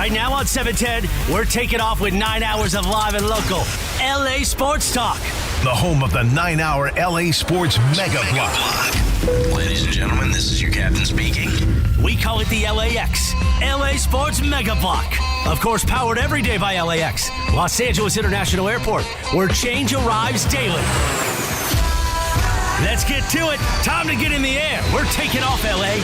Right now on 710, we're taking off with 9 hours of live and local LA sports talk. The home of the 9-hour LA Sports Mega Block. Ladies and gentlemen, this is your captain speaking. We call it the LAX, LA Sports Mega Block. Of course, powered every day by LAX, Los Angeles International Airport, where change arrives daily. Let's get to it. Time to get in the air. We're taking off, LA.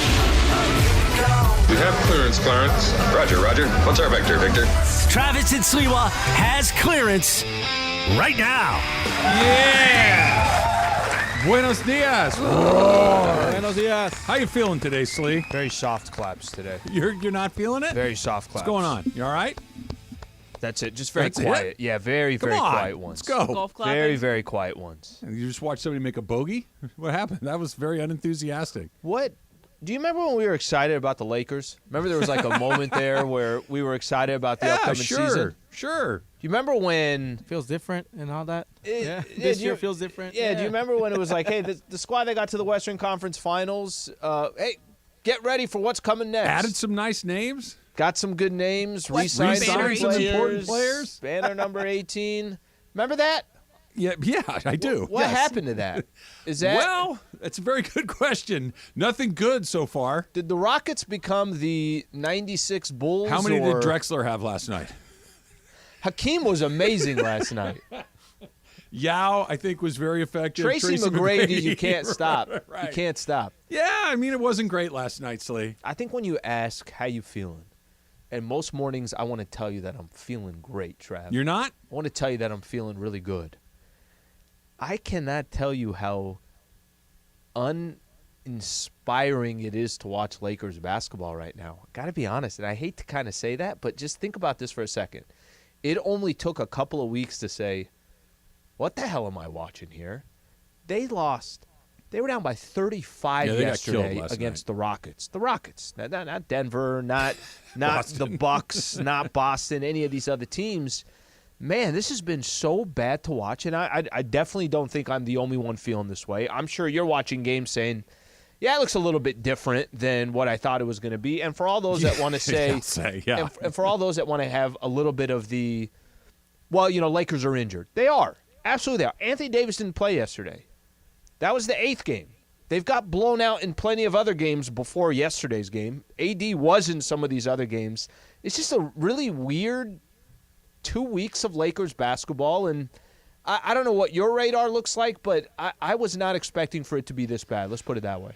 We have clearance, Clarence. Roger. What's our vector, Victor? Travis and Sliwa has clearance right now. Yeah! Buenos dias. Buenos dias. How you feeling today, Slee? Very soft claps today. You're not feeling it? Very soft claps. What's going on? You all right? That's it. Just very That's quiet. it? Yeah, very Come on. quiet ones. Let's go. Golf clapping. Very, very quiet ones. You just watched somebody make a bogey? What happened? That was very unenthusiastic. What? Do you remember when we were excited about the Lakers? Remember there was like a moment there where we were excited about the upcoming season? Sure. Do you remember when Feels different and all that. this year feels different. Yeah, do you remember when it was like, hey, the squad that got to the Western Conference Finals, hey, get ready for what's coming next. Added some nice names. Got some good names, Re-signed re-signed some important players. Banner number 18. Remember that? Yeah, I do. What Yes. happened to that? Is that Well, that's a very good question. Nothing good so far. did the Rockets become the 96 Bulls? How many did or- Drexler have last night? Hakeem was amazing last night. Yao, I think, was very effective. Tracy McGrady, you can't stop. Right. You can't stop. Yeah, I mean, it wasn't great last night, Slee. I think when you ask how you feeling, and most mornings I want to tell you that I'm feeling great, Trav. You're not? I want to tell you that I'm feeling really good. I cannot tell you how uninspiring it is to watch Lakers basketball right now. I got to be honest, and I hate to kind of say that, but just think about this for a second. It only took a couple of weeks to say, what the hell am I watching here? They lost. They were down by 35 Yeah, they got yesterday killed last against night. the Rockets. The Rockets, not Denver, not the Boston. Bucks, not Boston, any of these other teams. Man, this has been so bad to watch, and I definitely don't think I'm the only one feeling this way. I'm sure you're watching games saying, yeah, it looks a little bit different than what I thought it was going to be. And for all those that want to say, yeah. and for all those that want to have a little bit of the, well, Lakers are injured. They are. Absolutely they are. Anthony Davis didn't play yesterday. That was the 8th game. They've got blown out in plenty of other games before yesterday's game. AD was in some of these other games. It's just a really weird 2 weeks of Lakers basketball, and I don't know what your radar looks like, but I was not expecting for it to be this bad. Let's put it that way.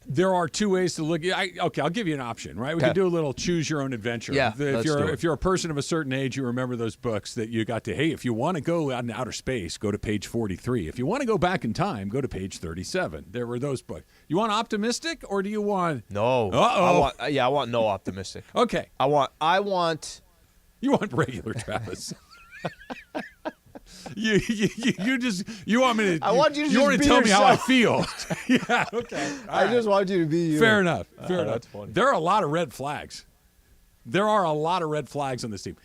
There are two ways to look. Okay, I'll give you an option, right? We can do a little choose your own adventure. Yeah, if you're a person of a certain age, you remember those books that you got to. Hey, if you want to go out in outer space, go to page 43. If you want to go back in time, go to page 37. There were those books. You want optimistic, or do you want? No. Uh-oh. I want no optimistic. Okay. I want. You want regular, Travis. You want me to? I want you to You want to just be tell me how I yourself. feel? Yeah. Okay. All right. just want you to be you. Fair enough. Fair enough. That's funny. There are a lot of red flags. There are a lot of red flags on this team.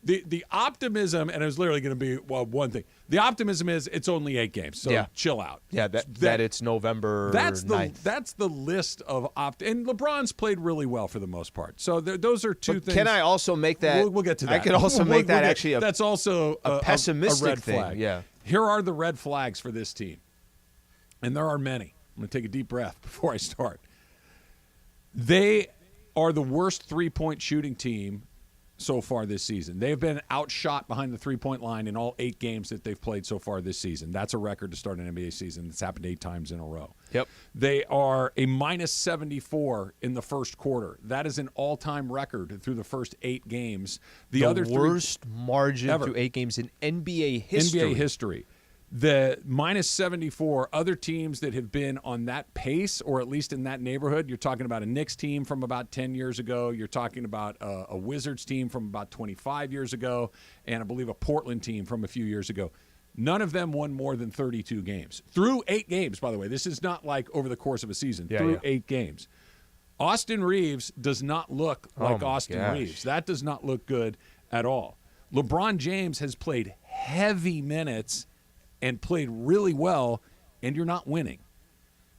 The optimism, and it was literally going to be one thing. The optimism is it's only 8 games, so chill out. Yeah, that it's November. That's 9th. that's the list of and LeBron's played really well for the most part. So those are two things. Can I also make that? We'll get to that. I could also make that actually. That's also a pessimistic red thing, flag. yeah. Here are the red flags for this team, and there are many. I'm going to take a deep breath before I start. They are the worst 3-point shooting team so far this season. They have been outshot behind the 3-point line in all 8 games that they've played so far this season. That's a record to start an NBA season. It's happened 8 times in a row. Yep. They are a minus 74 in the first quarter. That is an all-time record through the first 8 games. The other worst margin ever. through 8 games in NBA history. NBA history. The minus 74, other teams that have been on that pace or at least in that neighborhood, you're talking about a Knicks team from about 10 years ago. You're talking about a Wizards team from about 25 years ago, and I believe a Portland team from a few years ago. None of them won more than 32 games. Through 8 games, by the way. This is not like over the course of a season. Through 8 games. Austin Reeves does not look like Austin Reeves. That does not look good at all. LeBron James has played heavy minutes and played really well, and you're not winning.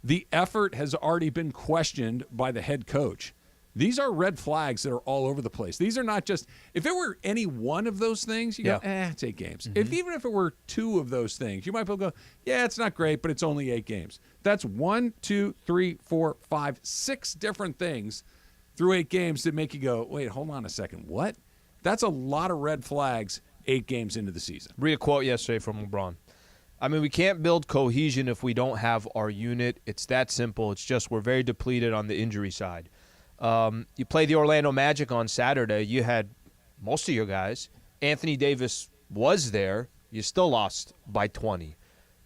The effort has already been questioned by the head coach. These are red flags that are all over the place. These are not just – if it were any one of those things, you go, it's 8 games. Even if it were 2 of those things, you might be able to go, yeah, it's not great, but it's only 8 games. That's 1, 2, 3, 4, 5, 6 different things through 8 games that make you go, wait, hold on a second, what? That's a lot of red flags 8 games into the season. Read a quote yesterday from LeBron. I mean, we can't build cohesion if we don't have our unit. It's that simple. It's just we're very depleted on the injury side. You play the Orlando Magic on Saturday. You had most of your guys. Anthony Davis was there. You still lost by 20.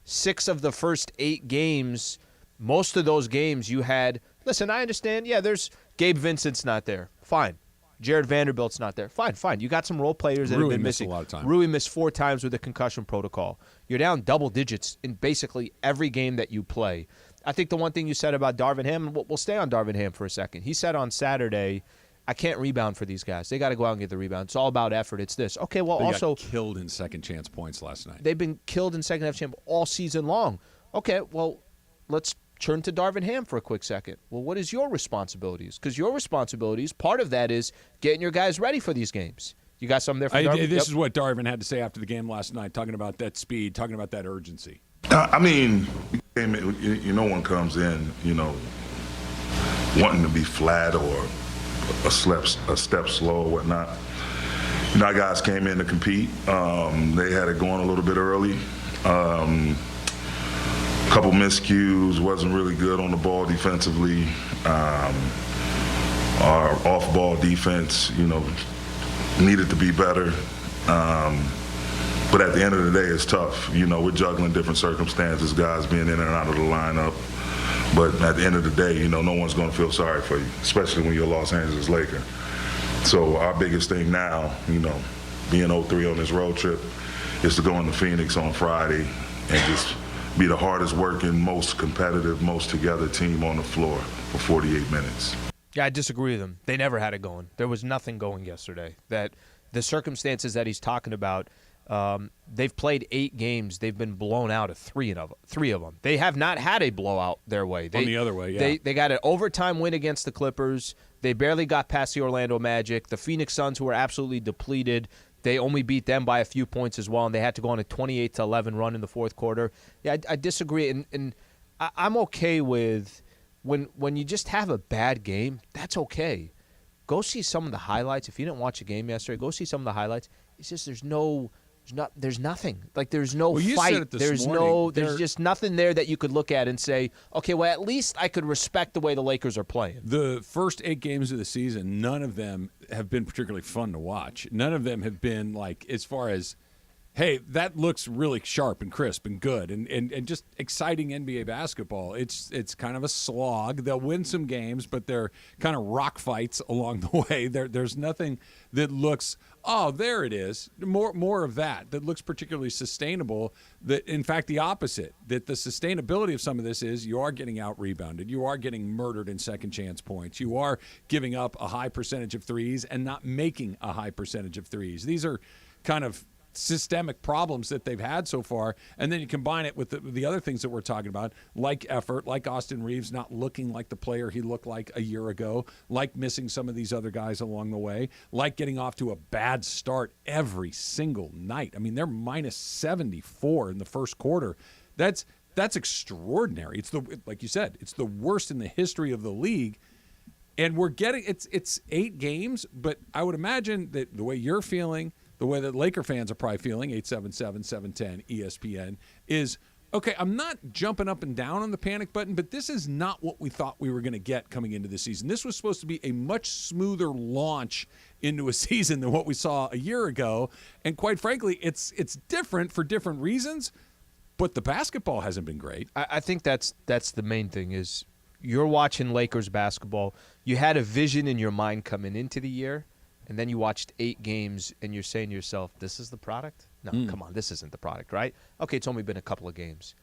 6 of the first 8 games, most of those games you had. Listen, I understand. Yeah, there's Gabe Vincent's not there. Fine. Jared Vanderbilt's not there. Fine. You got some role players that have been missing. Rui missed a lot of time. Rui missed 4 times with the concussion protocol. You're down double digits in basically every game that you play. I think the one thing you said about Darvin Ham, we'll stay on Darvin Ham for a second. He said on Saturday, I can't rebound for these guys. They got to go out and get the rebound. It's all about effort. It's this. Okay, well, they also got killed in second chance points last night. They've been killed in second half champ all season long. Okay, well, let's turn to Darvin Ham for a quick second. Well, what is your responsibilities? Because your responsibilities, part of that is getting your guys ready for these games. You got something there for Darvin? This is what Darvin had to say after the game last night, talking about that speed, talking about that urgency. I mean, no one comes in, wanting to be flat or a step slow or whatnot. Our guys came in to compete. They had it going a little bit early. Couple miscues, wasn't really good on the ball defensively. Our off-ball defense, needed to be better. But at the end of the day, it's tough. We're juggling different circumstances, guys being in and out of the lineup. But at the end of the day, no one's going to feel sorry for you, especially when you're a Los Angeles Laker. So our biggest thing now, being 0-3 on this road trip, is to go into Phoenix on Friday and just be the hardest working, most competitive, most together team on the floor for 48 minutes. Yeah, I disagree with him. They never had it going. There was nothing going yesterday. That the circumstances that he's talking about, they've played 8 games. They've been blown out of 3 of them. They have not had a blowout their way. On the other way, yeah. They got an overtime win against the Clippers. They barely got past the Orlando Magic. The Phoenix Suns, who were absolutely depleted, they only beat them by a few points as well, and they had to go on a 28-11 run in the fourth quarter. Yeah, I disagree, and I'm okay with when you just have a bad game, that's okay. Go see some of the highlights. If you didn't watch a game yesterday, go see some of the highlights. It's just there's nothing. Like there's no fight. There's just nothing there that you could look at and say, okay, well at least I could respect the way the Lakers are playing. The first 8 games of the season, none of them have been particularly fun to watch. None of them have been like, as far as, hey, that looks really sharp and crisp and good and just exciting NBA basketball. It's kind of a slog. They'll win some games, but they're kind of rock fights along the way. There's nothing that looks, oh, there it is. More of that looks particularly sustainable. That, in fact, the opposite, that the sustainability of some of this is you are getting out-rebounded. You are getting murdered in second-chance points. You are giving up a high percentage of threes and not making a high percentage of threes. These are kind of systemic problems that they've had so far, and then you combine it with the other things that we're talking about, like effort, like Austin Reeves not looking like the player he looked like a year ago, like missing some of these other guys along the way, like getting off to a bad start every single night. I mean, they're minus 74 in the first quarter. That's extraordinary. It's like you said, it's the worst in the history of the league. And we're getting it's 8 games, but I would imagine that the way you're feeling, the way that Laker fans are probably feeling, 877-710 ESPN, is, okay, I'm not jumping up and down on the panic button, but this is not what we thought we were going to get coming into the season. This was supposed to be a much smoother launch into a season than what we saw a year ago. And quite frankly, it's different for different reasons, but the basketball hasn't been great. I think that's the main thing is you're watching Lakers basketball. You had a vision in your mind coming into the year, and then you watched 8 games, and you're saying to yourself, this is the product? No, come on, this isn't the product, right? Okay, it's only been a couple of games.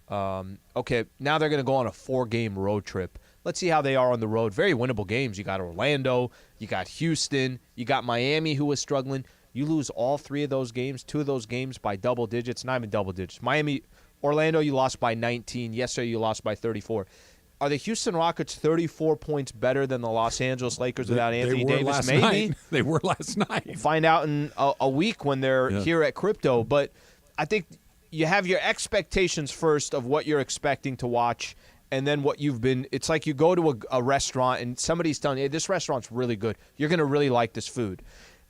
Okay, now they're going to go on a 4-game road trip. Let's see how they are on the road. Very winnable games. You got Orlando, you got Houston, you got Miami, who was struggling. You lose all 3 of those games, 2 of those games by double digits, not even double digits. Orlando, you lost by 19. Yesterday, you lost by 34. Are the Houston Rockets 34 points better than the Los Angeles Lakers without Anthony they were Davis? last Maybe. Night. They were last night. We'll find out in a week when they're here at Crypto. But I think you have your expectations first of what you're expecting to watch, and then what you've been. It's like you go to a restaurant and somebody's telling you, hey, this restaurant's really good. You're going to really like this food.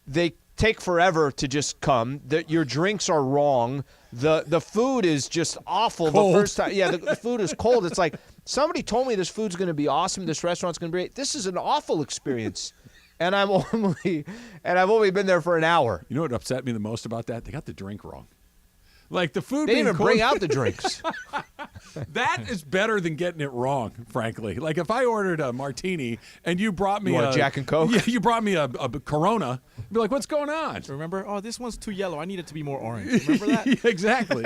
They take forever to just come. Your drinks are wrong. The food is just awful. Cold. The first time, the food is cold. It's like somebody told me this food's going to be awesome. This restaurant's going to be great. This is an awful experience, and I've only been there for an hour. You know what upset me the most about that? They got the drink wrong. Like the food. They being didn't even cold, bring out the drinks. That is better than getting it wrong, frankly. Like if I ordered a martini and you brought me a Jack and Coke? Yeah, you brought me a Corona. I'd be like, what's going on? Remember? Oh, this one's too yellow. I need it to be more orange. Remember that? Yeah, exactly.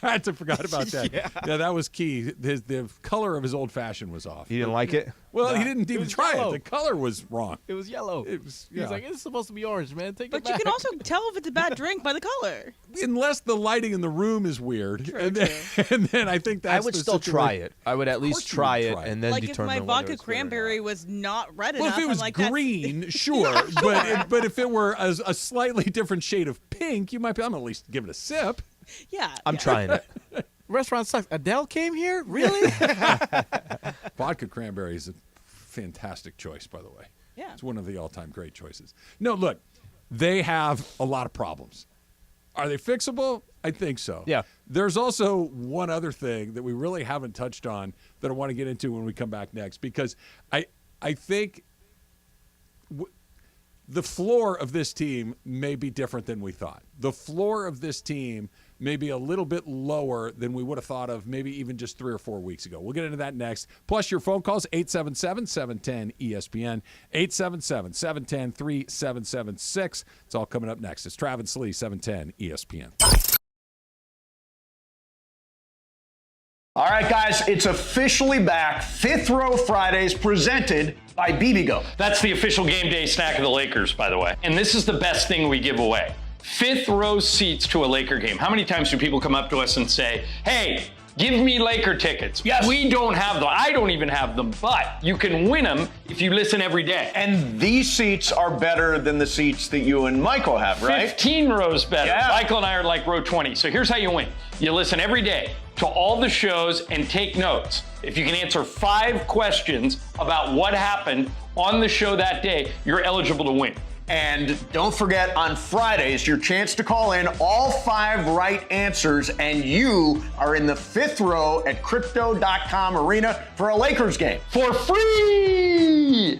I forgot about that. Yeah, that was key. The color of his old fashioned was off. You didn't like it? Well, he didn't even try yellow. it. The color was wrong. It was yellow. It was. He's like, it's supposed to be orange, man. Take it But back. you can also tell if it's a bad drink by the color. Unless the lighting in the room is weird, and then I think that's. I would the still try situation. it. I would at least try it and then Like if determine my whether vodka it's good or not. cranberry was not red Well, enough, if it was I'm like, that's- green, sure, but if it were a slightly different shade of pink, you might be. I'm gonna at least give it a sip. Yeah. I'm trying it. Restaurant sucks. Adele came here? Really? Vodka cranberry is a fantastic choice, by the way. Yeah. It's one of the all-time great choices. No, look, they have a lot of problems. Are they fixable? I think so. Yeah. There's also one other thing that we really haven't touched on that I want to get into when we come back next, because I think the floor of this team may be different than we thought. The floor of this team may be a little bit lower than we would have thought of maybe even just 3 or 4 weeks ago. We'll get into that next. Plus your phone calls, 877-710-ESPN, 877-710-3776. It's all coming up next. It's Travis Lee, 710 ESPN. All right, guys, it's officially back. Fifth Row Fridays presented by BBGO. That's the official game day snack of the Lakers, by the way. And this is the best thing we give away. Fifth row seats to a Laker game. How many times do people come up to us and say, hey, give me Laker tickets? Yes. We don't have them. I don't even have them, but you can win them if you listen every day. And these seats are better than the seats that you and Michael have, right? 15 rows better. Yeah. Michael and I are like row 20. So here's how you win. You listen every day to all the shows and take notes. If you can answer 5 questions about what happened on the show that day, you're eligible to win. And don't forget, on Fridays, your chance to call in all 5 right answers, and you are in the fifth row at Crypto.com Arena for a Lakers game. For free!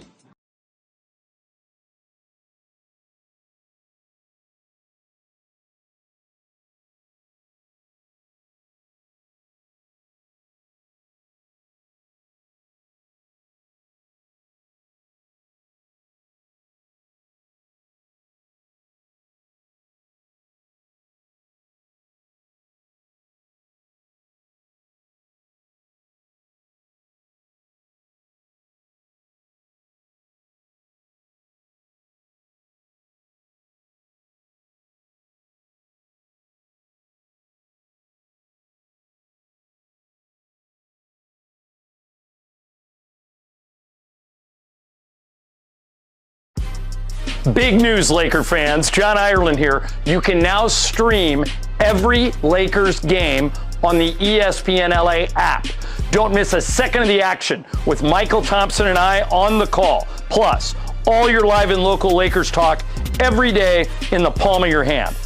Big news, Laker fans. John Ireland here. You can now stream every Lakers game on the ESPN LA app. Don't miss a second of the action with Michael Thompson and I on the call. Plus, all your live and local Lakers talk every day in the palm of your hand.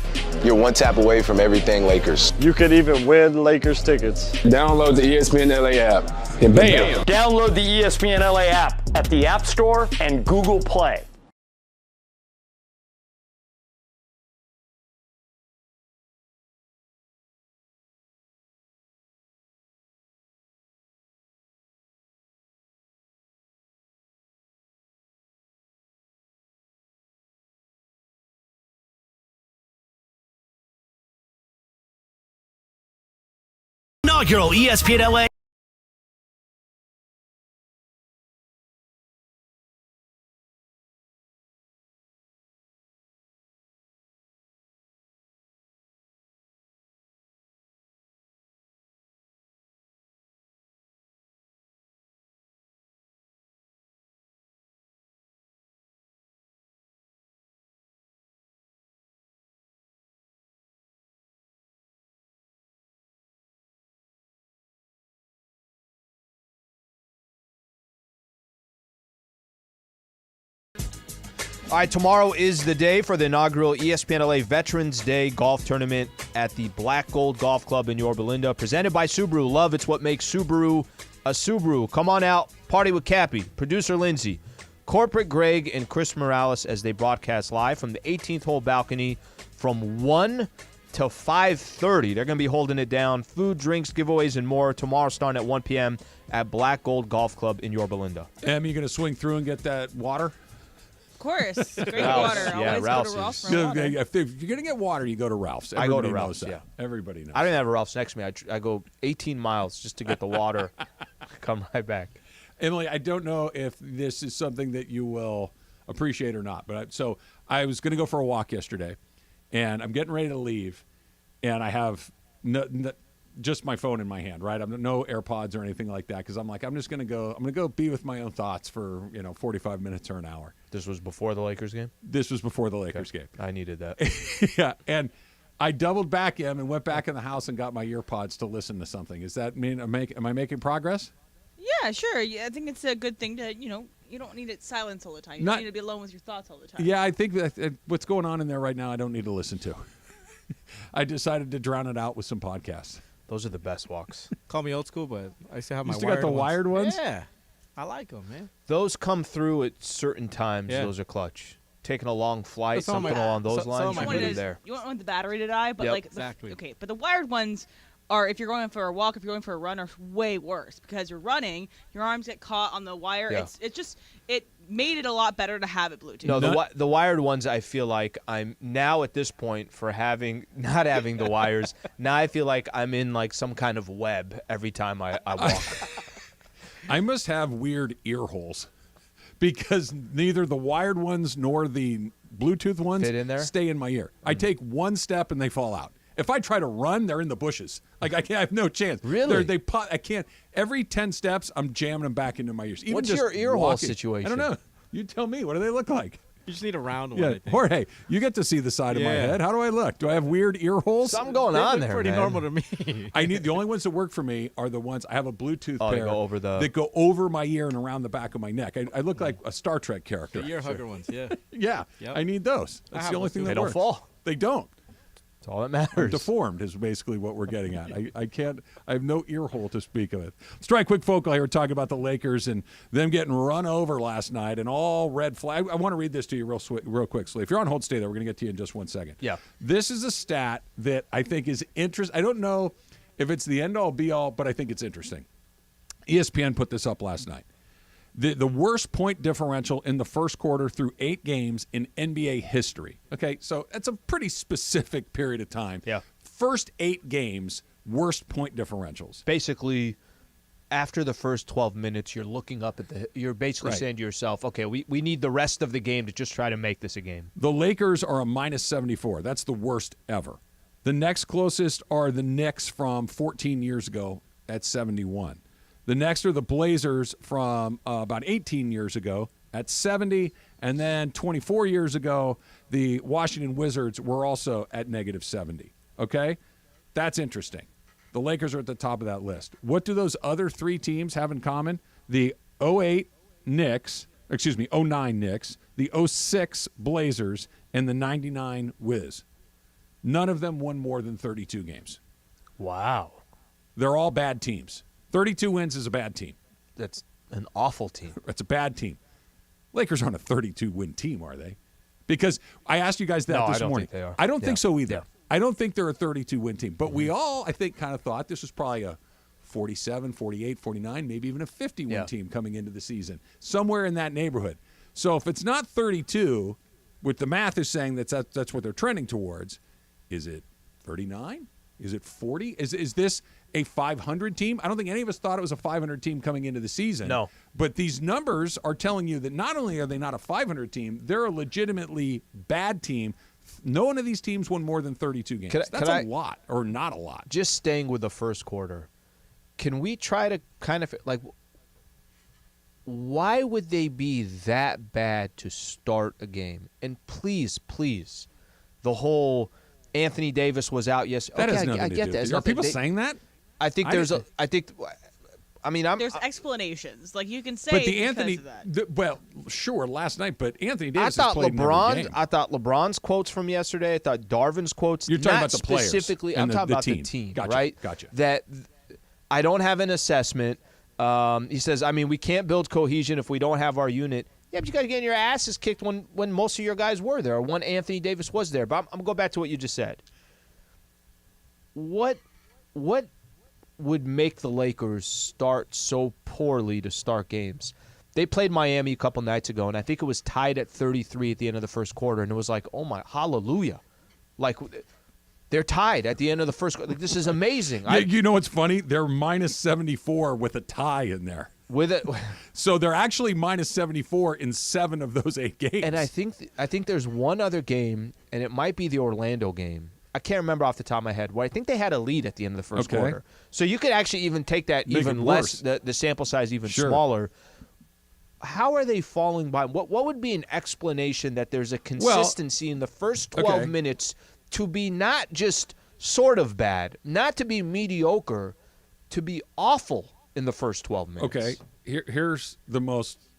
You're one tap away from everything Lakers. You could even win Lakers tickets. Download the ESPN LA app. And bam! Download the ESPN LA app at the App Store and Google Play. Inaugural ESPN LA All right, tomorrow is the day for the inaugural ESPN LA Veterans Day Golf Tournament at the Black Gold Golf Club in Yorba Linda, presented by Subaru. Love, it's what makes Subaru a Subaru. Come on out, party with Cappy, producer Lindsay, corporate Greg, and Chris Morales as they broadcast live from the 18th hole balcony from 1 to 5:30. They're going to be holding it down. Food, drinks, giveaways, and more tomorrow starting at 1 p.m. at Black Gold Golf Club in Yorba Linda. Em, you going to swing through and get that water? Of course. Great Ralph's, water. yeah, Always Ralph's go to Ralph's is- for water. If you're going to get water, you go to Ralph's. I go to Everybody Ralph's, knows that. yeah. Everybody knows. I don't have a Ralph's next to me. I go 18 miles just to get the water, come right back. Emily, I don't know if this is something that you will appreciate or not, but so I was going to go for a walk yesterday, and I'm getting ready to leave, and I have just my phone in my hand, right? I'm no AirPods or anything like that because I'm like, I'm going to go be with my own thoughts for 45 minutes or an hour. This was before the Lakers game? This was before the Lakers game. I needed that. Yeah, and I doubled back in and went back in the house and got my earpods to listen to something. Does that mean am I making progress? Yeah, sure. Yeah, I think it's a good thing to, you don't need it silence all the time. You don't need to be alone with your thoughts all the time. Yeah, I think that what's going on in there right now, I don't need to listen to. I decided to drown it out with some podcasts. Those are the best walks. Call me old school, but I still have You my still got the wired ones? Yeah. I like them, man. Those come through at certain times. Yeah. Those are clutch. Taking a long flight, But some of something my- along those some lines, of my you One put is- them there. You want the battery to die, but Yep. like Exactly. okay, but the wired ones are if you're going for a walk, if you're going for a run, are way worse because you're running, your arms get caught on the wire. Yeah. It made it a lot better to have it Bluetooth. No, the wired ones, I feel like I'm now at this point for not having the wires. Now I feel like I'm in like some kind of web every time I walk. I must have weird ear holes because neither the wired ones nor the Bluetooth ones Fit in there? stay in my ear. I take one step and they fall out. If I try to run, they're in the bushes. Like I have no chance. Really? They pop. I can't. Every 10 steps, I'm jamming them back into my ears. Even What's just your ear hole walking. situation? I don't know. You tell me. What do they look like? You just need a round one, Yeah, I think. Jorge, you get to see the side of my Yeah. head. How do I look? Do I have weird ear holes? Something going They on look there, pretty man. normal to me. I need the only ones that work for me are the ones I have a Bluetooth Oh, they pair go over the- that go over my ear and around the back of my neck. I look like a Star Trek character. The ear hugger ones, yeah. Yeah, Yep. I need those. I That's have the only those thing too. that They don't works. fall. They don't. That's all that I'm matters. deformed is basically what we're getting at. I can't. I have no ear hole to speak of it. Let's try a quick focal here. Talking about the Lakers and them getting run over last night and all red flag. I want to read this to you real quick. So if you're on hold, stay there. We're going to get to you in just 1 second. Yeah. This is a stat that I think is interesting. I don't know if it's the end all be all, but I think it's interesting. ESPN put this up last night. The worst point differential in the first quarter through 8 games in NBA history. Okay, so that's a pretty specific period of time. Yeah. First 8 games, worst point differentials. Basically, after the first 12 minutes, you're looking up at you're basically Right. saying to yourself, okay, we need the rest of the game to just try to make this a game. The Lakers are a minus 74. That's the worst ever. The next closest are the Knicks from 14 years ago at 71. The next are the Blazers from about 18 years ago at 70. And then 24 years ago, the Washington Wizards were also at negative 70. Okay? That's interesting. The Lakers are at the top of that list. What do those other 3 teams have in common? The 09 Knicks, the 06 Blazers, and the 99 Wiz. None of them won more than 32 games. Wow. They're all bad teams. 32 wins is a bad team. That's an awful team. That's a bad team. Lakers aren't a 32-win team, are they? Because I asked you guys that No, this I don't morning. think they are. I don't Yeah. think so either. Yeah. I don't think they're a 32-win team. But we all, I think, kind of thought this was probably a 47, 48, 49, maybe even a 50-win team coming into the season. Somewhere in that neighborhood. So if it's not 32, which the math is saying that's what they're trending towards, is it 39? Is it 40? Is this a 500 team? I don't think any of us thought it was a 500 team coming into the season. No. But these numbers are telling you that not only are they not a 500 team, they're a legitimately bad team. No one of these teams won more than 32 games. That's a lot, or not a lot. Just staying with the first quarter, can we try to kind of, like, why would they be that bad to start a game? And please, the whole Anthony Davis was out yesterday. That has nothing I to get do that. with It's it. Are nothing- people saying that? I think There's explanations. Like you can say, but the because Anthony, of that. sure, last night, but Anthony Davis I has thought played in every game. I thought LeBron's quotes from yesterday. I thought Darvin's quotes. You're talking not about the players specifically. and I'm talking about team. the team, Gotcha, right? Gotcha. That I don't have an assessment. He says, we can't build cohesion if we don't have our unit. Yeah, but you got to get your asses kicked when most of your guys were there, or when Anthony Davis was there. But I'm going to go back to what you just said. What would make the Lakers start so poorly to start games? They played Miami a couple nights ago, and I think it was tied at 33 at the end of the first quarter, and it was like, oh my, hallelujah. Like, they're tied at the end of the first quarter. Like, this is amazing. You know what's funny? They're minus 74 with a tie in there. With it, so they're actually minus 74 in 7 of those 8 games. And I think there's one other game, and it might be the Orlando game. I can't remember off the top of my head. Where I think they had a lead at the end of the first quarter. So you could actually even take that Make even less, the sample size even smaller. How are they falling by? What would be an explanation that there's a consistency in the first 12 minutes to be not just sort of bad, not to be mediocre, to be awful in the first 12 minutes? Okay, here's the most,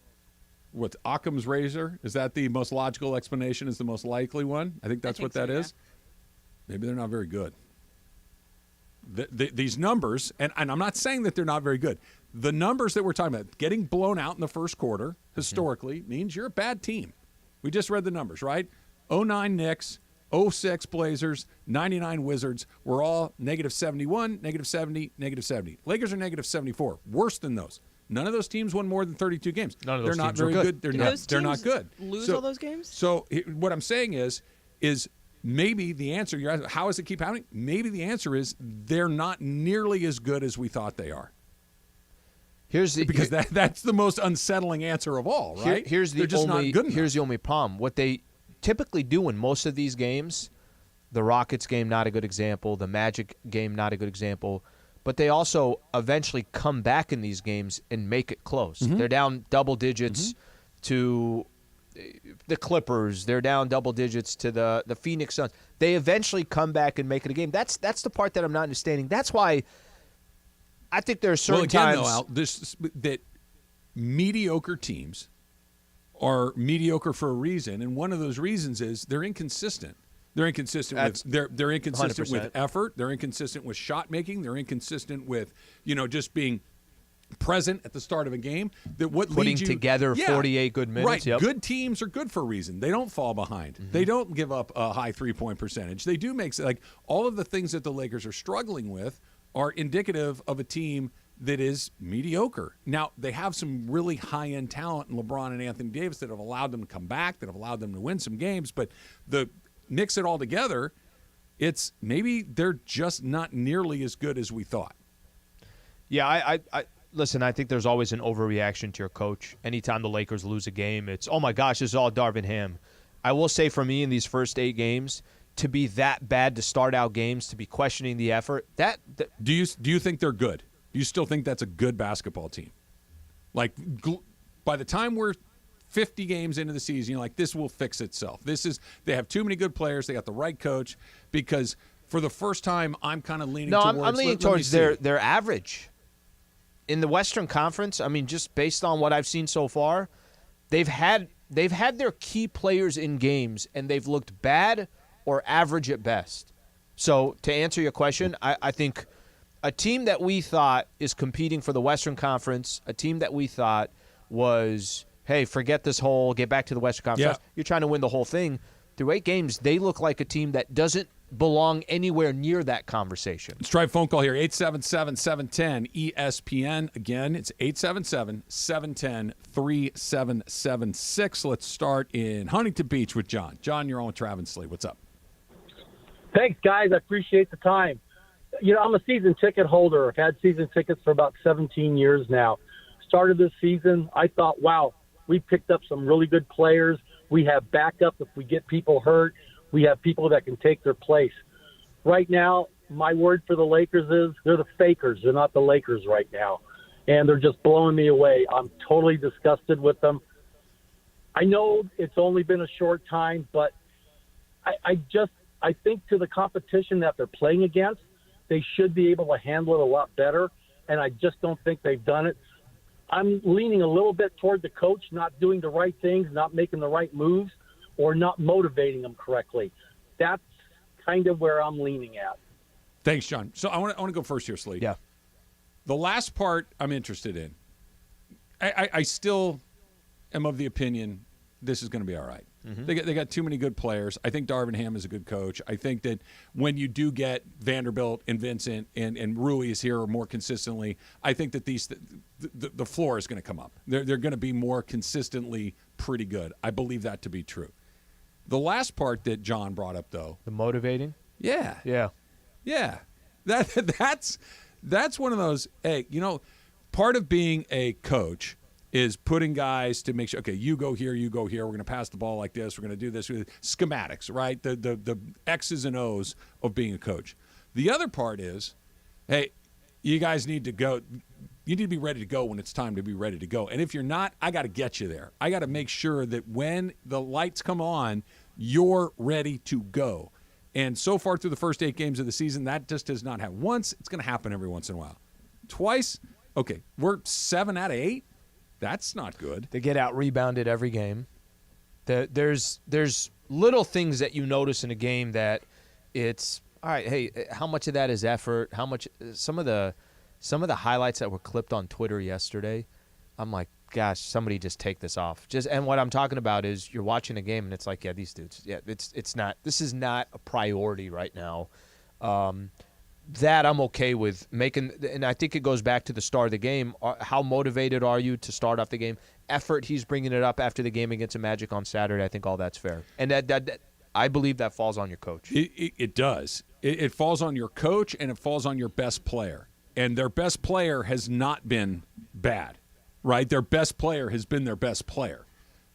what's Occam's razor? Is that the most logical explanation, is the most likely one? I think that's what that is. Maybe they're not very good. These numbers, and I'm not saying that they're not very good. The numbers that we're talking about, getting blown out in the first quarter, historically, means you're a bad team. We just read the numbers, right? 09 Knicks, 06 Blazers, 99 Wizards. We're all negative 71, negative 70, negative 70. Lakers are negative 74. Worse than those. None of those teams won more than 32 games. None of those they're not teams very are good. They're not good. Lose all those games? So what I'm saying is maybe the answer, you're asking, how does it keep happening? Maybe the answer is they're not nearly as good as we thought they are. Because that's the most unsettling answer of all, right? They're just not good enough. Here's the only problem. What they typically do in most of these games, the Rockets game, not a good example, the Magic game, not a good example, but they also eventually come back in these games and make it close. Mm-hmm. They're down double digits to the Clippers. They're down double digits to the Phoenix Suns. They eventually come back and make it a game. That's the part that I'm not understanding. That's why I think there are certain times. Though, Al, that mediocre teams are mediocre for a reason, and one of those reasons is they're inconsistent. They're inconsistent they're inconsistent 100%. With effort. They're inconsistent with shot making. They're inconsistent with just being present at the start of a game. That what putting leads you, together 48 good minutes. Right. Yep. Good teams are good for a reason. They don't fall behind. Mm-hmm. They don't give up a high 3-point percentage. They do make all of the things that the Lakers are struggling with are indicative of a team that is mediocre. Now, they have some really high-end talent in LeBron and Anthony Davis that have allowed them to come back, that have allowed them to win some games, but mix it all together, it's maybe they're just not nearly as good as we thought. Yeah, I listen, I think there's always an overreaction to your coach. Anytime the Lakers lose a game, it's, oh my gosh, this is all Darvin Ham. I will say for me in these first 8 games, to be that bad to start out games, to be questioning the effort, do you think they're good? Do you still think that's a good basketball team? Like, by the time we're 50 games into the season, you're like, this will fix itself. They have too many good players. They got the right coach. Because for the first time, I'm kind of leaning towards. I'm leaning towards their average. In the Western Conference, I mean, just based on what I've seen so far, they've had their key players in games, and they've looked bad or average at best. So to answer your question, I think a team that we thought is competing for the Western Conference, a team that we thought was, hey, forget this whole, get back to the Western Conference. Yeah. You're trying to win the whole thing. Through 8 games, they look like a team that doesn't belong anywhere near that conversation. Let's try a phone call here, 877-710-ESPN. Again, it's 877-710-3776. Let's start in Huntington Beach with John. John, you're on with Travis Slee. What's up? Thanks, guys. I appreciate the time. I'm a season ticket holder. I've had season tickets for about 17 years now. Started this season, I thought, wow, we picked up some really good players. We have backup if we get people hurt. We have people that can take their place. Right now, my word for the Lakers is they're the fakers. They're not the Lakers right now. And they're just blowing me away. I'm totally disgusted with them. I know it's only been a short time, but I think to the competition that they're playing against, they should be able to handle it a lot better. and I just don't think they've done it. I'm leaning a little bit toward the coach not doing the right things, not making the right moves, or not motivating them correctly. That's kind of where I'm leaning at. Thanks, John. So I want to go first here, Slee. Yeah. The last part I'm interested in. I still am of the opinion this is going to be all right. Mm-hmm. They got too many good players. I think Darvin Ham is a good coach. I think that when you do get Vanderbilt and Vincent and Rui is here more consistently, I think that the floor is going to come up. They're going to be more consistently pretty good. I believe that to be true. The last part that John brought up, though. The motivating? Yeah. Yeah. Yeah. That's one of those, hey, part of being a coach is putting guys to make sure, okay, you go here, we're going to pass the ball like this, we're going to do this. Schematics, right? The X's and O's of being a coach. The other part is, hey, you guys need to go. You need to be ready to go when it's time to be ready to go. And if you're not, I got to get you there. I got to make sure that when the lights come on, you're ready to go. And so far through the first 8 games of the season, that just does not happen. Once, it's going to happen every once in a while. Twice, okay, we're 7 out of 8. That's not good. They get out rebounded every game. There's little things that you notice in a game that it's all right. Hey, how much of that is effort? How much? Some of the highlights that were clipped on Twitter yesterday, I'm like, gosh, somebody just take this off. And what I'm talking about is you're watching a game and it's like, yeah, these dudes, yeah, it's not. This is not a priority right now. That I'm okay with making, and I think it goes back to the start of the game. How motivated are you to start off the game? Effort, he's bringing it up after the game against the Magic on Saturday. I think all that's fair. And that I believe that falls on your coach. It does. It falls on your coach, and it falls on your best player. And their best player has not been bad, right? Their best player has been their best player.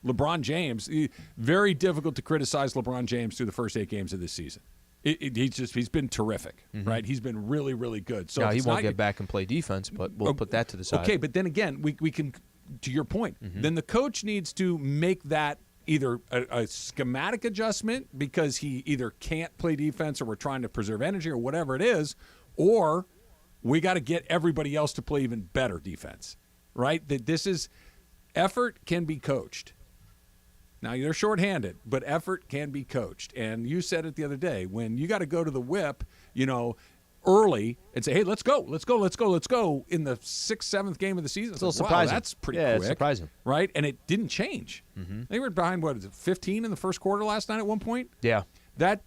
LeBron James, very difficult to criticize LeBron James through the first 8 games of this season. He's been terrific, right? He's been really, really good. So now, he won't get back and play defense, but we'll put that to the side. Okay, but then again, we can, to your point, then the coach needs to make that either a schematic adjustment because he either can't play defense or we're trying to preserve energy or whatever it is, or we got to get everybody else to play even better defense, right? That this is effort can be coached. Now, they're shorthanded, but effort can be coached. And you said it the other day, when you got to go to the whip, early and say, hey, let's go in the 6th, 7th game of the season. It's a little surprising. Wow, that's pretty quick. It's surprising. Right? And it didn't change. Mm-hmm. They were behind, 15 in the first quarter last night at one point? Yeah. That's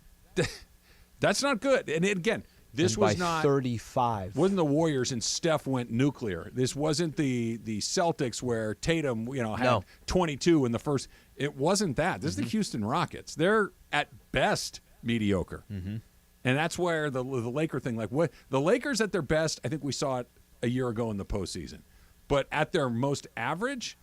not good. And again, this was not 35. Wasn't the Warriors and Steph went nuclear. This wasn't the Celtics where Tatum, had 22 in the first. It wasn't that. This is the Houston Rockets. They're at best mediocre. Mm-hmm. And that's where the Laker thing, the Lakers at their best, I think we saw it a year ago in the postseason. But at their most average,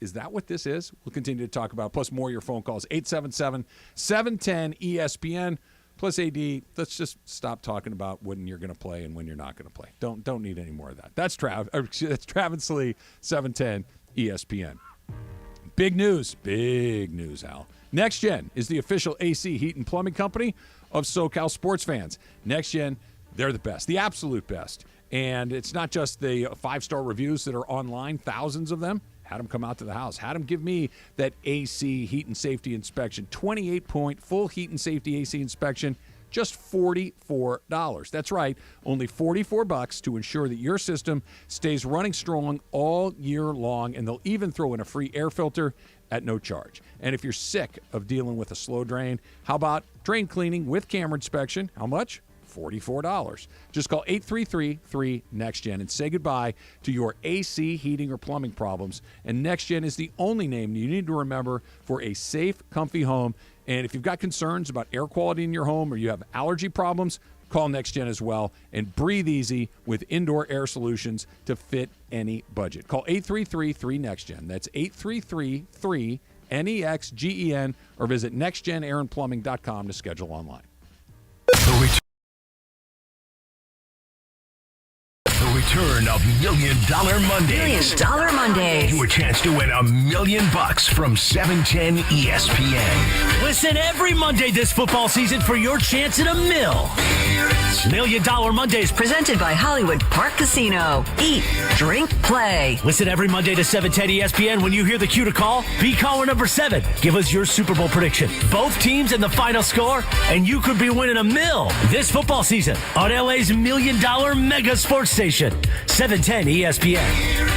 is that what this is? We'll continue to talk about, plus more of your phone calls, 877-710-ESPN. Plus, AD, let's just stop talking about when you're going to play and when you're not going to play. Don't need any more of that. That's Travis Lee, 710 ESPN. Big news, Al. Next Gen is the official AC heat and plumbing company of SoCal sports fans. Next Gen, they're the best, the absolute best. And it's not just the 5-star reviews that are online, thousands of them. Had them come out to the house. Had them give me that AC heat and safety inspection. 28-point full heat and safety AC inspection, just $44. That's right, only $44 to ensure that your system stays running strong all year long, and they'll even throw in a free air filter at no charge. And if you're sick of dealing with a slow drain, how about drain cleaning with camera inspection? How much? $44. Just call 833-3-NEXTGEN and say goodbye to your AC heating or plumbing problems. And NextGen is the only name you need to remember for a safe, comfy home. And if you've got concerns about air quality in your home or you have allergy problems, call NextGen as well and breathe easy with indoor air solutions to fit any budget. Call 833-3-NEXTGEN. That's 833-3-NEXGEN or visit nextgenairandplumbing.com to schedule online. The return of $1 Million Mondays. $1 Million Mondays. Your chance to win $1 million from 710 ESPN. Listen every Monday this football season for your chance at $1 million. $1 Million Mondays presented by Hollywood Park Casino. Eat, drink, play. Listen every Monday to 7:10 ESPN. When you hear the cue to call, be caller number 7. Give us your Super Bowl prediction, both teams and the final score, and you could be winning $1 million this football season on LA's $1 Million Mega Sports Station, 710 ESPN.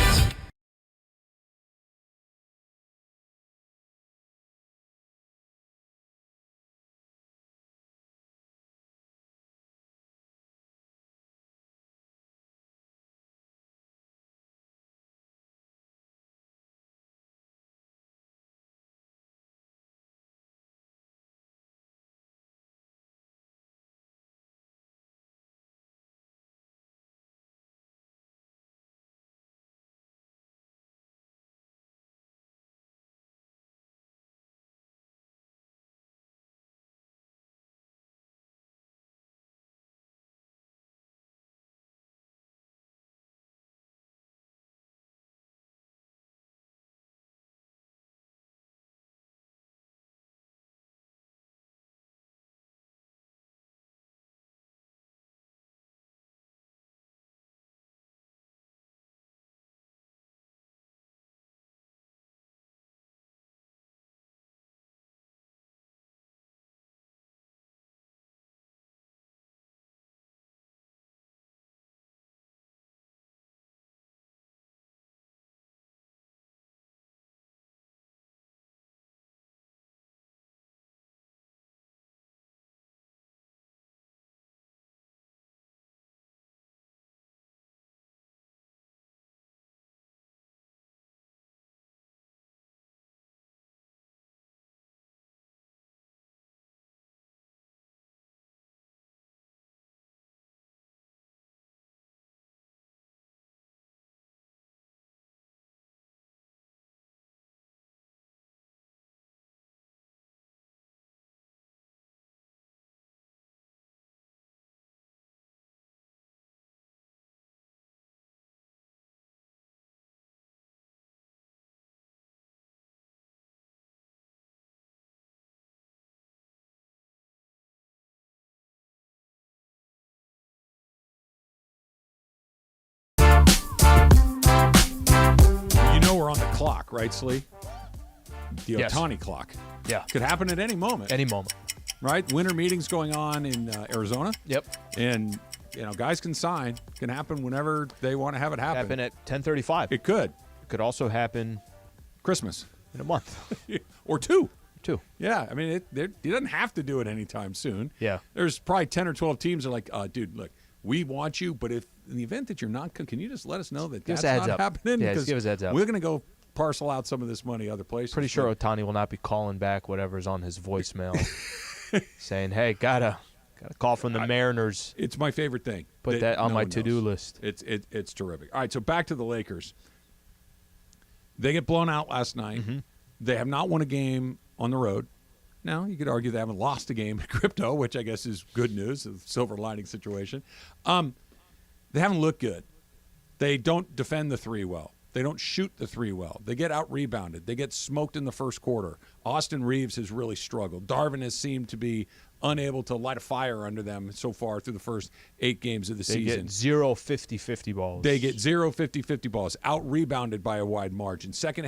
We're on the clock, right, Slee? The Yes. Ohtani clock. Yeah. Could happen at any moment. Any moment. Right? Winter meetings going on in Arizona. Yep. And, guys can sign. Can happen whenever they want to have it happen. Happen at 10:35. It could. It could also happen Christmas. in a month. Or two. Yeah, I mean, he doesn't have to do it anytime soon. Yeah. There's probably 10 or 12 teams that are like, dude, look, we want you, but if in the event that you're not, can you just let us know that that's not happening? Yeah, just Because give us a heads up. we're going to go parcel out some of this money other places. Pretty sure Ohtani will not be calling back whatever's on his voicemail, saying, "Hey, gotta call from the Mariners." It's my favorite thing. Put that on no my one to-do knows. list. It's terrific. All right, so back to the Lakers. They get blown out last night. Mm-hmm. They have not won a game on the road. Now, you could argue they haven't lost a game at crypto, which I guess is good news, a silver lining situation. They haven't looked good. They don't defend the three well. They don't shoot the three well. They get out-rebounded. They get smoked in the first quarter. Austin Reeves has really struggled. Darvin has seemed to be unable to light a fire under them so far through the first 8 games of the season. They get 0 50-50 balls. They get 0 50-50 balls, out-rebounded by a wide margin, second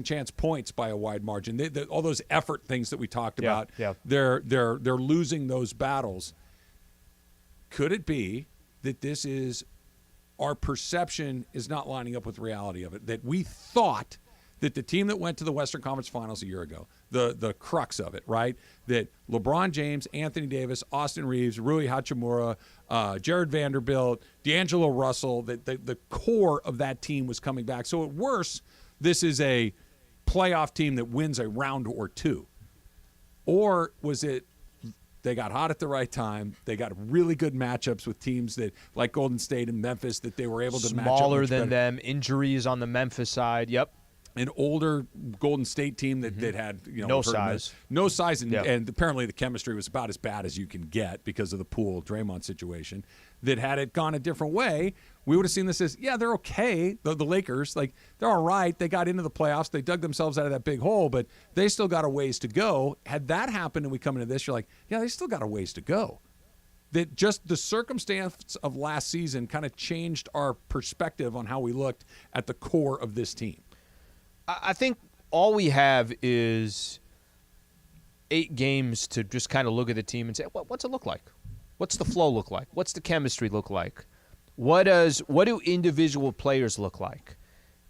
chance points by a wide margin. All those effort things that we talked about, they're losing those battles. Could it be that this is our perception is not lining up with reality of it, that we thought that the team that went to the Western Conference Finals a year ago, the crux of it, right, that LeBron James, Anthony Davis, Austin Reeves, Rui Hachimura, Jared Vanderbilt, D'Angelo Russell, that the core of that team was coming back. So at worst, this is a playoff team that wins a round or two. Or was it they got hot at the right time. They got really good matchups with teams that, like Golden State and Memphis, that they were able to match up smaller much than better. them. Injuries on the Memphis side. Yep. An older Golden State team that had no size, and apparently the chemistry was about as bad as you can get because of the Poole Draymond situation. That had it gone a different way, we would have seen this as they're okay. The Lakers, they're all right. They got into the playoffs. They dug themselves out of that big hole, but they still got a ways to go. Had that happened and we come into this, you're like, they still got a ways to go. that just the circumstance of last season kind of changed our perspective on how we looked at the core of this team? I think all we have is 8 games to just kind of look at the team and say, what's it look like? What's the flow look like? What's the chemistry look like? What do individual players look like?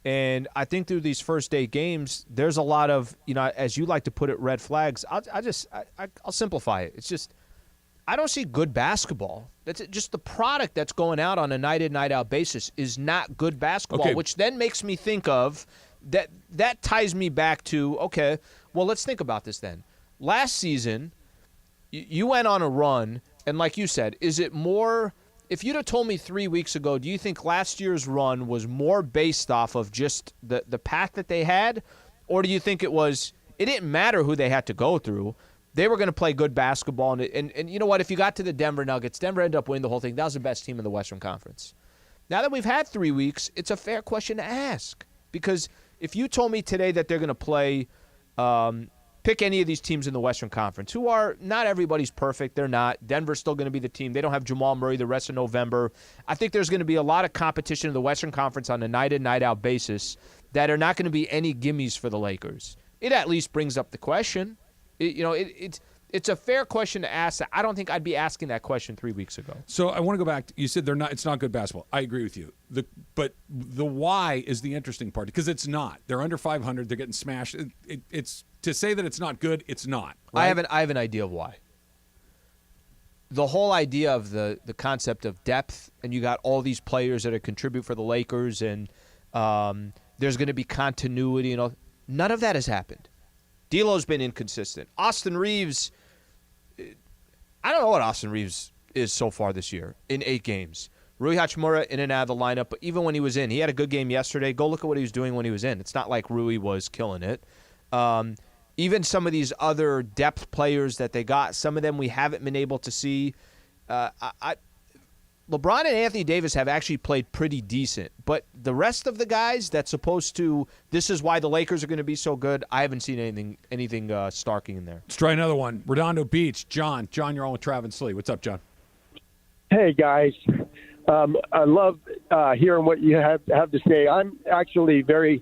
And I think through these first 8 games, there's a lot of, as you like to put it, red flags. I'll simplify it. It's just I don't see good basketball. That's just the product that's going out on a night in, night out basis is not good basketball, which then makes me think of that ties me back to, okay, well, let's think about this then. Last season, you went on a run, and like you said, is it more – if you'd have told me 3 weeks ago, do you think last year's run was more based off of just the path that they had, or do you think it didn't matter who they had to go through? They were going to play good basketball, and you know what? If you got to the Denver Nuggets, Denver ended up winning the whole thing. That was the best team in the Western Conference. Now that we've had 3 weeks, it's a fair question to ask, because if you told me today that they're going to play pick any of these teams in the Western Conference, who are not everybody's perfect. They're not. Denver's still going to be the team. They don't have Jamal Murray the rest of November. I think there's going to be a lot of competition in the Western Conference on a night-in, night-out basis that are not going to be any gimmies for the Lakers. It at least brings up the question. It's a fair question to ask. I don't think I'd be asking that question 3 weeks ago. So I want to go back. You said it's not good basketball. I agree with you. But the why is the interesting part, because it's not. They're under 500. They're getting smashed. It's to say that it's not good. It's not. Right? I have an idea of why. The whole idea of the concept of depth, and you got all these players that are contribute for the Lakers, and there's going to be continuity. None of that has happened. D'Lo's been inconsistent. Austin Reeves, I don't know what Austin Reeves is so far this year in 8 games. Rui Hachimura in and out of the lineup, but even when he was in, he had a good game yesterday. Go look at what he was doing when he was in. It's not like Rui was killing it. Even some of these other depth players that they got, some of them we haven't been able to see. LeBron and Anthony Davis have actually played pretty decent, but the rest of the guys that's supposed to, this is why the Lakers are going to be so good, I haven't seen anything starking in there. Let's try another one. Redondo Beach, John, you're on with Travis Lee. What's up, John? Hey, guys. I love hearing what you have to say. I'm actually very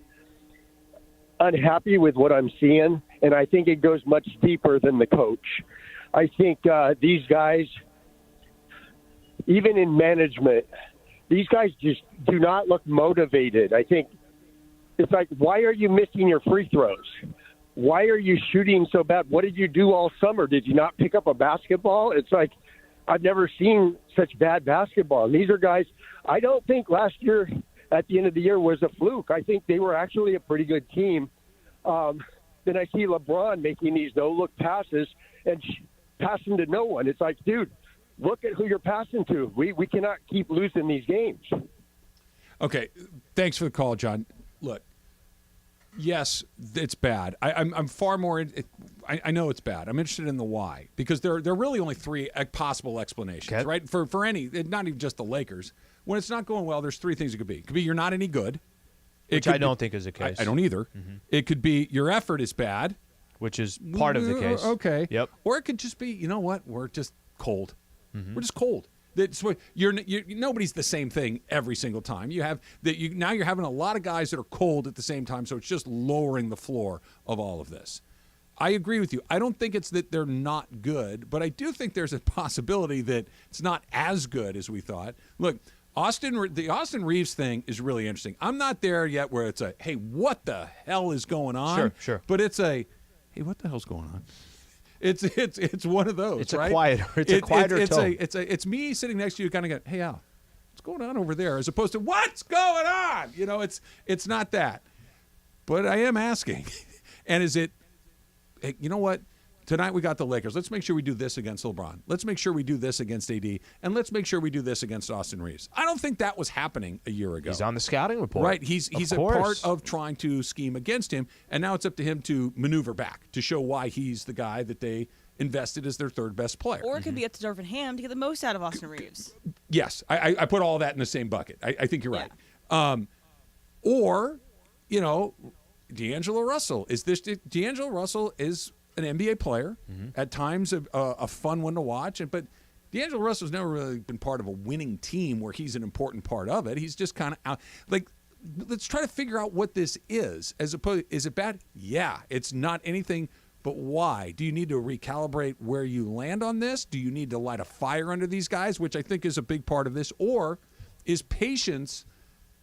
unhappy with what I'm seeing, and I think it goes much deeper than the coach. I think these guys, even in management, these guys just do not look motivated. I think it's like, why are you missing your free throws? Why are you shooting so bad? What did you do all summer? Did you not pick up a basketball? It's like, I've never seen such bad basketball. And these are guys, I don't think last year at the end of the year was a fluke. I think they were actually a pretty good team. Then I see LeBron making these no-look passes and passing to no one. It's like, dude, look at who you're passing to. We cannot keep losing these games. Okay, thanks for the call, John. Look, yes, it's bad. I'm far more. I know it's bad. I'm interested in the why, because there are really only 3 possible explanations, right? For any, not even just the Lakers. When it's not going well, there's 3 things it could be. It could be you're not any good. Which I don't think is the case. I don't either. Mm-hmm. It could be your effort is bad. Which is part of the case. Okay. Yep. Or it could just be, you know what? We're just cold. Mm-hmm. We're just cold. That's what nobody's the same thing every single time. You have that. Now you're having a lot of guys that are cold at the same time, so it's just lowering the floor of all of this. I agree with you. I don't think it's that they're not good, but I do think there's a possibility that it's not as good as we thought. Look, the Austin Reeves thing is really interesting. I'm not there yet where it's a, hey, what the hell is going on? Sure. But it's a, hey, what the hell's going on? It's one of those. It's right? a quieter tone. It's me sitting next to you, kind of going, hey, Al, what's going on over there? As opposed to what's going on? It's not that. But I am asking, and is it? Hey, you know what? Tonight we got the Lakers. Let's make sure we do this against LeBron. Let's make sure we do this against AD, and let's make sure we do this against Austin Reeves. I don't think that was happening a year ago. He's on the scouting report. Right. He's a part of trying to scheme against him, and now it's up to him to maneuver back to show why he's the guy that they invested as their 3rd best player. Or it could be up to Darvin Ham to get the most out of Austin Reeves. Yes. I put all that in the same bucket. I think you're right. Or, D'Angelo Russell. D'Angelo Russell is an NBA player, at times a fun one to watch, but D'Angelo Russell's never really been part of a winning team where he's an important part of it. He's just kind of out. Like, let's try to figure out what this is. As opposed, is it bad? Yeah, it's not anything. But why? Do you need to recalibrate where you land on this? Do you need to light a fire under these guys, which I think is a big part of this? Or is patience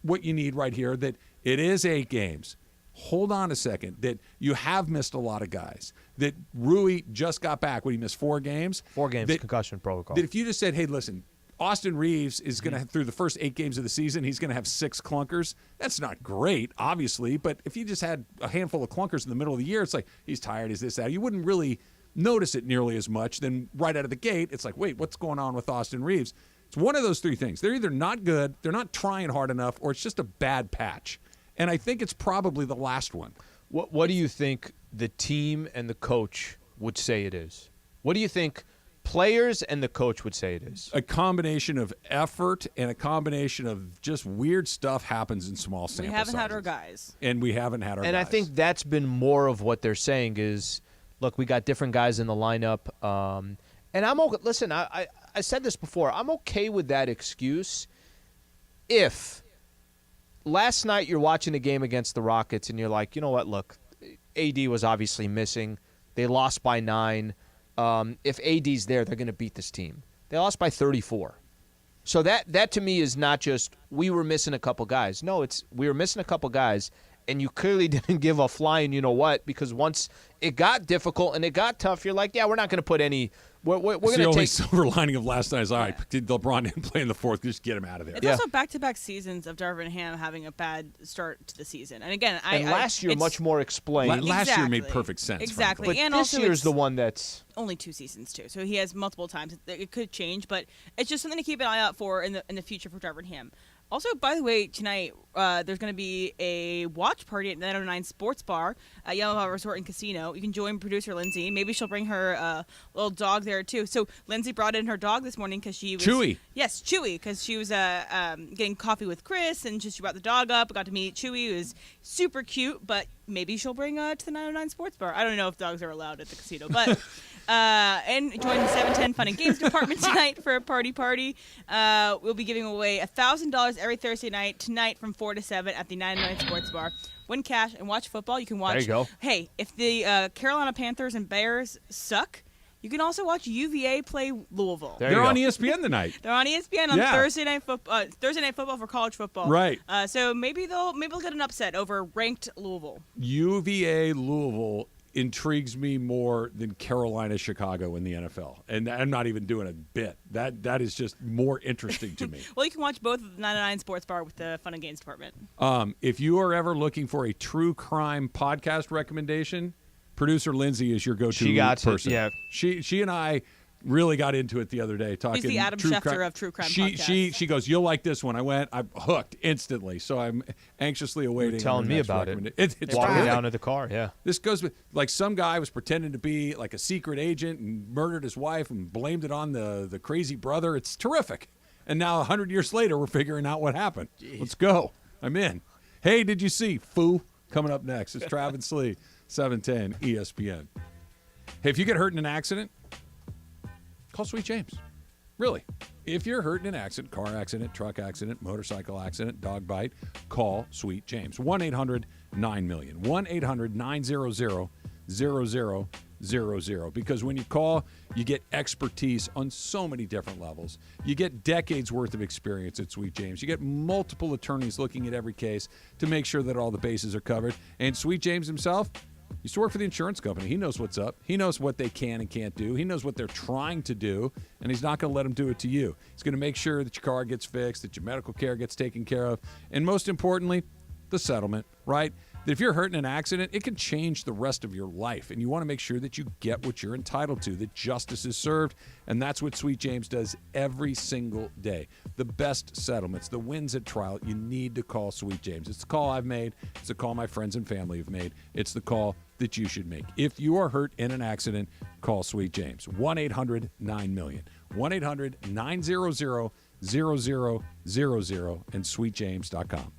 what you need right here, that it is 8 games? Hold on a second, that you have missed a lot of guys, that Rui just got back when he missed 4 games. 4 games, concussion protocol. That if you just said, hey, listen, Austin Reeves is going to, through the first 8 games of the season, he's going to have 6 clunkers. That's not great, obviously, but if you just had a handful of clunkers in the middle of the year, it's like, he's tired, is this, that. You wouldn't really notice it nearly as much. Then right out of the gate, it's like, wait, what's going on with Austin Reeves? It's one of those 3 things. They're either not good, they're not trying hard enough, or it's just a bad patch. And I think it's probably the last one. What do you think the team and the coach would say it is? What do you think players and the coach would say it is? A combination of effort and a combination of just weird stuff happens in small sample We haven't sizes. had our guys. And we haven't had our guys. And I think that's been more of what they're saying is, look, we got different guys in the lineup. And I'm okay. Listen, I said this before. I'm okay with that excuse if last night you're watching the game against the Rockets and you're like, you know what, look, AD was obviously missing. They lost by 9. If AD's there, they're going to beat this team. They lost by 34. So that to me is not just we were missing a couple guys. No, it's we were missing a couple guys, and you clearly didn't give a flying you-know-what, because once it got difficult and it got tough, you're like, yeah, we're not going to put any we're going to take – the only silver lining of last night is, all right, LeBron didn't play in the fourth. Just get him out of there. It's also back-to-back seasons of Darvin Ham having a bad start to the season. And again, last year much more explained. Last year made perfect sense. Exactly. But and this also year's the one that's only 2 seasons too, so he has multiple times. It could change, but it's just something to keep an eye out for in the future for Darvin Ham. Also, by the way, tonight there's going to be a watch party at 909 Sports Bar at Yamaha Resort and Casino. You can join producer Lindsay. Maybe she'll bring her little dog there too. So Lindsay brought in her dog this morning because she was Chewy. Yes, Chewy, because she was getting coffee with Chris, and she brought the dog up. I got to meet Chewy. It was super cute, but maybe she'll bring to the 909 Sports Bar. I don't know if dogs are allowed at the casino, but and join the 710 Fun and Games department tonight for a party. We'll be giving away $1,000 every Thursday night tonight from 4 to 7 at the 909 Sports Bar. Win cash and watch football. You can watch. There you go. Hey, if the Carolina Panthers and Bears suck, you can also watch UVA play Louisville. They're on ESPN tonight. They're on ESPN on Thursday night football for college football. Right. So maybe they'll get an upset over ranked Louisville. UVA Louisville intrigues me more than Carolina Chicago in the NFL, and I'm not even doing a bit. That is just more interesting to me. Well, you can watch both of the 99 Sports Bar with the Fun and Games department. If you are ever looking for a true crime podcast recommendation, producer Lindsay is your go-to person. Yeah, she and I really got into it the other day talking. He's the Adam Schefter of true crime podcasts. She goes, you'll like this one. I'm hooked instantly. So I'm anxiously awaiting. You're telling me about it. It's walking down to the car. Yeah. This goes with like some guy was pretending to be like a secret agent and murdered his wife and blamed it on the crazy brother. It's terrific. And now 100 years later, we're figuring out what happened. Jeez. Let's go. I'm in. Hey, did you see Foo? Coming up next is Travis Lee, 710 ESPN. Hey, if you get hurt in an accident, call Sweet James. Really. If you're hurt in an accident, car accident, truck accident, motorcycle accident, dog bite, call Sweet James. 1-800-9-MILLION. 1-800-900-0000. Because when you call, you get expertise on so many different levels. You get decades worth of experience at Sweet James. You get multiple attorneys looking at every case to make sure that all the bases are covered. And Sweet James himself used to work for the insurance company. He knows what's up. He knows what they can and can't do. He knows what they're trying to do, and he's not going to let them do it to you. He's going to make sure that your car gets fixed, that your medical care gets taken care of, and most importantly, the settlement, right? That if you're hurt in an accident, it can change the rest of your life, and you want to make sure that you get what you're entitled to, that justice is served, and that's what Sweet James does every single day. The best settlements, the wins at trial, you need to call Sweet James. It's the call I've made. It's the call my friends and family have made. It's the call that you should make. If you are hurt in an accident, call Sweet James. 1-800-9-MILLION. 1-800-900-0000 and sweetjames.com.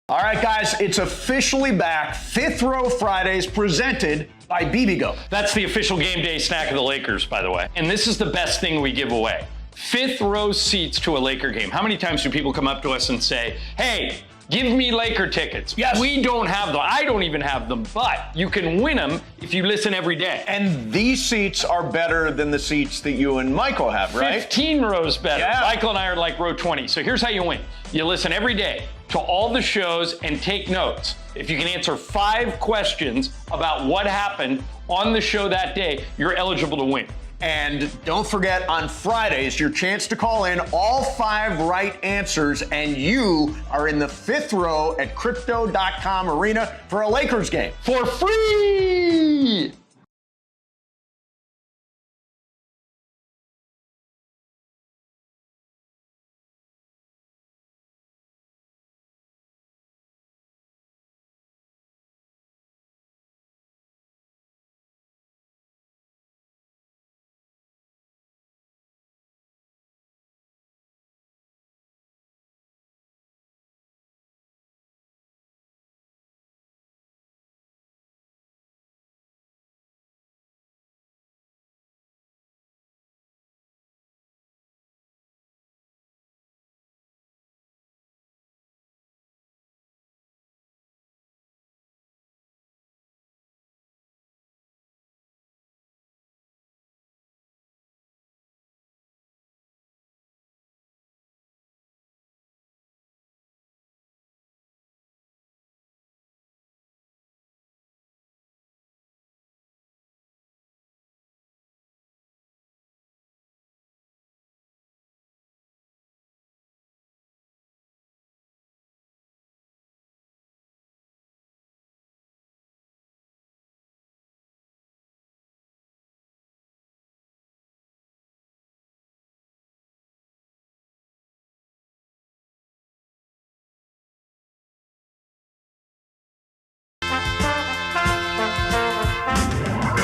All right, guys, it's officially back. Fifth Row Fridays presented by BBGO. That's the official game day snack of the Lakers, by the way. And this is the best thing we give away. Fifth row seats to a Laker game. How many times do people come up to us and say, hey, give me Laker tickets? Yes. We don't have them. I don't even have them, but you can win them if you listen every day. And these seats are better than the seats that you and Michael have, right? 15 rows better. Yeah. Michael and I are like row 20. So here's how you win. You listen every day to all the shows and take notes. If you can answer 5 questions about what happened on the show that day, you're eligible to win. And don't forget, on Fridays, your chance to call in all 5 right answers, and you are in the 5th row at Crypto.com Arena for a Lakers game. For free!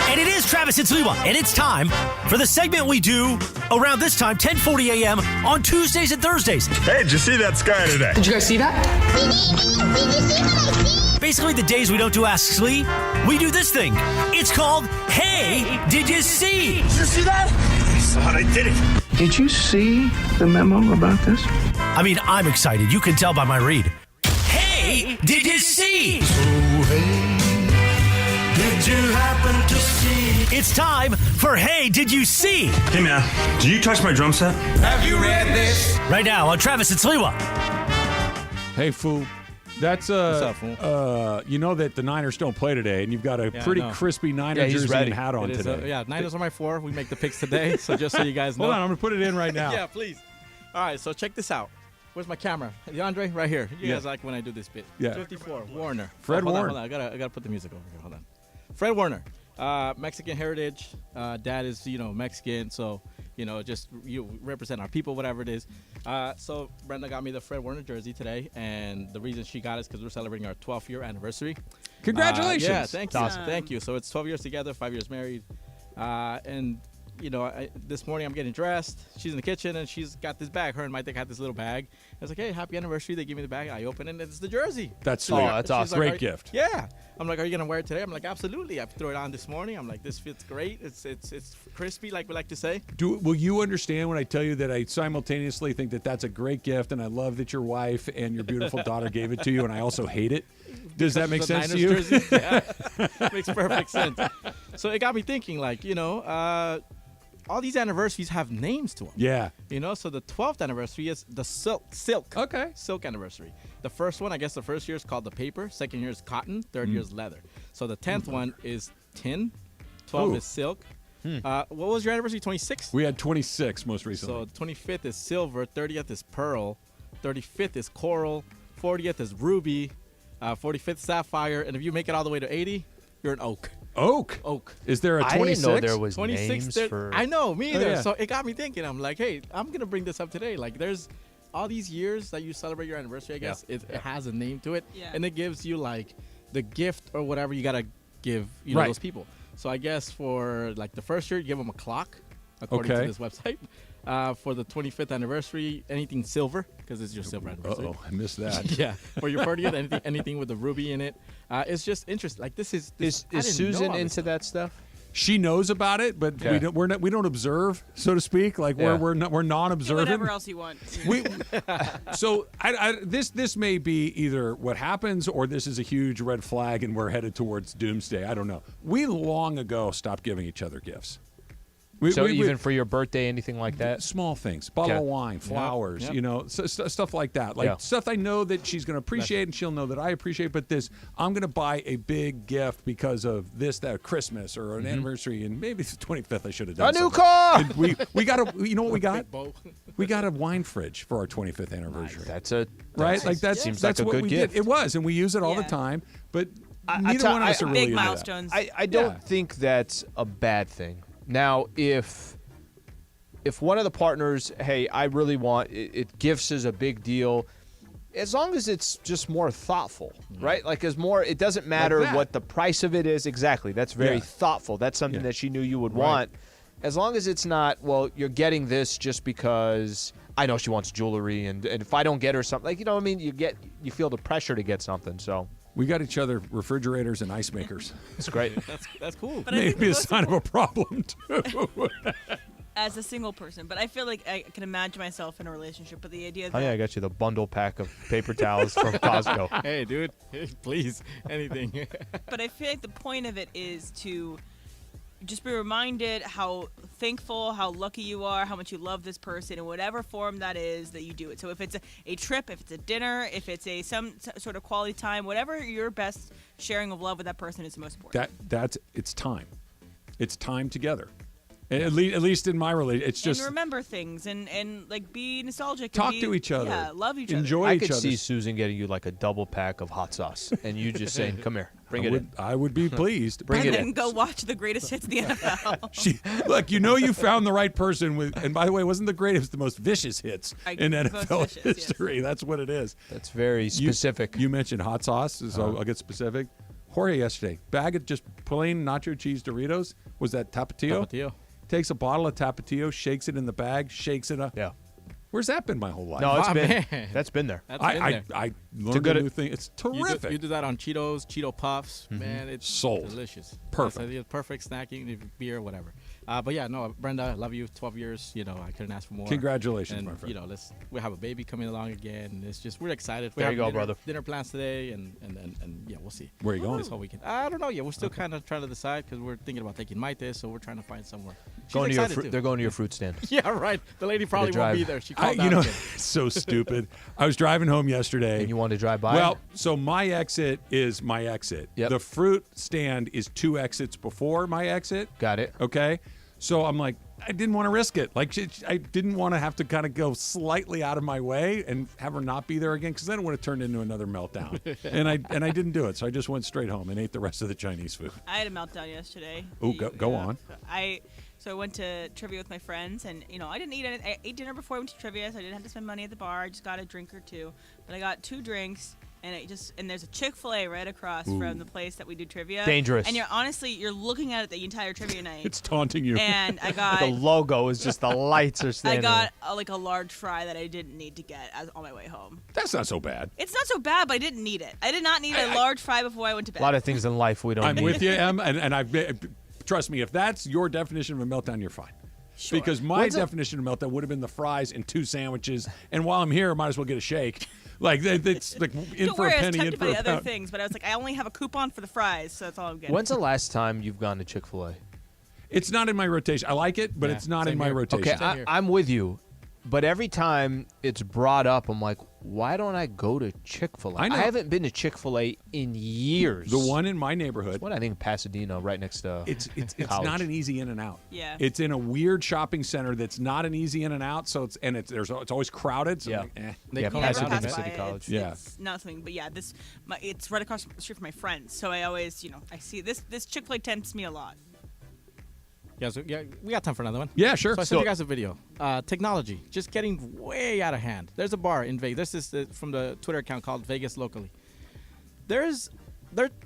And it is Travis and Sliwa, and it's time for the segment we do around this time, 10:40 a.m. on Tuesdays and Thursdays. Hey, did you see that sky today? Did you guys see that? Basically, the days we don't do Ask Slee, we do this thing. It's called Hey, Did You See? Did you see that? I thought I did it. Did you see the memo about this? I mean, I'm excited. You can tell by my read. Hey, did you see? Did you happen to see? It's time for Hey, Did You See? Hey, man, did you touch my drum set? Have you read this? Right now on Travis and Sliwa. Hey, fool. That's What's up, fool? you know that the Niners don't play today, and you've got a Yeah, I pretty know. crispy Niner Yeah, he's jersey ready. and hat on It is, today. yeah, Niners on my floor. We make the picks today, so just so you guys know. Hold on, I'm gonna put it in right now. Yeah, please. All right, so check this out. Where's my camera? DeAndre, right here. You Yeah. guys like when I do this bit. Yeah. 54, Warner. Fred hold Warner. On, hold on. I gotta put the music over here. Hold on. Fred Warner, Mexican heritage. Dad is Mexican, so just you represent our people, whatever it is. So Brenda got me the Fred Warner jersey today, and the reason she got it is because we're celebrating our 12th year anniversary. Congratulations! Yeah, thank you. Awesome. Thank you. So it's 12 years together, 5 years married, and this morning I'm getting dressed. She's in the kitchen and she's got this bag. Her and my dick had this little bag. I was like, hey, happy anniversary. They give me the bag. I open it and it's the jersey. That's She's sweet. like- that's she's awesome. like, Great gift. Yeah. I'm like, are you going to wear it today? I'm like, absolutely. I threw it on this morning. I'm like, this fits great. It's crispy, like we like to say. Will you understand when I tell you that I simultaneously think that that's a great gift, and I love that your wife and your beautiful daughter gave it to you, and I also hate it? Does that make The sense to Niners you? jersey? Yeah. Makes perfect sense. So it got me thinking, all these anniversaries have names to them. Yeah. So the 12th anniversary is the silk. Okay. Silk anniversary. The first one, I guess the first year is called the paper. Second year is cotton. Third year is leather. So the 10th one is tin. 12 Ooh. is silk. What was your anniversary? 26? We had 26 most recently. So the 25th is silver. 30th is pearl. 35th is coral. 40th is ruby. 45th sapphire. And if you make it all the way to 80, you're an oak. Oak. Is there a 26? I didn't know there was 26 names there- for. I know, me either. yeah. So it got me thinking. I'm like, hey, I'm going to bring this up today. Like, there's all these years that you celebrate your anniversary, I guess. It has a name to it. Yeah. And it gives you, like, the gift or whatever you got to give, Right. those people. So I guess for, like, the first year, you give them a clock. according Okay. to this website. For the 25th anniversary, anything silver, because it's your silver anniversary. I missed that. Yeah, for your 40th, anything with the ruby in it. It's just interesting. Like this is Is Susan into that stuff? She knows about it, but Okay. we don't observe, so to speak. Like Yeah. we're non-observant. Whatever else you want. So this may be either what happens or this is a huge red flag and we're headed towards doomsday. I don't know. We long ago stopped giving each other gifts. Even for your birthday, anything like that? Small things, bottle of wine, flowers, stuff like that. Like stuff I know that she's going to appreciate and she'll know that I appreciate. But I'm going to buy a big gift because of this, that, Christmas or an anniversary, and maybe it's the 25th. I should have done A new something. car! And we got you know what we got? We got a wine fridge for our 25th anniversary. That's right. Like seems that's like a what good we gift. did. It was, and we use it all the time. But neither one of us are really big into that. milestones. I don't think that's a bad thing. Now, if one of the partners, hey, I really want it, gifts is a big deal. As long as it's just more thoughtful, right? Like, it doesn't matter what the price of it is. Exactly. That's very thoughtful. That's something that she knew you would want. As long as it's not, well, you're getting this just because I know she wants jewelry, and if I don't get her something, like, you know what I mean? You feel the pressure to get something, so. We got each other refrigerators and ice makers. That's great. That's cool. But I think Maybe a the sign of a problem, too. As a single person, but I feel like I can imagine myself in a relationship. But the idea that Oh, yeah, I got you the bundle pack of paper towels from Costco. Hey, dude, please, anything. But I feel like the point of it is to just be reminded how thankful, how lucky you are, how much you love this person in whatever form that is that you do it. So if it's a trip, if it's a dinner, if it's some sort of quality time, whatever your best sharing of love with that person is the most important. It's time. It's time together. At least in my relationship, it's just and remember things and like be nostalgic. talk and to each other. Yeah, love each Enjoy other. I each could other. see Susan getting you like a double pack of hot sauce, and you just saying, "Come here, bring it in." I would be pleased. Bring and it then in. go watch the greatest hits of the NFL. Look, you found the right person with. And by the way, it wasn't the greatest, the most vicious hits in NFL history. Yes. That's what it is. That's very specific. You mentioned hot sauce, so I'll get specific. Jorge yesterday, bag of just plain nacho cheese Doritos. Was that Tapatio? Tapatio. Takes a bottle of Tapatio, shakes it in the bag, shakes it up. Yeah. Where's that been my whole life? No, Oh, man. that's been there. I learned a new thing. It's terrific. You do that on Cheetos, Cheeto Puffs. Man, it's Sold. delicious. Perfect. It's perfect snacking, beer, whatever. But yeah, no, Brenda, I love you. 12 years. I couldn't ask for more. Congratulations, and, my friend. We have a baby coming along again. And it's just we're excited. We There have you go, dinner, brother. Dinner plans today, and yeah, we'll see. Where are you going? This whole weekend. I don't know yet. We're still kind of trying to decide because we're thinking about taking Maite, so we're trying to find somewhere. They're going to your fruit stand. Yeah, right. The lady probably won't be there. She called out again. It's so stupid. I was driving home yesterday. And you wanted to drive by? Well, so my exit is my exit. Yep. The fruit stand is 2 exits before my exit. Got it. Okay. So I'm like, I didn't want to risk it. Like, I didn't want to have to kind of go slightly out of my way and have her not be there again because then it would have turned into another meltdown. and I didn't do it. So I just went straight home and ate the rest of the Chinese food. I had a meltdown yesterday. Oh, go on. So I went to trivia with my friends, and I didn't eat any. I ate dinner before I went to trivia, so I didn't have to spend money at the bar. I just got a drink or two, but I got 2 drinks, and there's a Chick-fil-A right across from the place that we do trivia. Dangerous. And you're looking at it the entire trivia night. It's taunting you. And I got The logo is just the lights are I standing. got a large fry that I didn't need to get on my way home. That's not so bad. It's not so bad, but I didn't need it. I did not need a large fry before I went to bed. A lot of things in life we don't I'm need. with you, Em, and trust me, if that's your definition of a meltdown, you're fine. Sure. Because my definition of meltdown would have been the fries and 2 sandwiches, and while I'm here, I might as well get a shake. Like it's like in for a penny, I was in tempted for by a other pound. things, but I was like, I only have a coupon for the fries, so that's all I'm getting. When's the last time you've gone to Chick-fil-A? It's not in my rotation. I like it, but it's not in my rotation. Okay, I'm with you. But every time it's brought up, I'm like, why don't I go to Chick-fil-A? I know. I haven't been to Chick-fil-A in years. The one in my neighborhood. It's one I think Pasadena, right next to It's college. not an easy in and out. Yeah. It's in a weird shopping center that's not an easy in and out. So it's always crowded. So Yeah. I'm like, eh. Yeah, Never Pasadena passed City by it. College. Yeah. It's not something, but yeah, it's right across the street from my friends, so I always, I see this Chick-fil-A tempts me a lot. Yeah, so we got time for another one. Yeah, sure. So I sent you guys a video. Technology, just getting way out of hand. There's a bar in Vegas. This is from the Twitter account called Vegas Locally. They're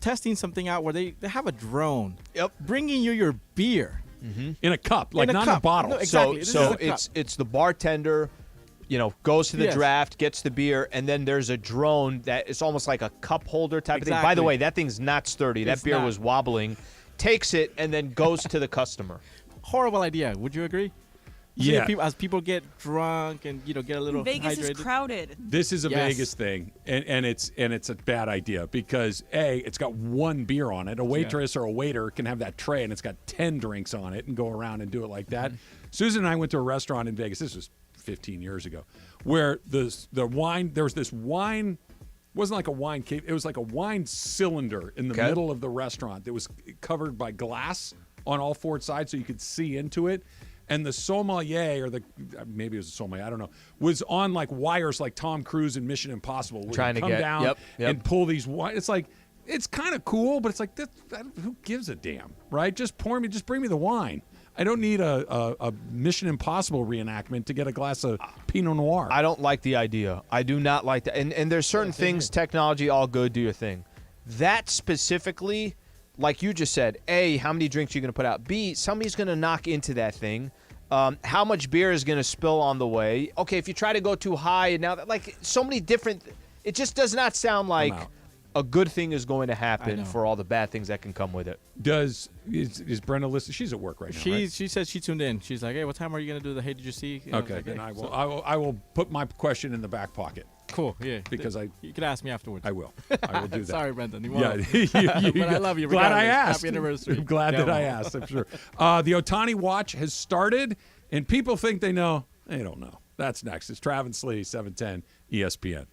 testing something out where they have a drone bringing you your beer in a cup, like not in a bottle. No, exactly. So it's the bartender, goes to the draft, gets the beer, and then there's a drone that is almost like a cup holder type of thing. By the way, that thing's not sturdy. That beer was wobbling. Takes it and then goes to the customer. Horrible idea. Would you agree? Yeah. As people get drunk and get a little Vegas hydrated. is crowded. This is a Vegas thing, and it's a bad idea because it's got one beer on it. A waitress or a waiter can have that tray, and it's got 10 drinks on it, and go around and do it like that. Susan and I went to a restaurant in Vegas. This was 15 years ago, where there was this wine. Wasn't like a wine cave. It was like a wine cylinder in the middle of the restaurant that was covered by glass on all 4 sides, so you could see into it. And the sommelier, maybe it was a sommelier, I don't know, was on like wires like Tom Cruise in Mission Impossible. Trying to come get down and pull these wine. It's like, it's kind of cool, but it's like, who gives a damn, right? Just bring me the wine. I don't need a Mission Impossible reenactment to get a glass of Pinot Noir. I don't like the idea. I do not like that. And there's certain things, technology, all good, do your thing. That specifically, like you just said, A, how many drinks are you going to put out? B, somebody's going to knock into that thing. How much beer is going to spill on the way? Okay, if you try to go too high, and now like so many different, it just does not sound like a good thing is going to happen for all the bad things that can come with it. Is Brenda listening? She's at work right now. She said she tuned in. She's like, hey, what time are you going to do the Hey Did You See? Okay, then I will put my question in the back pocket. Cool, yeah. Because you can ask me afterwards. I will do that. Sorry, Brendan. But I love you. Glad I asked. Happy anniversary. I'm glad that I asked, I'm sure. The Ohtani watch has started, and people think they know. They don't know. That's next. It's Travis Lee, 710 ESPN.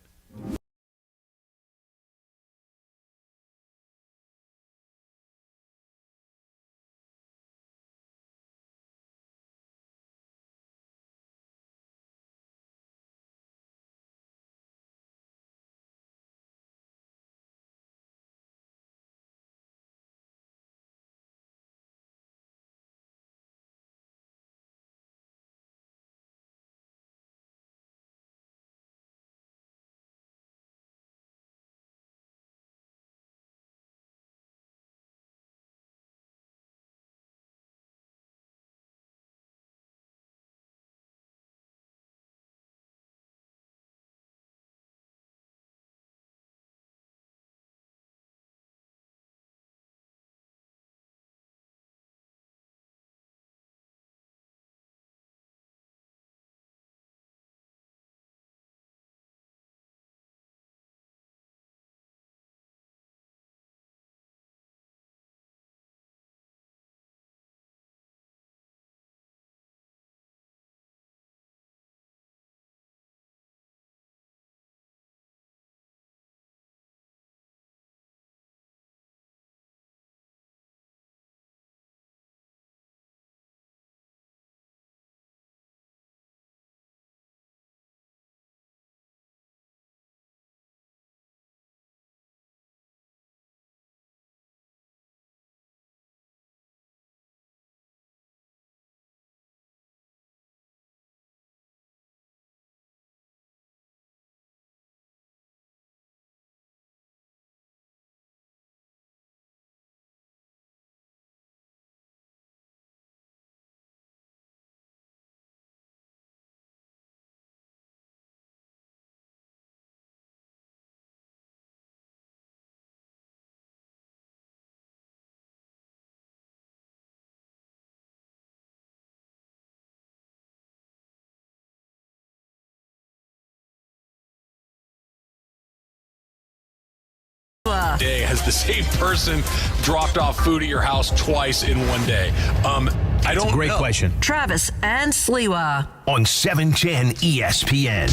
Day has the same person dropped off food at your house twice in one day? I don't. Great question. Travis and Sliwa On 710 ESPN.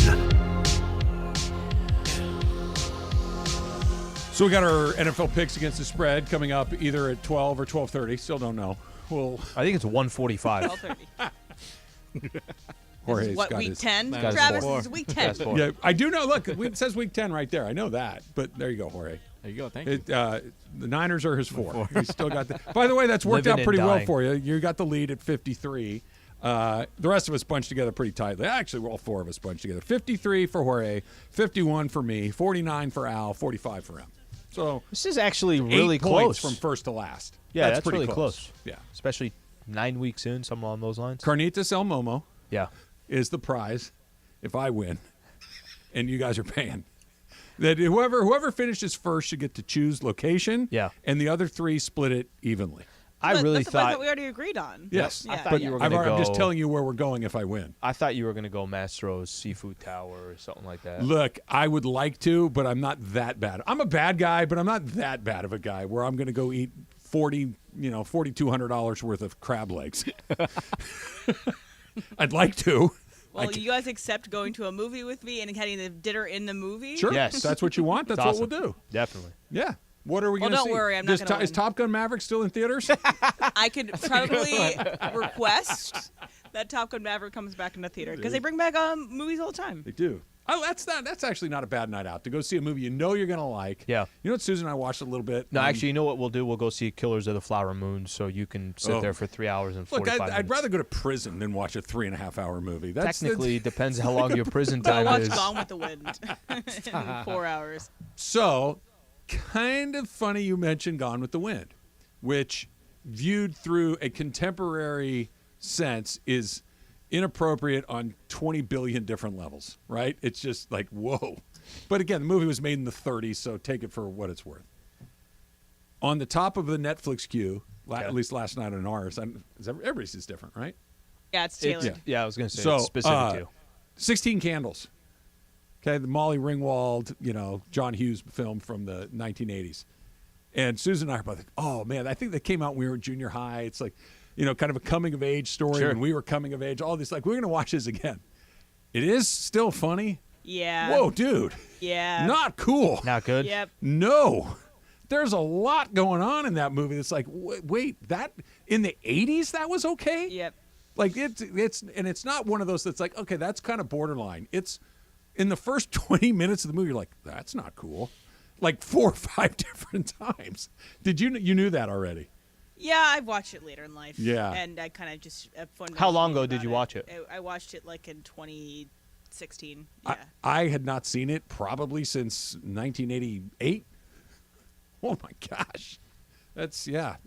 So we got our NFL picks against the spread coming up either at 12 or 12:30. Still don't know. I think it's 1:45. 12:30. Jorge's What, got week his- 10? Got his Travis four. is week 10. Yeah, I do know. Look, it says week 10 right there. I know that. But there you go, Jorge. There you go. Thank you. The Niners are his 4. He's still got that. By the way, that's worked Living out pretty and well dying. for you. You got the lead at 53. The rest of us bunched together pretty tightly. Actually, we're all 4 of us bunched together. 53 for Jorge, 51 for me, 49 for Al, 45 for him. So This is actually really 8 points close from first to last. Yeah, that's pretty really close. Yeah. Especially 9 weeks in, somewhere along those lines. Carnitas El Momo is the prize if I win, and you guys are paying. That whoever finishes first should get to choose location, and the other 3 split it evenly. I really that's thought what we already agreed on. Yes, I thought you were going to go. I'm just telling you where we're going if I win. I thought you were going to go Mastro's Seafood Tower or something like that. Look, I would like to, but I'm not that bad. I'm a bad guy, but I'm not that bad of a guy where I'm going to go eat $4,200 worth of crab legs. I'd like to. Well, you guys accept going to a movie with me and getting the dinner in the movie? Sure. Yes. That's what you want. That's awesome. what we'll do. Definitely. Yeah. What are we going to see? Well, don't worry. I'm not going to Is Top Gun Maverick still in theaters? I could probably request that Top Gun Maverick comes back in the theater because they bring back movies all the time. They do. Oh, that's actually not a bad night out to go see a movie you know you're going to like. Yeah. You know what, Susan and I watched a little bit. No, actually, you know what we'll do? We'll go see Killers of the Flower Moon so you can sit there for 3 hours and 45 minutes. I'd rather go to prison than watch a 3.5-hour movie. Technically, depends how long your prison time watch is. Gone with the Wind in 4 hours. So, kind of funny you mentioned Gone with the Wind, which viewed through a contemporary sense is inappropriate on 20 billion different levels, right? It's just like, whoa. But again, the movie was made in the 30s, so take it for what it's worth. On the top of the Netflix queue, at least last night on ours, everybody's is different, right? Yeah, it's tailored. I was going to say it's specific to you. 16 Candles. Okay, the Molly Ringwald, John Hughes film from the 1980s. And Susan and I are both like, oh, man, I think that came out when we were in junior high. It's like, kind of a coming-of-age story when we were coming of age. All this, like, we're going to watch this again. It is still funny. Yeah. Whoa, dude. Yeah. Not cool. Not good? Yep. No. There's a lot going on in that movie that's like, wait, that in the 80s that was okay? Yep. Like, it's not one of those that's like, okay, that's kind of borderline. It's in the first 20 minutes of the movie, you're like, that's not cool. Like 4 or 5 different times. You knew that already? Yeah, I've watched it later in life. Yeah. And I kind of just have fun. How long ago did you watch it? I watched it like in 2016. Yeah. I had not seen it probably since 1988. Oh my gosh. That's, I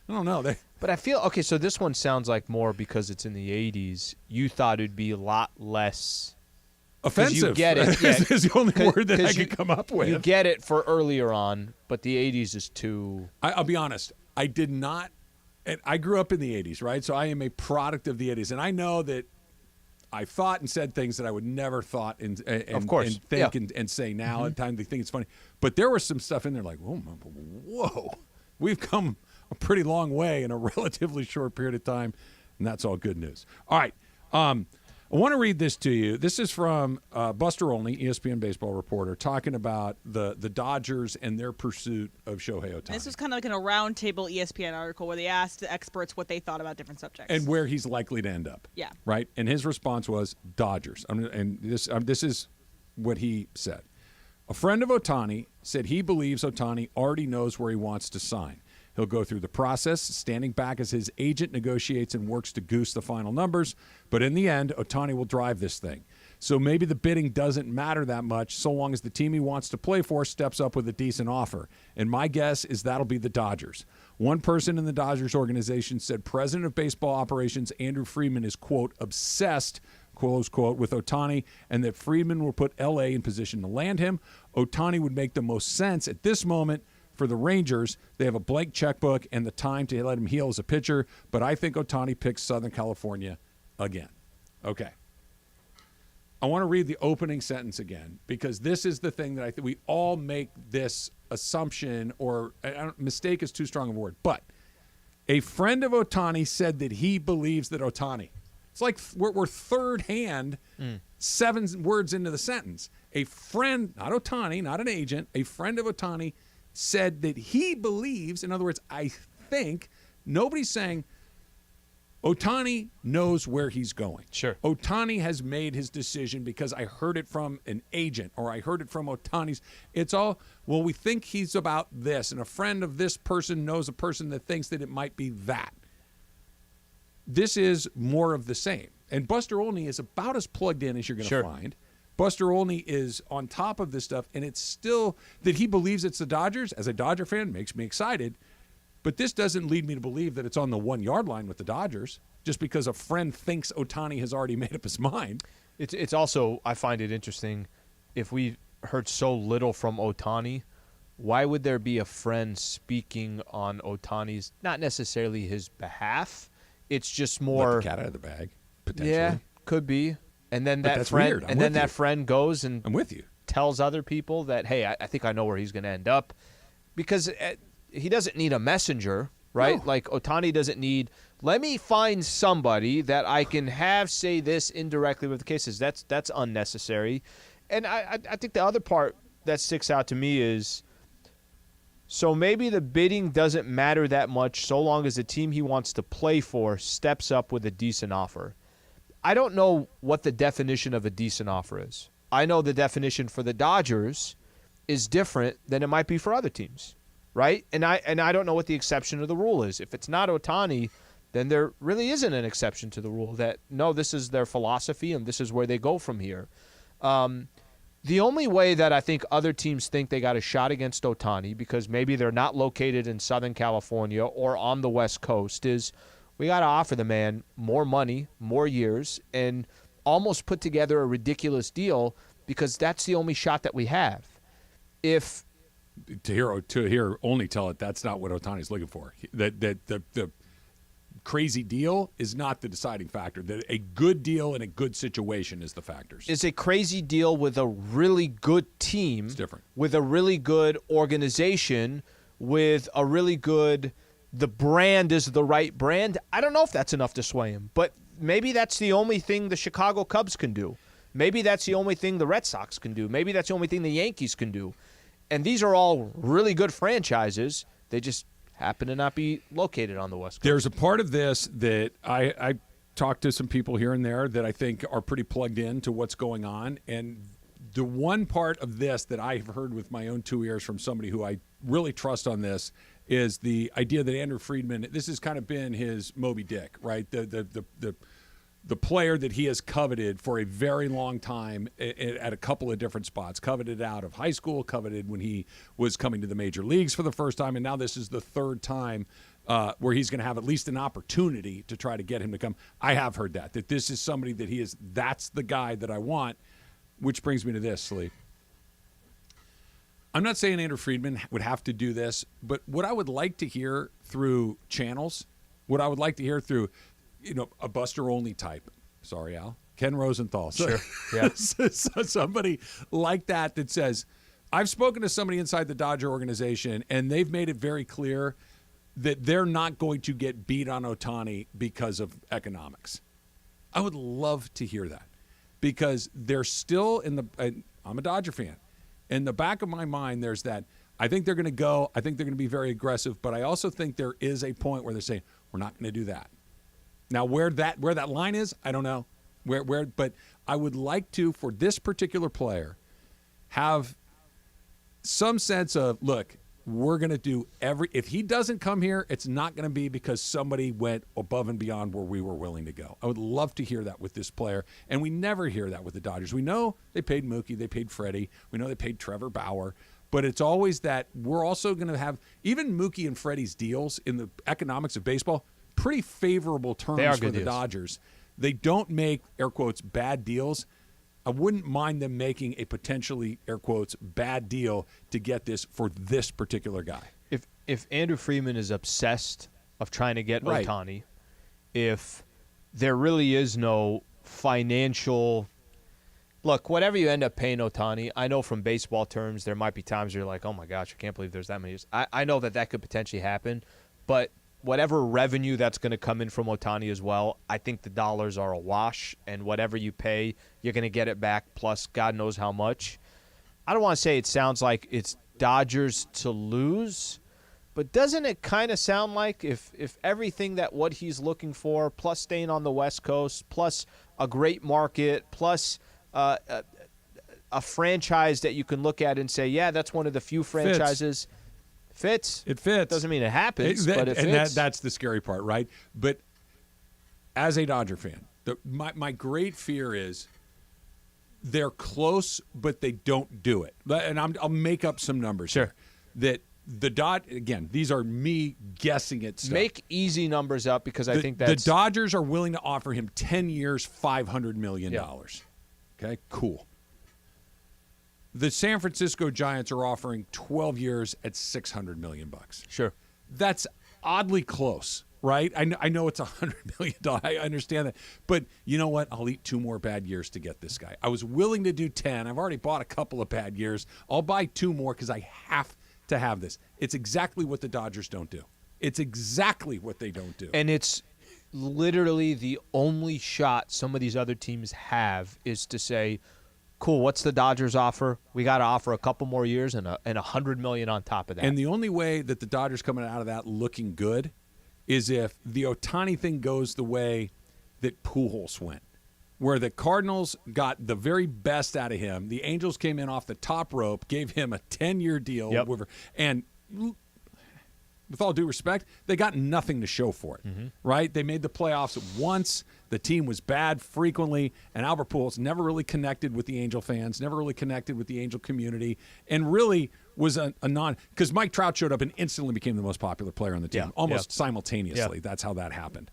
don't know. But I feel, okay, so this one sounds like more because it's in the 80s. You thought it'd be a lot less offensive. You get it. Is the only word that I could come up with. You get it for earlier on, but the 80s is too. I'll be honest. I did not. And I grew up in the 80s, right? So I am a product of the 80s. And I know that I thought and said things that I would never thought and of course. And think and say now. At the time they think it's funny. But there was some stuff in there like, whoa, we've come a pretty long way in a relatively short period of time. And that's all good news. All right. I want to read this to you. This is from Buster Olney, ESPN baseball reporter, talking about the Dodgers and their pursuit of Shohei Ohtani. This was kind of like in a roundtable ESPN article where they asked the experts what they thought about different subjects. And where he's likely to end up. Yeah. Right? And his response was Dodgers. And this is what he said. A friend of Ohtani said he believes Ohtani already knows where he wants to sign. He'll go through the process, standing back as his agent negotiates and works to goose the final numbers. But in the end, Ohtani will drive this thing. So maybe the bidding doesn't matter that much so long as the team he wants to play for steps up with a decent offer. And my guess is that'll be the Dodgers. One person in the Dodgers organization said President of Baseball Operations Andrew Friedman is, quote, obsessed, close quote, with Ohtani, and that Friedman will put L.A. in position to land him. Ohtani would make the most sense at this moment. For the Rangers, they have a blank checkbook and the time to let him heal as a pitcher, but I think Ohtani picks Southern California again. Okay. I want to read the opening sentence again because this is the thing that I think we all make this assumption, or mistake is too strong a word, but a friend of Ohtani said that he believes that Ohtani. It's like we're third hand, 7 words into the sentence. A friend, not Ohtani, not an agent, a friend of Ohtani said that he believes, in other words, I think, nobody's saying Ohtani knows where he's going. Sure. Ohtani has made his decision because I heard it from an agent or I heard it from Ohtani's. It's all, well, we think he's about this, and a friend of this person knows a person that thinks that it might be that. This is more of the same. And Buster Olney is about as plugged in as you're going to find. Buster Olney is on top of this stuff, and it's still that he believes it's the Dodgers. As a Dodger fan, makes me excited. But this doesn't lead me to believe that it's on the 1 yard line with the Dodgers just because a friend thinks Ohtani has already made up his mind. It's also, I find it interesting, if we heard so little from Ohtani, why would there be a friend speaking on Ohtani's, not necessarily his behalf? It's just more. Let the cat out of the bag, potentially. Yeah, could be. And then But that that's friend, weird. I'm and then with you. that friend goes and I'm with you. tells other people that, hey, I think I know where he's going to end up, because he doesn't need a messenger, right? No. Like Ohtani doesn't need. Let me find somebody that I can have say this indirectly with the cases. That's unnecessary. And I think the other part that sticks out to me is, so maybe the bidding doesn't matter that much so long as the team he wants to play for steps up with a decent offer. I don't know what the definition of a decent offer is. I know the definition for the Dodgers is different than it might be for other teams, right? And I don't know what the exception to the rule is. If it's not Ohtani, then there really isn't an exception to the rule that, no, this is their philosophy and this is where they go from here. The only way that I think other teams think they got a shot against Ohtani, because maybe they're not located in Southern California or on the West Coast, is we got to offer the man more money, more years, and almost put together a ridiculous deal, because that's the only shot that we have. If To hear only tell it that's not what Ohtani's looking for. That the crazy deal is not the deciding factor. That a good deal in a good situation is the factors. Is a crazy deal with a really good team. It's different. With a really good organization, with a really good, the brand is the right brand. I don't know if that's enough to sway him, but maybe that's the only thing the Chicago Cubs can do. Maybe that's the only thing the Red Sox can do. Maybe that's the only thing the Yankees can do. And these are all really good franchises. They just happen to not be located on the West Coast. There's a part of this that I talked to some people here and there that I think are pretty plugged in to what's going on. And the one part of this that I've heard with my own 2 ears from somebody who I really trust on this is the idea that Andrew Friedman, this has kind of been his Moby Dick, right? The player that he has coveted for a very long time at a couple of different spots. Coveted out of high school, coveted when he was coming to the major leagues for the first time, and now this is the third time where he's going to have at least an opportunity to try to get him to come. I have heard that this is somebody that that's the guy that I want, which brings me to this, Slee. I'm not saying Andrew Friedman would have to do this, but what I would like to hear through channels, what I would like to hear through a Buster-only type. Sorry, Al. Ken Rosenthal. Sure. Yeah. So somebody like that says, I've spoken to somebody inside the Dodger organization, and they've made it very clear that they're not going to get beat on Ohtani because of economics. I would love to hear that, because they're still I'm a Dodger fan. In the back of my mind, there's that. I think they're going to go. I think they're going to be very aggressive, but I also think there is a point where they're saying, we're not going to do that. Now, where that line is, I don't know. But I would like to, for this particular player, have some sense of, look, we're going to do if he doesn't come here, it's not going to be because somebody went above and beyond where we were willing to go. I would love to hear that with this player, and we never hear that with the Dodgers. We know they paid Mookie, they paid Freddie, we know they paid Trevor Bauer, but it's always that we're also going to have, even Mookie and Freddie's deals in the economics of baseball, pretty favorable terms for the Dodgers. They don't make, air quotes, bad deals. I wouldn't mind them making a potentially, air quotes, bad deal to get this for this particular guy. If Andrew Friedman is obsessed of trying to get Ohtani, if there really is no financial look, whatever you end up paying Ohtani, I know from baseball terms there might be times where you're like, oh my gosh, I can't believe there's that many years. I know that could potentially happen, but whatever revenue that's going to come in from Ohtani as well, I think the dollars are a wash, and whatever you pay, you're going to get it back, plus God knows how much. I don't want to say it sounds like it's Dodgers to lose, but doesn't it kind of sound like if everything that what he's looking for, plus staying on the West Coast, plus a great market, plus a franchise that you can look at and say, yeah, that's one of the few franchises – fits. It fits. Doesn't mean it happens, but it fits. That's the scary part, right? But as a Dodger fan, my great fear is they're close, but they don't do it. And I'll make up some numbers here. That Again, these are me guessing at stuff. Make easy numbers up because I think that's... The Dodgers are willing to offer him 10 years, $500 million. Yeah. Okay, cool. The San Francisco Giants are offering 12 years at $600 million. Sure. That's oddly close, right? I know it's $100 million. I understand that. But you know what? I'll eat 2 more bad years to get this guy. I was willing to do 10. I've already bought a couple of bad years. I'll buy 2 more because I have to have this. It's exactly what the Dodgers don't do. It's exactly what they don't do. And it's literally the only shot some of these other teams have is to say, cool, what's the Dodgers offer? We got to offer a couple more years and $100 million on top of that. And the only way that the Dodgers coming out of that looking good is if the Ohtani thing goes the way that Pujols went, where the Cardinals got the very best out of him. The Angels came in off the top rope, gave him a 10-year deal. Yep. And with all due respect, they got nothing to show for it, right? They made the playoffs once. The team was bad frequently, and Albert Pujols never really connected with the Angel fans, never really connected with the Angel community, and really was a non – because Mike Trout showed up and instantly became the most popular player on the team, almost simultaneously. Yeah. That's how that happened.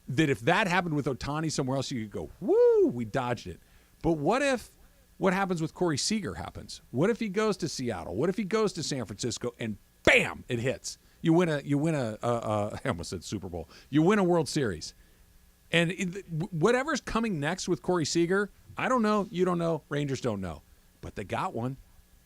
That if that happened with Ohtani somewhere else, you could go, woo, we dodged it. But what if what happens with Corey Seager happens? What if he goes to Seattle? What if he goes to San Francisco and bam, it hits? You win a I almost said Super Bowl. You win a World Series. And whatever's coming next with Corey Seager, I don't know, you don't know, Rangers don't know. But they got one.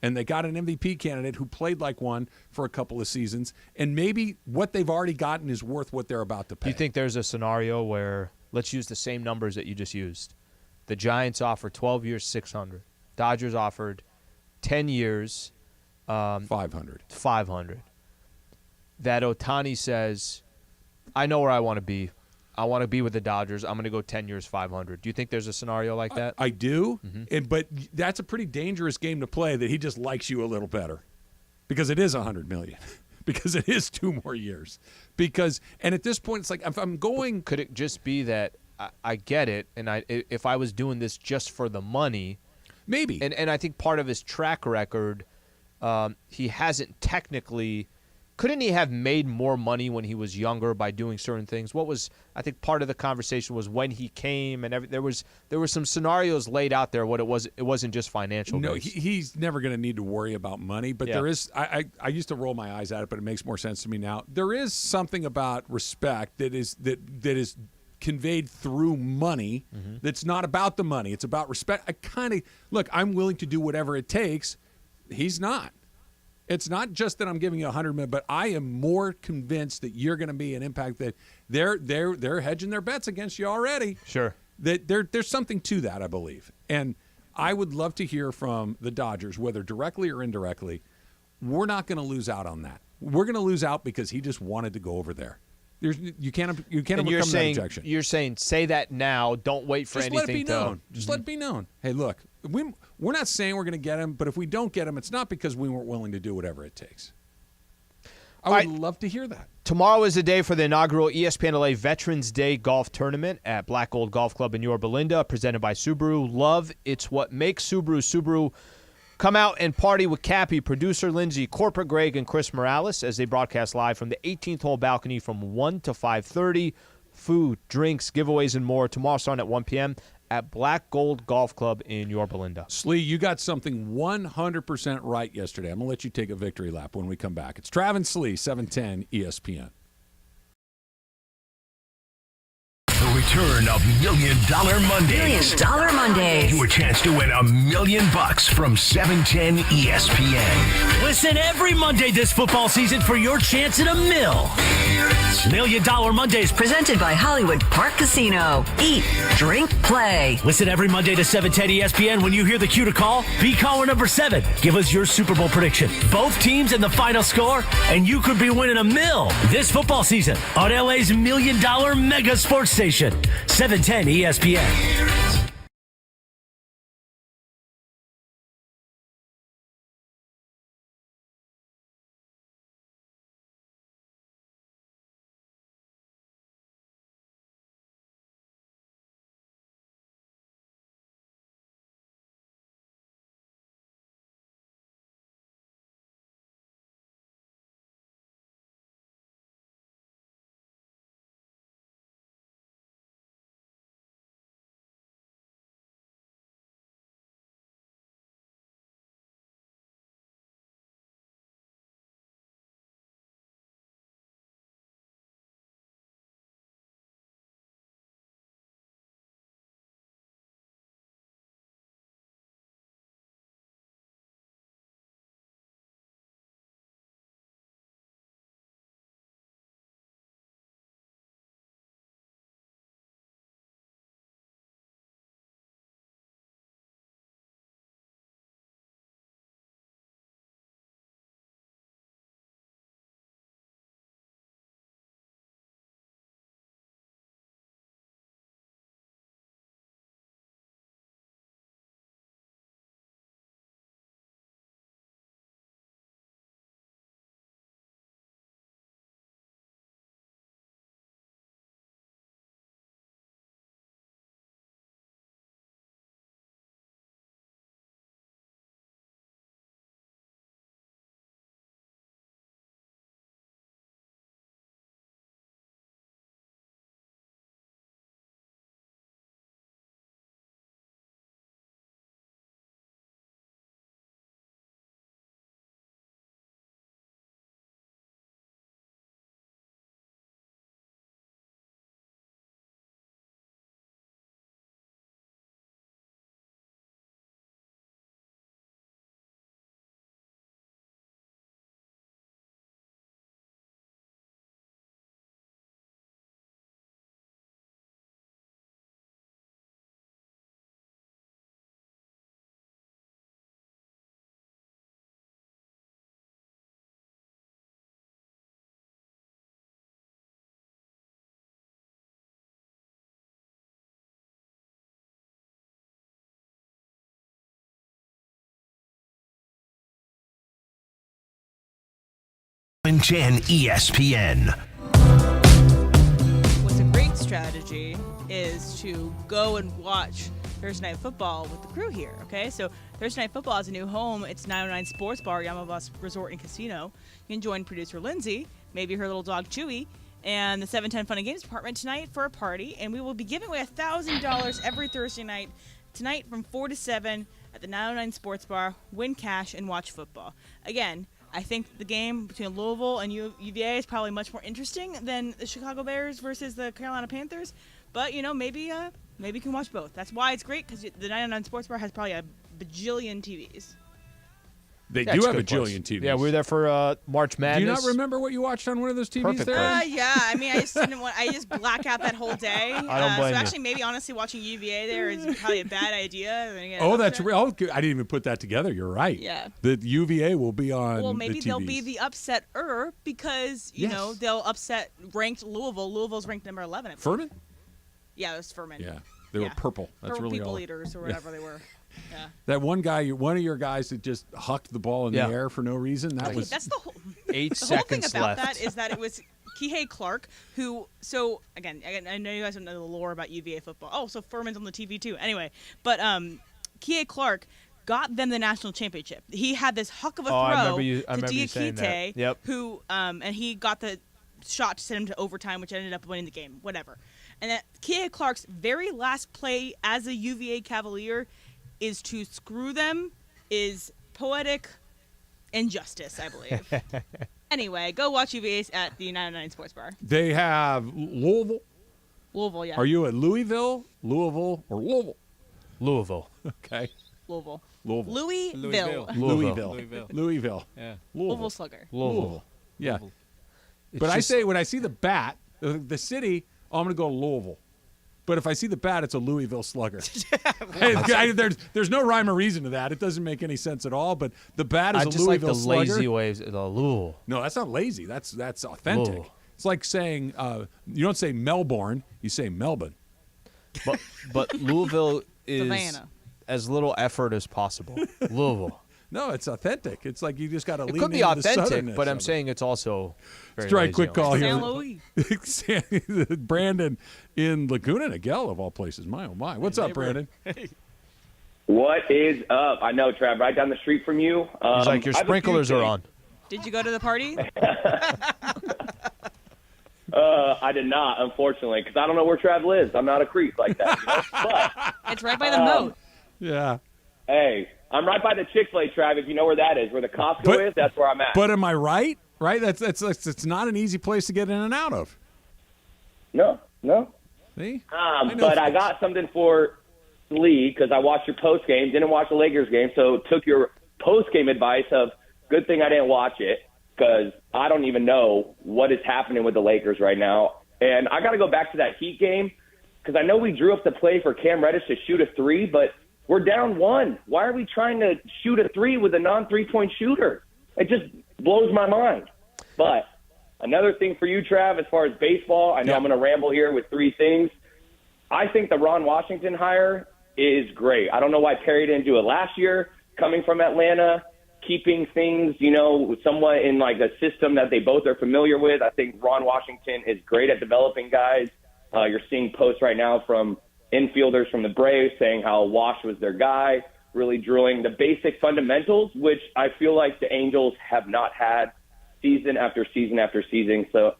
And they got an MVP candidate who played like one for a couple of seasons. And maybe what they've already gotten is worth what they're about to pay. Do you think there's a scenario where, let's use the same numbers that you just used. The Giants offered 12 years, $600. Dodgers offered 10 years, $500. That Ohtani says, I know where I want to be. I want to be with the Dodgers. I'm going to go 10 years, $500. Do you think there's a scenario like that? I do, but that's a pretty dangerous game to play that he just likes you a little better because it is $100 million, because it is 2 more years. And at this point, it's like if I'm going. Could it just be that I get it, and if I was doing this just for the money, maybe. And I think part of his track record, he hasn't technically. Couldn't he have made more money when he was younger by doing certain things? I think part of the conversation was when he came, and there were some scenarios laid out there. It wasn't just financial. No, he's never going to need to worry about money. But there is. I used to roll my eyes at it, but it makes more sense to me now. There is something about respect that is conveyed through money. That's not about the money. It's about respect. I'm willing to do whatever it takes. He's not. It's not just that I'm giving you $100 million, but I am more convinced that you're going to be an impact. That they're hedging their bets against you already. Sure. That there's something to that, I believe, and I would love to hear from the Dodgers, whether directly or indirectly. We're not going to lose out on that. We're going to lose out because he just wanted to go over there. You can't overcome that objection. You're saying say that now. Don't wait for anything. Let it be known. Just let it be known. Hey, look, we're not saying we're going to get him, but if we don't get him, it's not because we weren't willing to do whatever it takes. I would love to hear that. Tomorrow is the day for the inaugural ESPN LA Veterans Day Golf Tournament at Black Gold Golf Club in Yorba Linda, presented by Subaru. Love, it's what makes Subaru Subaru. Come out and party with Cappy, producer Lindsay, corporate Greg, and Chris Morales as they broadcast live from the 18th hole balcony from 1 to 5:30. Food, drinks, giveaways, and more tomorrow starting at 1 p.m. at Black Gold Golf Club in Yorba Linda. Slee, you got something 100% right yesterday. I'm going to let you take a victory lap when we come back. It's Travis Slee, 710 ESPN. The return of $1 Million Mondays. $1 Million Mondays. Your chance to win $1 million from 710 ESPN. Listen every Monday this football season for your chance at $1 Million Mondays. Presented by Hollywood Park Casino. Eat, drink, play. Listen every Monday to 710 ESPN. When you hear the cue to call, be caller number 7. Give us your Super Bowl prediction. Both teams and the final score, and you could be winning $1 million this football season on LA's $1 million mega sports station. 710 ESPN. 710 ESPN. What's a great strategy is to go and watch Thursday Night Football with the crew here, okay? So Thursday Night Football has a new home. It's 909 Sports Bar, Yamabas Resort and Casino. You can join producer Lindsay, maybe her little dog Chewy, and the 710 Fun and Games Department tonight for a party, and we will be giving away $1,000 every Thursday night. Tonight from 4 to 7 at the 909 Sports Bar. Win cash and watch football. Again, I think the game between Louisville and UVA is probably much more interesting than the Chicago Bears versus the Carolina Panthers. But, maybe you can watch both. That's why it's great, because the 909 Sports Bar has probably a bajillion TVs. They do have a bajillion TVs. Yeah, we were there for March Madness. Do you not remember what you watched on one of those TVs Perfect there? Yeah. I mean, I just didn't want. I just black out that whole day. I don't blame so you. actually, maybe honestly, watching UVA there is probably a bad idea. Oh, that's real. I didn't even put that together. You're right. Yeah. The UVA will be on. Well, maybe the they'll TVs. be the upsetter because they'll upset ranked Louisville. Louisville's ranked number 11. Furman? Yeah, it was Furman. Yeah, they were purple. That's Purple really people all. eaters or whatever they were. Yeah. That one guy, one of your guys that just hucked the ball in the air for no reason. That was that's the whole 8 the whole thing seconds about left. that is that it was Shohei Clark who. So again, I know you guys don't know the lore about UVA football. Oh, so Furman's on the TV too. Anyway, but Shohei Clark got them the national championship. He had this huck of a throw I remember to you saying that. Diakite, Yep. who and he got the shot to send him to overtime, which ended up winning the game. Whatever. And that Shohei Clark's very last play as a UVA Cavalier is to screw them, is poetic injustice, I believe. Anyway, go watch UVA at the 909 Sports Bar. They have Louisville. Louisville, yeah. Are you at Louisville, or Louisville? Louisville. Okay. Louisville. Louisville. Louisville. Louisville. Yeah. Louisville Slugger. Louisville. Yeah. It's But I just- say when I see the bat, the city, I'm going to go Louisville. But if I see the bat, it's a Louisville Slugger. There's no rhyme or reason to that. It doesn't make any sense at all. But the bat is I a just Louisville like the Slugger. lazy ways. The Louisville. No, that's not lazy. That's authentic. Louisville. It's like saying you don't say Melbourne, you say Melbourne. But Louisville is Savannah. as little effort as possible. Louisville. No, it's authentic. It's like you just got to It lean could be into the authentic, southernness but I'm of it. saying it's also very Let's try a lazy quick on call it. San here. Luis. Brandon in Laguna Niguel, of all places. My, oh, my. What's up, Brandon? What is up? I know, Trav, right down the street from you. He's like, your I have a few sprinklers are things. on. Did you go to the party? I did not, unfortunately, because I don't know where Trav lives. I'm not a creep like that. You know? But It's right by the moat. Yeah. hey, I'm right by the Chick-fil-A, Trav. If you know where that is, where the Costco is, that's where I'm at. But am I right? Right? That's it's not an easy place to get in and out of. No. See? But I got something for Lee because I watched your post game, didn't watch the Lakers game, so took your post game advice of good thing I didn't watch it because I don't even know what is happening with the Lakers right now. And I got to go back to that Heat game because I know we drew up the play for Cam Reddish to shoot a three, but we're down one. Why are we trying to shoot a three with a non-3-point shooter? It just blows my mind. But another thing for you, Trav, as far as baseball, I know I'm going to ramble here with three things. I think the Ron Washington hire is great. I don't know why Perry didn't do it last year, coming from Atlanta, keeping things, somewhat in like a system that they both are familiar with. I think Ron Washington is great at developing guys. You're seeing posts right now from infielders from the Braves saying how Wash was their guy, really drilling the basic fundamentals, which I feel like the Angels have not had season after season after season. So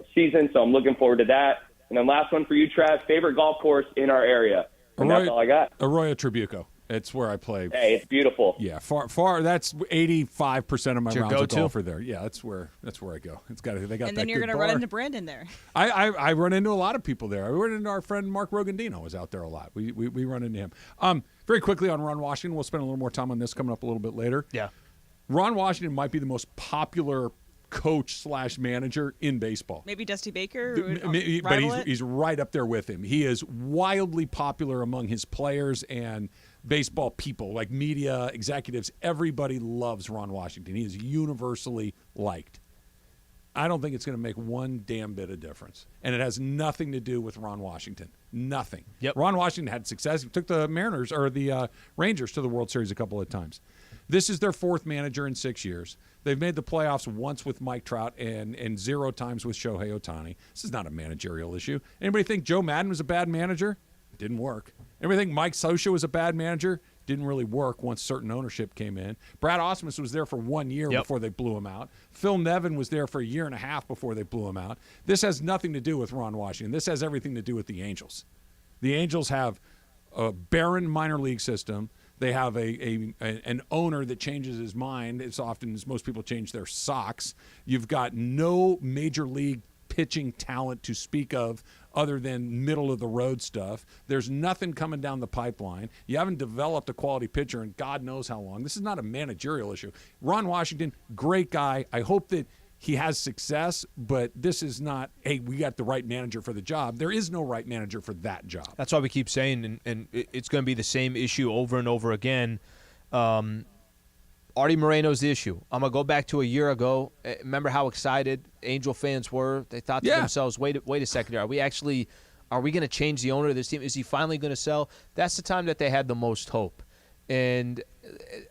I'm looking forward to that. And then last one for you, Trav, favorite golf course in our area. And that's all I got. Arroyo Trabuco. It's where I play. Hey, it's beautiful. Yeah, far. That's 85% of my your rounds of go-to? golf are there. Yeah, that's where I go. They got And that then you're good going to bar. run into Brandon there. I run into a lot of people there. I run into our friend Mark Rogandino was out there a lot. We run into him. Very quickly on Ron Washington, we'll spend a little more time on this coming up a little bit later. Yeah. Ron Washington might be the most popular coach/manager in baseball. Maybe Dusty Baker would But rival it? he's right up there with him. He is wildly popular among his players and baseball people, like media, executives. Everybody loves Ron Washington. He is universally liked. I don't think it's going to make one damn bit of difference. And it has nothing to do with Ron Washington. Nothing. Yep. Ron Washington had success. He took the Mariners or the Rangers to the World Series a couple of times. This is their fourth manager in 6 years. They've made the playoffs once with Mike Trout and 0 times with Shohei Ohtani. This is not a managerial issue. Anybody think Joe Madden was a bad manager? It didn't work. Anybody think Mike Scioscia was a bad manager? Didn't really work once certain ownership came in. Brad Ausmus was there for 1 year before they blew him out. Phil Nevin was there for a year and a half before they blew him out. This has nothing to do with Ron Washington. This has everything to do with the Angels. The Angels have a barren minor league system. They have an owner that changes his mind as often as most people change their socks. You've got no major league pitching talent to speak of other than middle-of-the-road stuff. There's nothing coming down the pipeline. You haven't developed a quality pitcher in God knows how long. This is not a managerial issue. Ron Washington, great guy. I hope that he has success, but this is not, hey, we got the right manager for the job. There is no right manager for that job. That's why we keep saying, and it's going to be the same issue over and over again. Artie Moreno's the issue. I'm going to go back to a year ago. Remember how excited Angel fans were? They thought to themselves, wait a second, are we going to change the owner of this team? Is he finally going to sell? That's the time that they had the most hope. And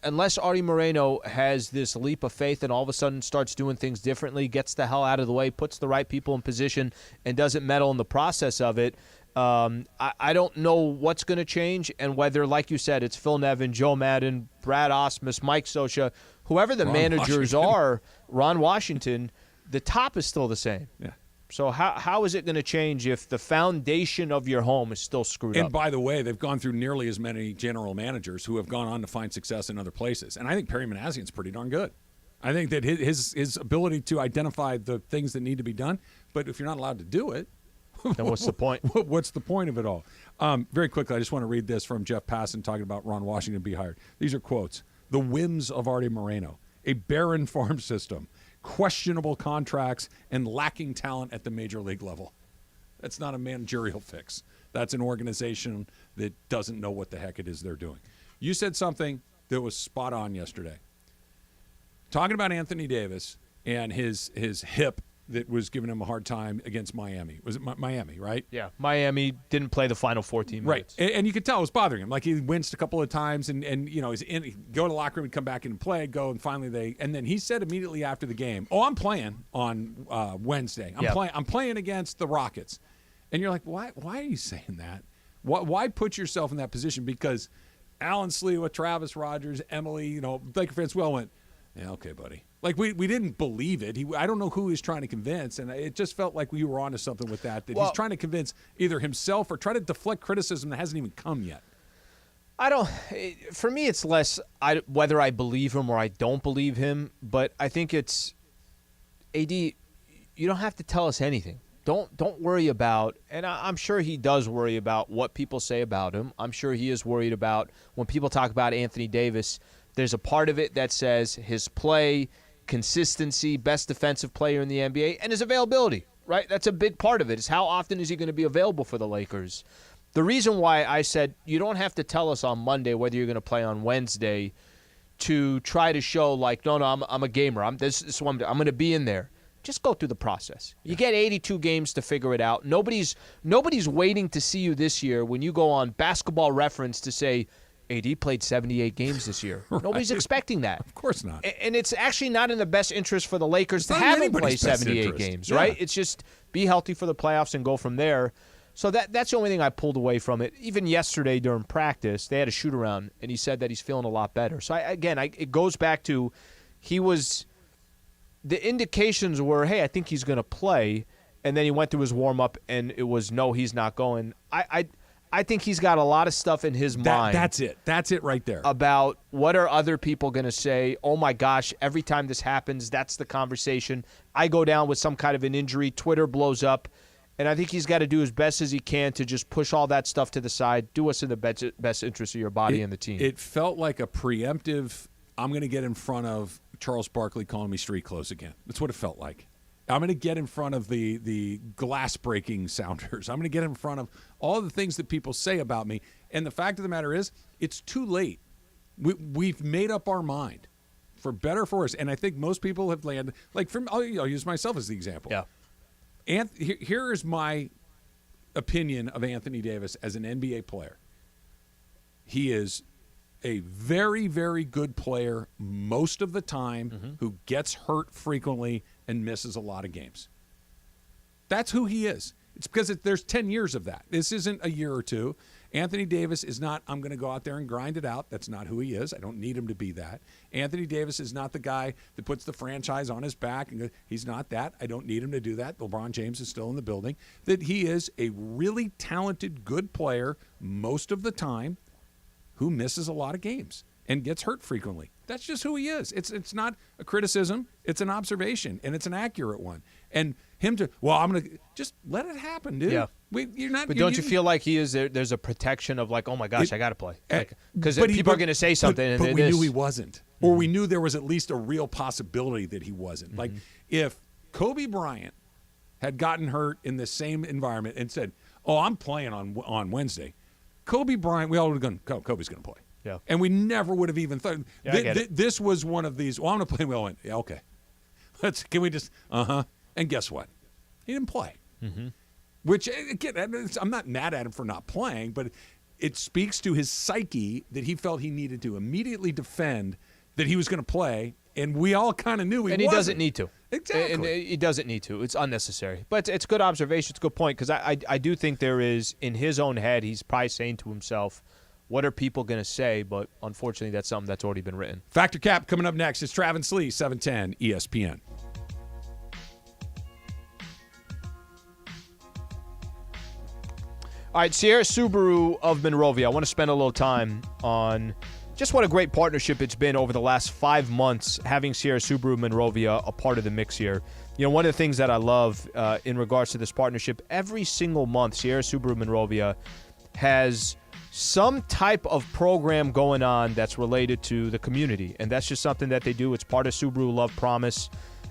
unless Artie Moreno has this leap of faith and all of a sudden starts doing things differently, gets the hell out of the way, puts the right people in position, and doesn't meddle in the process of it, I don't know what's going to change and whether, like you said, it's Phil Nevin, Joe Madden, Brad Ausmus, Mike Scioscia, whoever the managers are, Ron Washington, the top is still the same. Yeah. So how is it going to change if the foundation of your home is still screwed up? And by the way, they've gone through nearly as many general managers who have gone on to find success in other places. And I think Perry Manassian's pretty darn good. I think that his ability to identify the things that need to be done, but if you're not allowed to do it, then what's the point? What's the point of it all? Very quickly, I just want to read this from Jeff Passan talking about Ron Washington be hired. These are quotes. The whims of Artie Moreno, a barren farm system, questionable contracts, and lacking talent at the major league level. That's not a managerial fix. That's an organization that doesn't know what the heck it is they're doing. You said something that was spot on yesterday. Talking about Anthony Davis and his hip that was giving him a hard time against Miami. Was it Miami, right? Yeah, Miami didn't play the final 14 minutes. Right, and you could tell it was bothering him. Like he winced a couple of times, and you know, he'd go to the locker room and come back and play, and finally and then he said immediately after the game, "Oh, I'm playing on Wednesday. I'm playing against the Rockets." And you're like, why are you saying that? Why put yourself in that position? Because Alan Sliwa, Travis Rogers, Emily, Laker fans went, yeah, okay, buddy. Like, we didn't believe it. I don't know who he's trying to convince, and it just felt like we were onto something with that he's trying to convince either himself or try to deflect criticism that hasn't even come yet. For me, it's less whether I believe him or I don't believe him, but I think it's, AD, you don't have to tell us anything. Don't worry about, and I'm sure he does worry about what people say about him. I'm sure he is worried about when people talk about Anthony Davis. There's a part of it that says his play, consistency, best defensive player in the NBA, and his availability, right? That's a big part of it, is how often is he going to be available for the Lakers. The reason why I said you don't have to tell us on Monday whether you're going to play on Wednesday to try to show like, no, I'm a gamer. I'm going to be in there. Just go through the process. You get 82 games to figure it out. Nobody's waiting to see you this year when you go on Basketball Reference to say, AD played 78 games this year. Right. Nobody's expecting that. Of course not. And it's actually not in the best interest for the Lakers to have him play 78 games, right? It's just be healthy for the playoffs and go from there. So that's the only thing I pulled away from it. Even yesterday during practice, they had a shoot-around, and he said that he's feeling a lot better. So, it goes back to the indications were, hey, I think he's going to play, and then he went through his warm-up, and it was, no, he's not going. I think he's got a lot of stuff in his mind. That's it. That's it right there. About what are other people going to say? Oh, my gosh, every time this happens, that's the conversation. I go down with some kind of an injury. Twitter blows up. And I think he's got to do as best as he can to just push all that stuff to the side, do what's in the best interest of your body and the team. It felt like a preemptive, I'm going to get in front of Charles Barkley calling me street clothes again. That's what it felt like. I'm going to get in front of the glass-breaking sounders. I'm going to get in front of all the things that people say about me. And the fact of the matter is, it's too late. We've made up our mind, for better or for worse. And I think most people have landed. Like, I'll use myself as the example. Yeah. Here is my opinion of Anthony Davis as an NBA player. He is a very, very good player most of the time who gets hurt frequently and misses a lot of games. That's who he is. It's because there's 10 years of that. This isn't a year or two. Anthony Davis is not, I'm going to go out there and grind it out. That's not who he is. I don't need him to be that. Anthony Davis is not the guy that puts the franchise on his back. He's not that. I don't need him to do that. LeBron James is still in the building. That he is a really talented, good player most of the time who misses a lot of games and gets hurt frequently. That's just who he is. It's not a criticism. It's an observation, and it's an accurate one. And him to, I'm going to just let it happen, dude. Yeah. You're not. But don't you feel like he is there's a protection of like, oh my gosh, I got to play. Because people are going to say something. But we knew he wasn't. Or we knew there was at least a real possibility that he wasn't. Like if Kobe Bryant had gotten hurt in the same environment and said, I'm playing on Wednesday, Kobe Bryant, we all would have gone, Kobe's going to play. Yeah. And we never would have even thought. Yeah, this was one of these, I'm going to play. We all went, yeah, okay. Can we just, And guess what? He didn't play. Which, again, I'm not mad at him for not playing, but it speaks to his psyche that he felt he needed to immediately defend that he was going to play, and we all kind of knew he wasn't. And he doesn't need to. Exactly. And he doesn't need to. It's unnecessary. But it's good observation. It's a good point because I do think there is, in his own head, he's probably saying to himself, what are people going to say? But unfortunately, that's something that's already been written. Factor Cap coming up next. It's Travis Lee, 710 ESPN. All right, Sierra Subaru of Monrovia. I want to spend a little time on just what a great partnership it's been over the last 5 months, having Sierra Subaru Monrovia a part of the mix here. You know, one of the things that I love in regards to this partnership, every single month, Sierra Subaru Monrovia has some type of program going on that's related to the community, and that's just something that they do. It's part of Subaru Love Promise.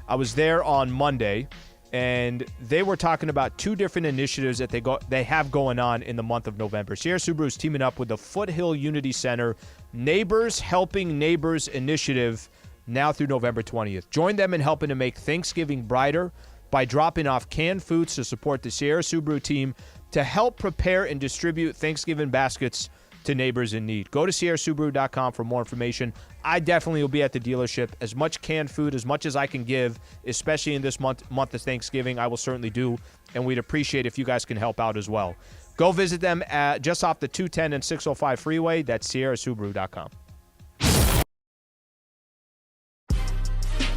I was there on Monday, and they were talking about 2 different initiatives that they have going on in the month of November. Sierra Subaru is teaming up with the Foothill Unity Center Neighbors Helping Neighbors initiative now through November 20th. Join them in helping to make Thanksgiving brighter by dropping off canned foods to support the Sierra Subaru team to help prepare and distribute Thanksgiving baskets to neighbors in need. Go to sierrasubaru.com for more information. I definitely will be at the dealership. As much canned food, as much as I can give, especially in this month of Thanksgiving, I will certainly do, and we'd appreciate if you guys can help out as well. Go visit them at just off the 210 and 605 freeway. That's sierrasubaru.com.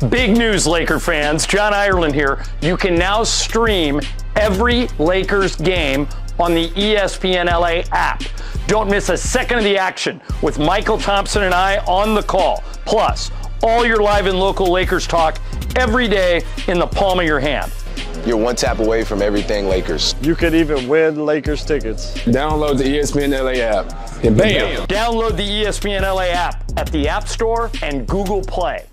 Big news, Laker fans. John Ireland here. You can now stream every Lakers game on the ESPN LA app. Don't miss a second of the action with Michael Thompson and I on the call. Plus, all your live and local Lakers talk every day in the palm of your hand. You're one tap away from everything Lakers. You could even win Lakers tickets. Download the ESPN LA app and bam! Download the ESPN LA app at the App Store and Google Play.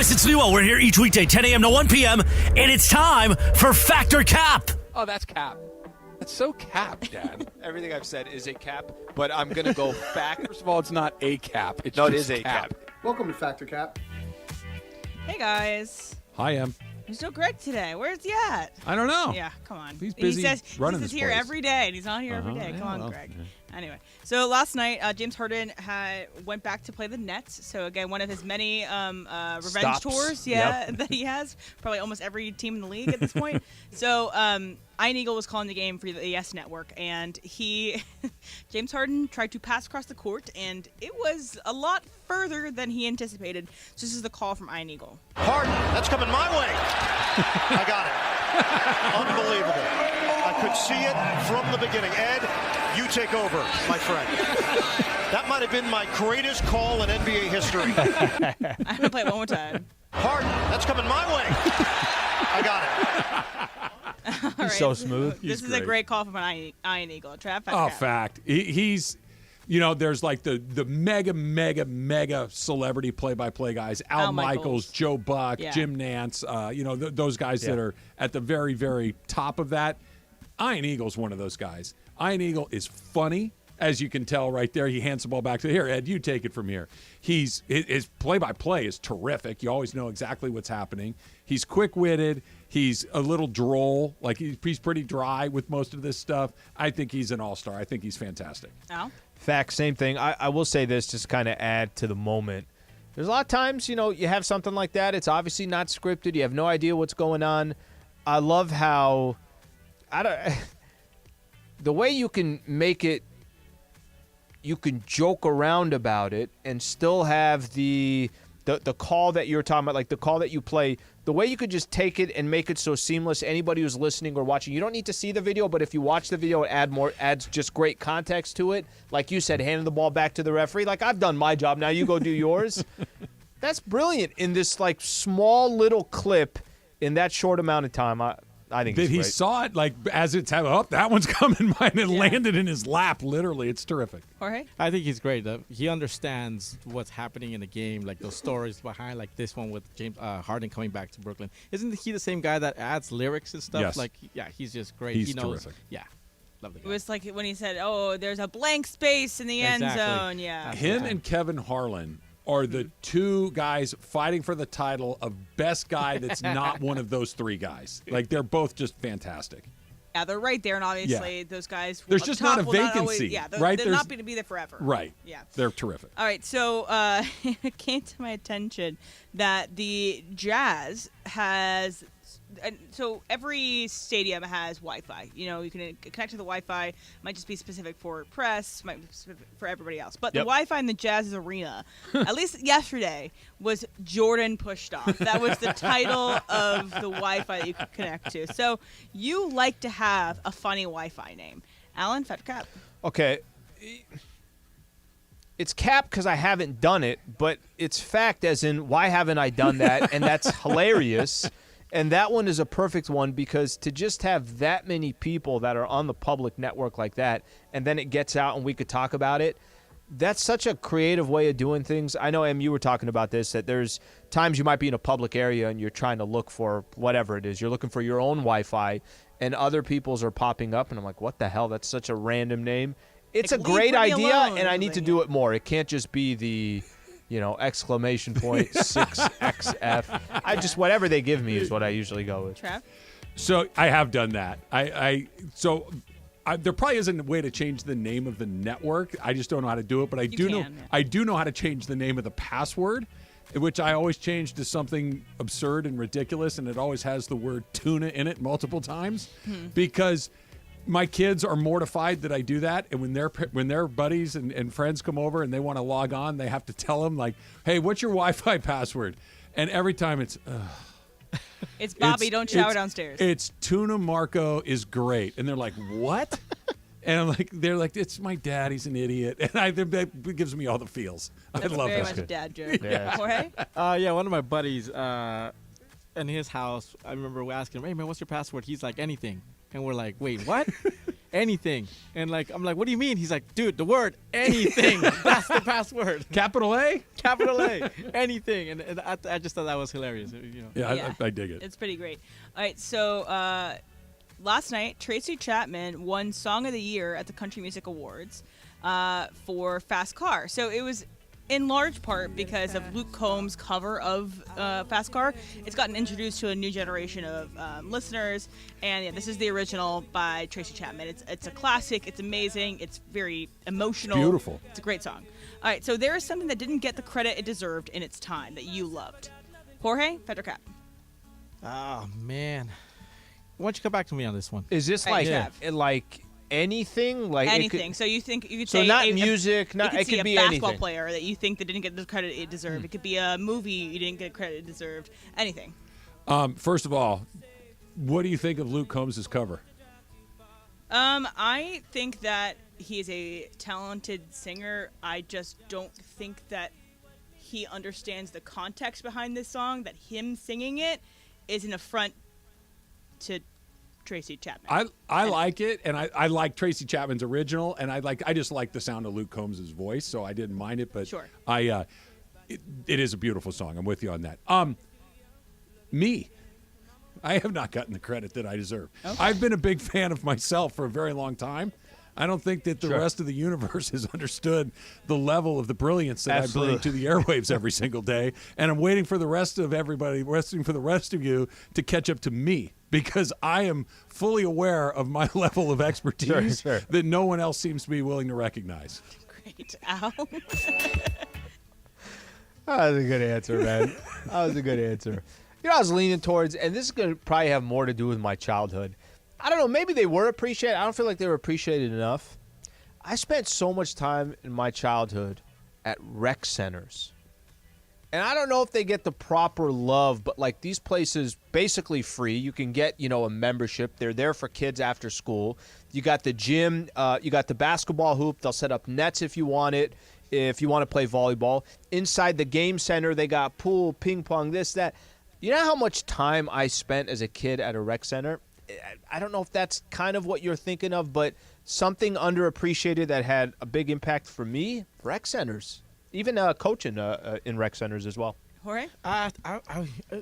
Travis and Sliwa, we're here each weekday, 10 a.m. to 1 p.m., and it's time for Factor Cap. Oh, that's Cap. That's so Cap, Dad. Everything I've said is a cap, but I'm going to go back. First of all, it's not a cap. It's no, it just is a cap. Welcome to Factor Cap. Hey, guys. Hi, Em. There's no Greg today. Where's he at? I don't know. Yeah, come on. He's busy running He's this here place. every day, and he's not here every day. Come on, Greg. Anyway, so last night, James Harden went back to play the Nets. So, again, one of his many revenge tours that he has. Probably almost every team in the league at this point. So, Ian Eagle was calling the game for the ES Network, and James Harden tried to pass across the court, and it was a lot further than he anticipated. So this is the call from Ian Eagle. Harden, that's coming my way. I got it. Unbelievable. I could see it from the beginning. Ed, you take over, my friend. That might have been my greatest call in NBA history. I'm going to play it one more time. Harden, that's coming my way. I got it. He's so smooth. This is a great call from Ian Eagle. Fact. He's, there's like the mega celebrity play-by-play guys. Al Michaels, Joe Buck, Jim Nance, those guys that are at the very, very top of that. Ian Eagle's one of those guys. Ian Eagle is funny, as you can tell right there. He hands the ball back to here. Ed, you take it from here. His play-by-play is terrific. You always know exactly what's happening. He's quick-witted. He's a little droll. Like, he's pretty dry with most of this stuff. I think he's an all-star. I think he's fantastic. Al? Fact, same thing. I will say this, just kind of add to the moment. There's a lot of times, you have something like that. It's obviously not scripted. You have no idea what's going on. I love how the way you can make it, you can joke around about it and still have the call that you're talking about, like the call that you play, the way you could just take it and make it so seamless. Anybody who's listening or watching, you don't need to see the video, but if you watch the video, it adds just great context to it. Like you said, handing the ball back to the referee. Like, I've done my job. Now you go do yours. That's brilliant in this like small little clip in that short amount of time. I think that he great. saw it like as it's that one's coming by, and it landed in his lap. Literally, it's terrific. Jorge? I think he's great. He understands what's happening in the game, like those stories behind, like this one with James Harden coming back to Brooklyn. Isn't he the same guy that adds lyrics and stuff? Yes. Like, yeah, he's just great. He's he knows. terrific. Yeah, love the guy. It was like when he said, there's a blank space in the end zone. Yeah. Him and Kevin Harlan are the two guys fighting for the title of best guy that's not one of those three guys. Like, they're both just fantastic. Yeah, they're right there, and obviously those guys. There's just not a vacancy, right? They're not going to be there forever. Right. Yeah. They're terrific. All right, so it came to my attention that the Jazz has. So every stadium has Wi-Fi. You can connect to the Wi-Fi. Might just be specific for press, might be specific for everybody else. But the Wi-Fi in the Jazz's arena, at least yesterday, was Jordan pushed off. That was the title of the Wi-Fi that you could connect to. So you like to have a funny Wi-Fi name. Alan, Fat Cap. Okay. It's cap because I haven't done it, but it's fact as in why haven't I done that? And that's hilarious. And that one is a perfect one because to just have that many people that are on the public network like that, and then it gets out and we could talk about it, that's such a creative way of doing things. I know, Em, you were talking about this, that there's times you might be in a public area and you're trying to look for whatever it is. You're looking for your own Wi-Fi, and other people's are popping up, and I'm like, what the hell? That's such a random name. It's a great idea, and I need to do it more. It can't just be the... exclamation point 6XF. I just whatever they give me is what I usually go with. Trav? So I have done that. There probably isn't a way to change the name of the network. I just don't know how to do it. But I do know how to change the name of the password, which I always change to something absurd and ridiculous, and it always has the word tuna in it multiple times because my kids are mortified that I do that, and when their buddies and friends come over and they want to log on, they have to tell them, like, hey, what's your Wi-Fi password? And every time it's it's Bobby, don't shower downstairs. It's Tuna Marco is great. And they're like, what? And they're like, it's my dad, he's an idiot. And that gives me all the feels. That's I love very that. much a dad joke. Yeah. Jorge? Yeah, one of my buddies in his house, I remember asking him, hey, man, what's your password? He's like, anything. And we're like, wait, what? anything. And like, I'm like, what do you mean? He's like, dude, the word anything. That's the password. Capital A? Capital A. Anything. And I just thought that was hilarious. You know. Yeah. I dig it. It's pretty great. All right, so last night, Tracy Chapman won Song of the Year at the Country Music Awards for Fast Car. So it was in large part because of Luke Combs' cover of Fast Car. It's gotten introduced to a new generation of listeners, and yeah, this is the original by Tracy Chapman. It's a classic. It's amazing. It's very emotional. It's beautiful. It's a great song. All right, so there is something that didn't get the credit it deserved in its time that you loved. Jorge, Fedor Cap. Oh, man. Why don't you come back to me on this one? Is this Right, like anything? Like anything. So you think you could so say not a, music, not it it could be a basketball anything. player that you think that didn't get the credit it deserved. It could be a movie you didn't get credit it deserved. Anything. First of all, what do you think of Luke Combs' cover? I think that he is a talented singer. I just don't think that he understands the context behind this song. That him singing it is an affront to Tracy Chapman. I like it, and I like Tracy Chapman's original, and I just like the sound of Luke Combs' voice, so I didn't mind it. But sure. It is a beautiful song. I'm with you on that. I have not gotten the credit that I deserve. Okay. I've been a big fan of myself for a very long time. I don't think that the rest of the universe has understood the level of the brilliance that I bring to the airwaves every single day. And I'm waiting for the rest of everybody, waiting for the rest of you to catch up to me, because I am fully aware of my level of expertise that no one else seems to be willing to recognize. Great. Al? That was a good answer, man. That was a good answer. You know, I was leaning towards, and this is going to probably have more to do with my childhood. I don't know, maybe they were appreciated. I don't feel like they were appreciated enough. I spent so much time in my childhood at rec centers. And I don't know if they get the proper love, but like these places basically free. You can get, a membership. They're there for kids after school. You got the gym, you got the basketball hoop. They'll set up nets if you want it, if you want to play volleyball. Inside the game center, they got pool, ping pong, this, that. You know how much time I spent as a kid at a rec center? I don't know if that's kind of what you're thinking of, but something underappreciated that had a big impact for me, rec centers. Even coaching in rec centers as well. Jorge?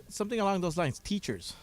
Something along those lines. Teachers.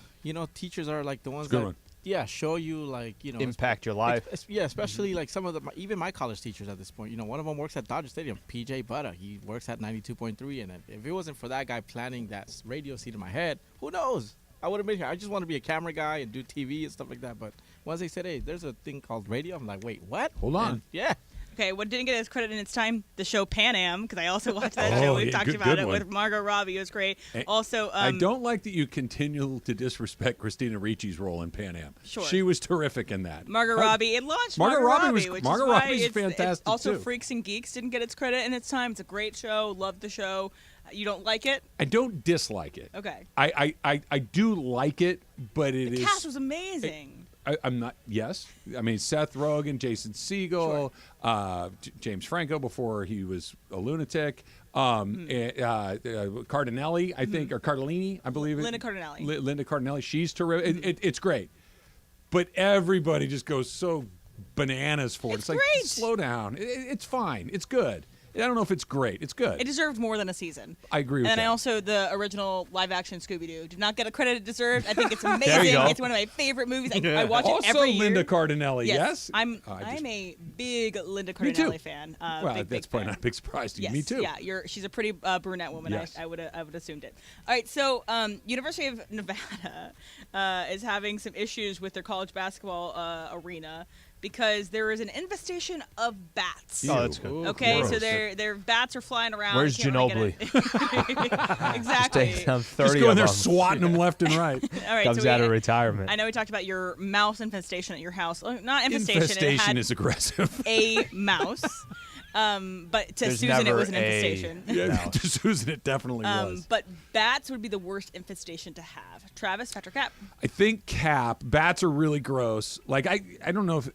Teachers are like the ones that show you impact your life. Especially like some of the even my college teachers at this point. One of them works at Dodger Stadium, PJ Butter. He works at 92.3, and if it wasn't for that guy planting that radio seed in my head, who knows? I would have been here. I just want to be a camera guy and do TV and stuff like that. But once they said, hey, there's a thing called radio, I'm like, wait, what? Hold on. And, yeah. Okay, what didn't get its credit in its time? The show Pan Am, because I also watched that show. We've talked about it with Margot Robbie. It was great. Also, I don't like that you continue to disrespect Christina Ricci's role in Pan Am. Sure. She was terrific in that. Margot Robbie. It launched Margot Robbie, which Margot is why Robbie's fantastic also too. Freaks and Geeks didn't get its credit in its time. It's a great show. Love the show. You don't like it? I don't dislike it. Okay. I do like it, but the cast was amazing. I'm not. Yes, I mean Seth Rogen, Jason Segel, James Franco before he was a lunatic, Cardinelli, I think, or Cardellini, I believe. Linda Cardinelli. Linda Cardinelli. She's terrific. It's great, but everybody just goes so bananas for it. It's like great. Slow down. It's fine. It's good. I don't know if it's great. It's good. It deserved more than a season. I agree with that. And that. I also, the original live-action Scooby-Doo did not get a credit it deserved. I think it's amazing. It's one of my favorite movies. I watch it every year. Also Linda Cardinelli, yes? I'm a big Linda Cardinelli fan. Well, that's probably not a big surprise to you. Yes, Me too. Yeah, she's a pretty brunette woman. Yes. I would have assumed it. All right, so University of Nevada is having some issues with their college basketball arena, because there is an infestation of bats. Oh, that's good. Okay, gross. so their bats are flying around. Where's Ginobili? Exactly. Just 30 Just going there of them. swatting them left and right. All right, Comes out of retirement. I know we talked about your mouse infestation at your house. Not infestation. Infestation it is aggressive. A mouse. But to There's Susan, it never was an infestation. Yeah, to Susan, it definitely was. But bats would be the worst infestation to have. Travis, Patrick Cap. I think bats are really gross. Like, I don't know if...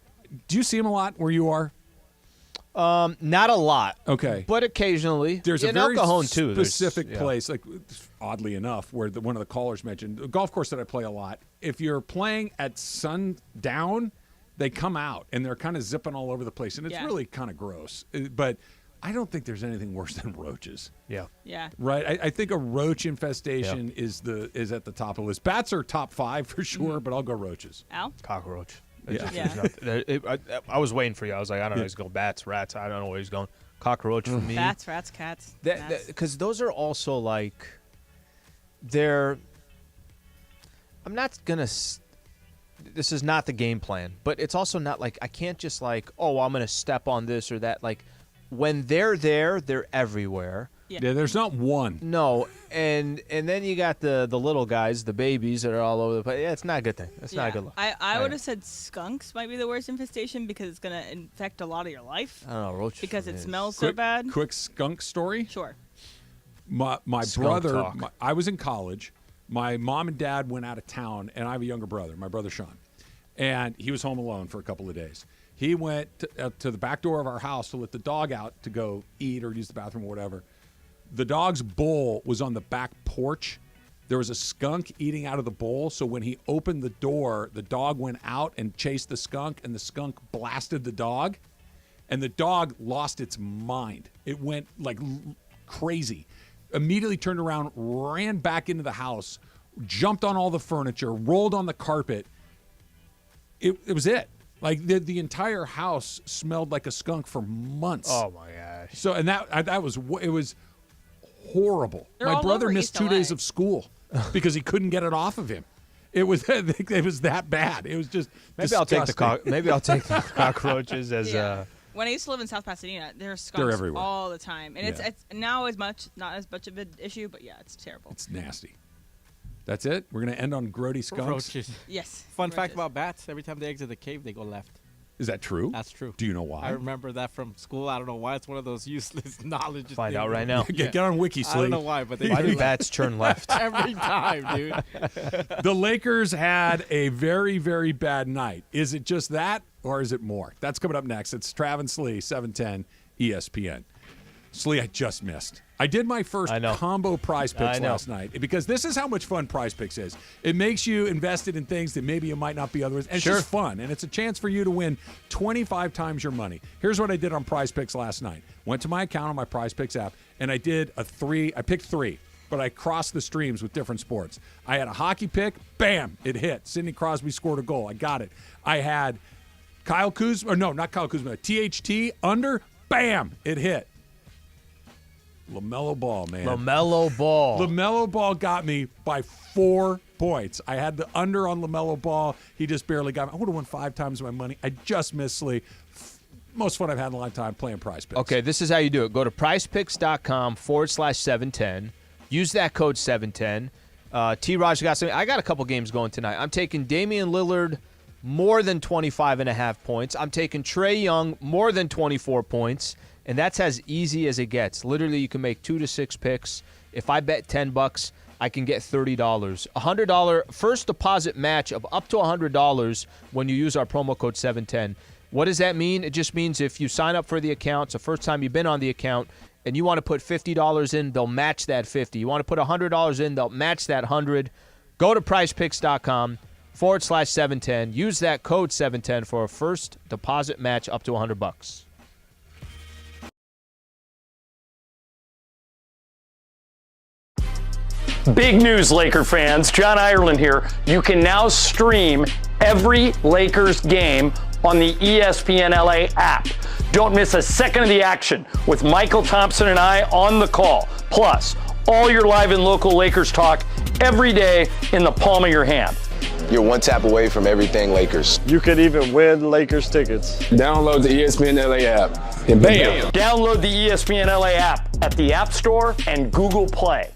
Do you see them a lot where you are? Not a lot. Okay. But occasionally. There's a very El Cajon, too. specific place, like oddly enough, where one of the callers mentioned, a golf course that I play a lot. If you're playing at sundown, they come out and they're kind of zipping all over the place, and it's really kind of gross. But I don't think there's anything worse than roaches. Yeah. Yeah. Right. I think a roach infestation is at the top of the list. Bats are top 5 for sure, but I'll go roaches. Al? Cockroach. Yeah. I was waiting for you. I was like, I don't know. He's going bats, rats. I don't know where he's going. Cockroach for me. Bats, rats, cats. Because those are also like, they're. I'm not gonna. This is not the game plan, but it's also not like I can't just like, oh, I'm gonna step on this or that. Like, when they're there, they're everywhere. Yeah, there's not one. No, and then you got the little guys, the babies that are all over the place. Yeah, it's not a good thing. It's not a good look. I would have said skunks might be the worst infestation because it's going to infect a lot of your life. I don't know, roaches. Because it smells so bad. Quick skunk story. Sure. My Skunk brother, talk. I was in college. My mom and dad went out of town, and I have a younger brother, my brother Sean. And he was home alone for a couple of days. He went to the back door of our house to let the dog out to go eat or use the bathroom or whatever. The dog's bowl was on the back porch. There was a skunk eating out of the bowl. So when he opened the door, the dog went out and chased the skunk, and the skunk blasted the dog. And the dog lost its mind. It went like crazy. Immediately turned around, ran back into the house, jumped on all the furniture, rolled on the carpet. It was it. Like the entire house smelled like a skunk for months. Oh my gosh! So and that was it was horrible. They're My all brother over missed East 2 LA. days of school because he couldn't get it off of him. It was that bad. It was just maybe I'll take the disgusting. cockroaches as When I used to live in South Pasadena, there are skunks everywhere. all the time, and it's now not as much of an issue, but yeah, it's terrible. It's nasty. That's it. We're gonna end on grody skunks. Roaches. Yes. Fun fact about bats: every time they exit the cave, they go left. Is that true? That's true. Do you know why? I remember that from school. I don't know why. It's one of those useless knowledge. Find out right now. Get on Wiki, I don't know why, but they why do do bats turn left? every time, dude. The Lakers had a very, very bad night. Is it just that, or is it more? That's coming up next. It's Trav and Slee, 710 ESPN. Slee, I just missed. I did my first combo prize picks last night because this is how much fun prize picks is. It makes you invested in things that maybe you might not be otherwise. And it's just fun, and it's a chance for you to win 25 times your money. Here's what I did on prize picks last night. Went to my account on my prize picks app, and I did I picked 3, but I crossed the streams with different sports. I had a hockey pick, bam, it hit. Sidney Crosby scored a goal. I got it. I had Kyle Kuzma, or no, not Kyle Kuzma, THT under, bam, it hit. LaMelo Ball, man. LaMelo Ball. LaMelo Ball got me by 4 points. I had the under on LaMelo Ball. He just barely got me. I would have won 5 times my money. I just missed Slee. Most fun I've had in a long time playing Prize Picks. Okay, this is how you do it. Go to prizepicks.com/710. Use that code 710. T-Raj got something. I got a couple games going tonight. I'm taking Damian Lillard more than 25.5 points. I'm taking Trae Young more than 24 points. And that's as easy as it gets. Literally, you can make 2 to 6 picks. If I bet $10, I can get $30. $100 first deposit match of up to $100 when you use our promo code 710. What does that mean? It just means if you sign up for the account, it's the first time you've been on the account, and you want to put $50 in, they'll match that $50. You want to put $100 in, they'll match that $100. Go to prizepicks.com/710. Use that code 710 for a first deposit match up to $100. Big news, Laker fans. John Ireland here. You can now stream every Lakers game on the ESPN LA app. Don't miss a second of the action with Michael Thompson and I on the call. Plus, all your live and local Lakers talk every day in the palm of your hand. You're one tap away from everything Lakers. You could even win Lakers tickets. Download the ESPN LA app and bam! Download the ESPN LA app at the App Store and Google Play.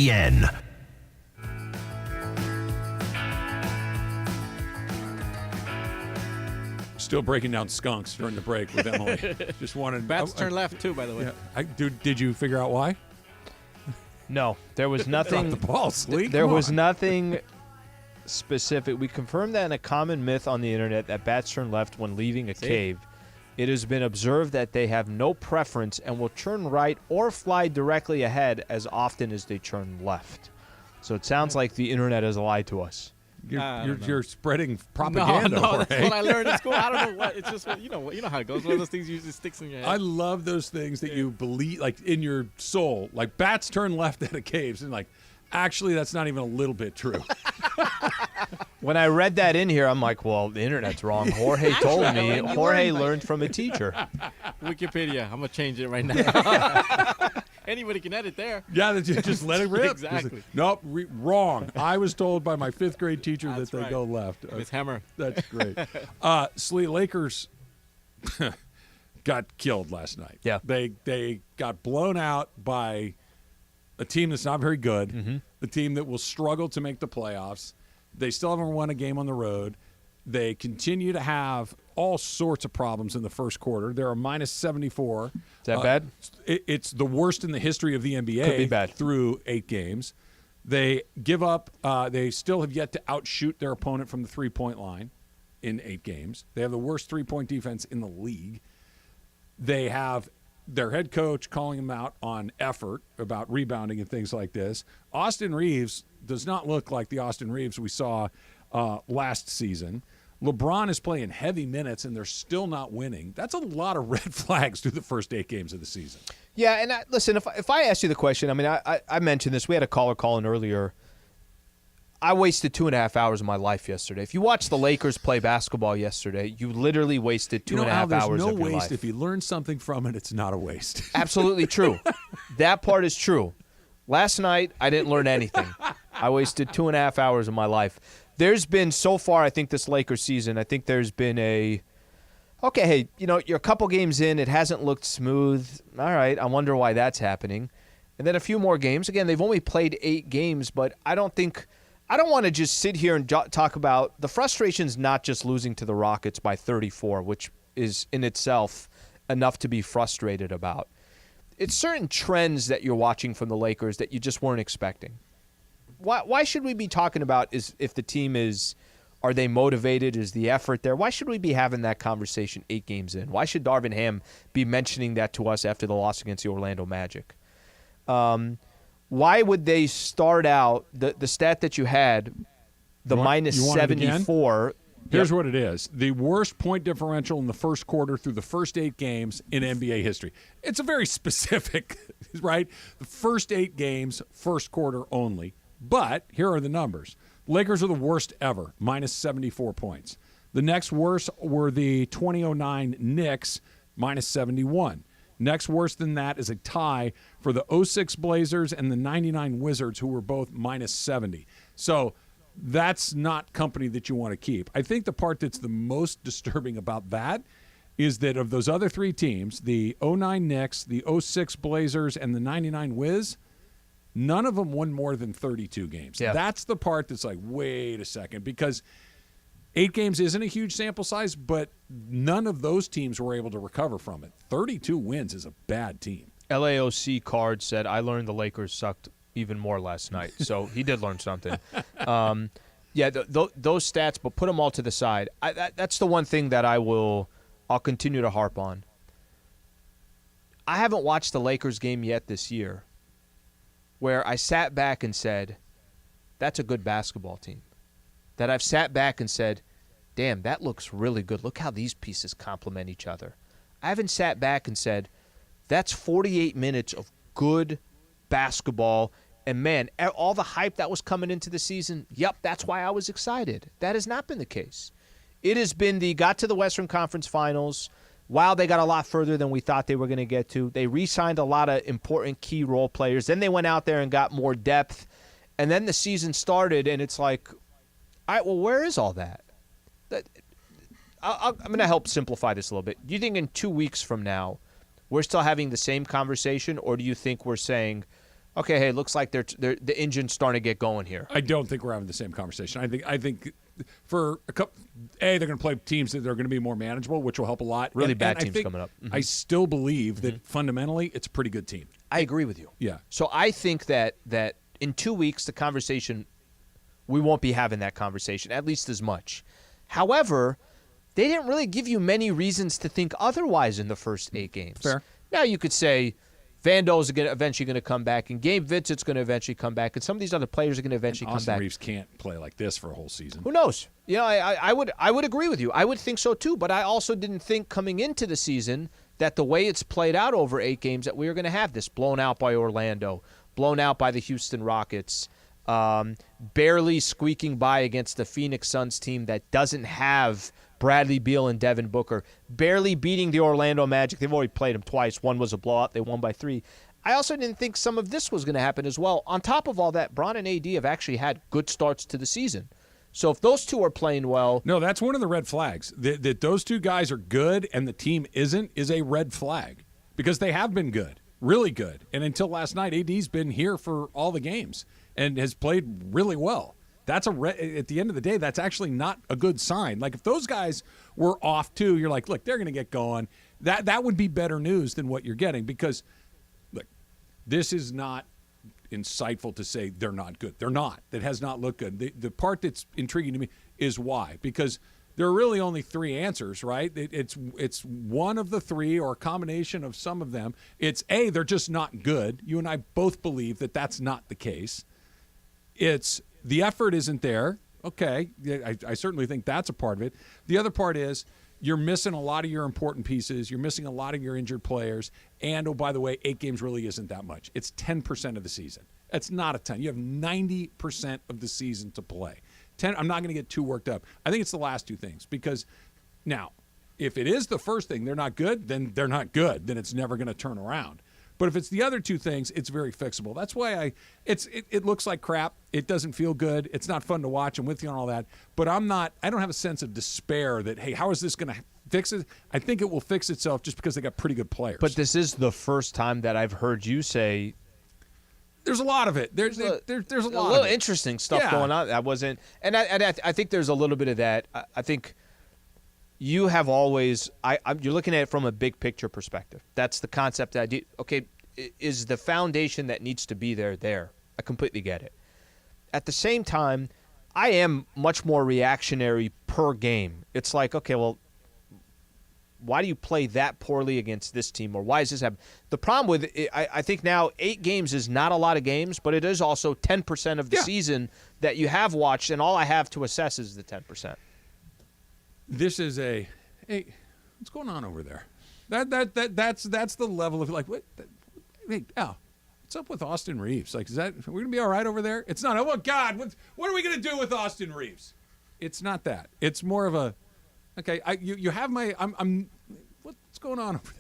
ESPN. Still breaking down skunks during the break with Emily. Just wanted Bats turn left too, by the way. Yeah, did you figure out why? No, there was nothing. Drop the ball, Sleek. There Come was on. nothing specific. We confirmed that in a common myth on the internet that bats turn left when leaving a cave. It has been observed that they have no preference and will turn right or fly directly ahead as often as they turn left. So it sounds like the internet has lied to us. You're spreading propaganda. No, that's Jorge. what I learned in school. I don't know what. It's just you know how it goes. One of those things usually sticks in your head. I love those things that you believe, like in your soul. Like bats turn left out of caves, and like, actually, that's not even a little bit true. When I read that in here, I'm like, well, the internet's wrong. Jorge told me. Jorge learned from a teacher. Wikipedia. I'm gonna change it right now. Anybody can edit there. Yeah, just let it rip. Exactly. Nope, wrong. I was told by my 5th grade teacher that they go left. Miss Hammer. That's great. Lakers got killed last night. Yeah. They got blown out by a team that's not very good, Mm-hmm. a team that will struggle to make the playoffs. They still haven't won a game on the road. They continue to have all sorts of problems in the first quarter. They're a minus 74. Is that bad? It's the worst in the history of the NBA. Could be bad. Through 8 games. They give up. They still have yet to outshoot their opponent from the three-point line in 8 games. They have the worst three-point defense in the league. They have their head coach calling them out on effort about rebounding and things like this. Austin Reeves does not look like the Austin Reeves we saw last season. LeBron is playing heavy minutes, and they're still not winning. That's a lot of red flags through the first 8 games of the season. Yeah, and listen, if I ask you the question, I mean, I mentioned this. We had a caller call in earlier. I wasted 2.5 hours of my life yesterday. If you watched the Lakers play basketball yesterday, you literally wasted 2.5 hours there's no of your waste. life. If you learn something from it, it's not a waste. Absolutely true. That part is true. Last night, I didn't learn anything. I wasted 2.5 hours of my life. There's been, so far, I think, this Lakers season, I think there's been okay, hey, you're a couple games in. It hasn't looked smooth. All right, I wonder why that's happening. And then a few more games. Again, they've only played 8 games, but I don't want to just sit here and talk about the frustration's not just losing to the Rockets by 34, which is in itself enough to be frustrated about. It's certain trends that you're watching from the Lakers that you just weren't expecting. Why should we be talking about if the team are they motivated? Is the effort there? Why should we be having that conversation 8 games in? Why should Darvin Ham be mentioning that to us after the loss against the Orlando Magic? Why would they start out the stat that you had, the minus you want it again? 74? Here's what it is. The worst point differential in the first quarter through the first 8 games in NBA history. It's a very specific, right? The first 8 games, first quarter only. But here are the numbers. Lakers are the worst ever, minus 74 points. The next worst were the 2009 Knicks, minus 71. Next worse than that is a tie for the 06 Blazers and the 99 Wizards, who were both minus 70. So that's not company that you want to keep. I think the part that's the most disturbing about that is that of those other 3 teams, the 09 Knicks, the 06 Blazers, and the 99 Wiz, none of them won more than 32 games. Yeah. That's the part that's like, wait a second, because 8 games isn't a huge sample size, but none of those teams were able to recover from it. 32 wins is a bad team. LAOC card said, I learned the Lakers sucked even more last night. So he did learn something. Those stats, but put them all to the side. That's the one thing that I'll continue to harp on. I haven't watched the Lakers game yet this year where I sat back and said, that's a good basketball team. That I've sat back and said, damn, that looks really good. Look how these pieces complement each other. I haven't sat back and said, that's 48 minutes of good basketball. And, man, all the hype that was coming into the season, yep, that's why I was excited. That has not been the case. It has been got to the Western Conference Finals. Wow, they got a lot further than we thought they were going to get to. They re-signed a lot of important key role players. Then they went out there and got more depth. And then the season started, and it's like, all right, well, where is all that? I'm going to help simplify this a little bit. Do you think in 2 weeks from now we're still having the same conversation, or do you think we're saying, okay, hey, looks like the engine's starting to get going here. I don't think we're having the same conversation. I think for a couple, they're going to play teams that are going to be more manageable, which will help a lot. Really bad teams coming up. I still believe that fundamentally it's a pretty good team. I agree with you. Yeah. So I think that in 2 weeks, the conversation, we won't be having that conversation, at least as much. However, they didn't really give you many reasons to think otherwise in the first 8 games. Fair. Now you could say Vando's eventually going to come back, and Gabe Vincent's going to eventually come back, and some of these other players are going to eventually come back. Austin Reeves can't play like this for a whole season. Who knows? You know, I would agree with you. I would think so too, but I also didn't think coming into the season that the way it's played out over 8 games that we were going to have this blown out by Orlando, blown out by the Houston Rockets, barely squeaking by against the Phoenix Suns team that doesn't have Bradley Beal and Devin Booker, barely beating the Orlando Magic. They've already played them twice. One was a blowout. They won by 3. I also didn't think some of this was going to happen as well. On top of all that, Bron and AD have actually had good starts to the season. So if those two are playing well. No, that's one of the red flags. That those two guys are good and the team isn't is a red flag because they have been good, really good. And until last night, AD's been here for all the games and has played really well. That's at the end of the day, that's actually not a good sign. Like if those guys were off too, you're like, look, they're going to get going. That would be better news than what you're getting because, look, this is not insightful to say they're not good. They're not. That has not looked good. The part that's intriguing to me is why, because there are really only 3 answers, right? It's one of the 3 or a combination of some of them. It's A, they're just not good. You and I both believe that that's not the case. It's the effort isn't there. Okay, I certainly think that's a part of it. The other part is you're missing a lot of your important pieces. You're missing a lot of your injured players. And, oh, by the way, 8 games really isn't that much. It's 10% of the season. That's not a ton. You have 90% of the season to play. I'm not going to get too worked up. I think it's the last 2 things because now, if it is the first thing, they're not good, then they're not good. Then it's never going to turn around. But if it's the other 2 things, it's very fixable. That's why it looks like crap. It doesn't feel good. It's not fun to watch. I'm with you on all that. But I don't have a sense of despair that, hey, how is this going to fix it? I think it will fix itself just because they got pretty good players. But this is the first time that I've heard you say there's a lot of it. There's a lot little of interesting stuff going on. That wasn't, and I think there's a little bit of that. I think you have always you're looking at it from a big picture perspective. That's the concept that is the foundation that needs to be there. I completely get it. At the same time, I am much more reactionary per game. It's like, okay, well, why do you play that poorly against this team, or why is this happening? The problem with it, I think now 8 games is not a lot of games, but it is also 10% of the season that you have watched, and all I have to assess is the 10%. This is hey, what's going on over there? That's the level of like what? Hey, Al, what's up with Austin Reeves? Like, are we gonna be all right over there? It's not. Oh God, what are we gonna do with Austin Reeves? It's not that. It's more of a okay. You have my. I'm. What's going on over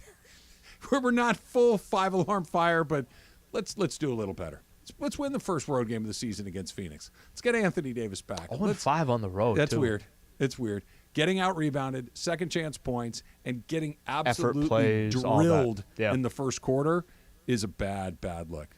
there? We're not full 5-alarm fire, but let's do a little better. Let's win the first road game of the season against Phoenix. Let's get Anthony Davis back. 0-5 on the road. That's too. Weird. It's weird. Getting out rebounded, second chance points, and getting absolutely plays, drilled in the first quarter is a bad look.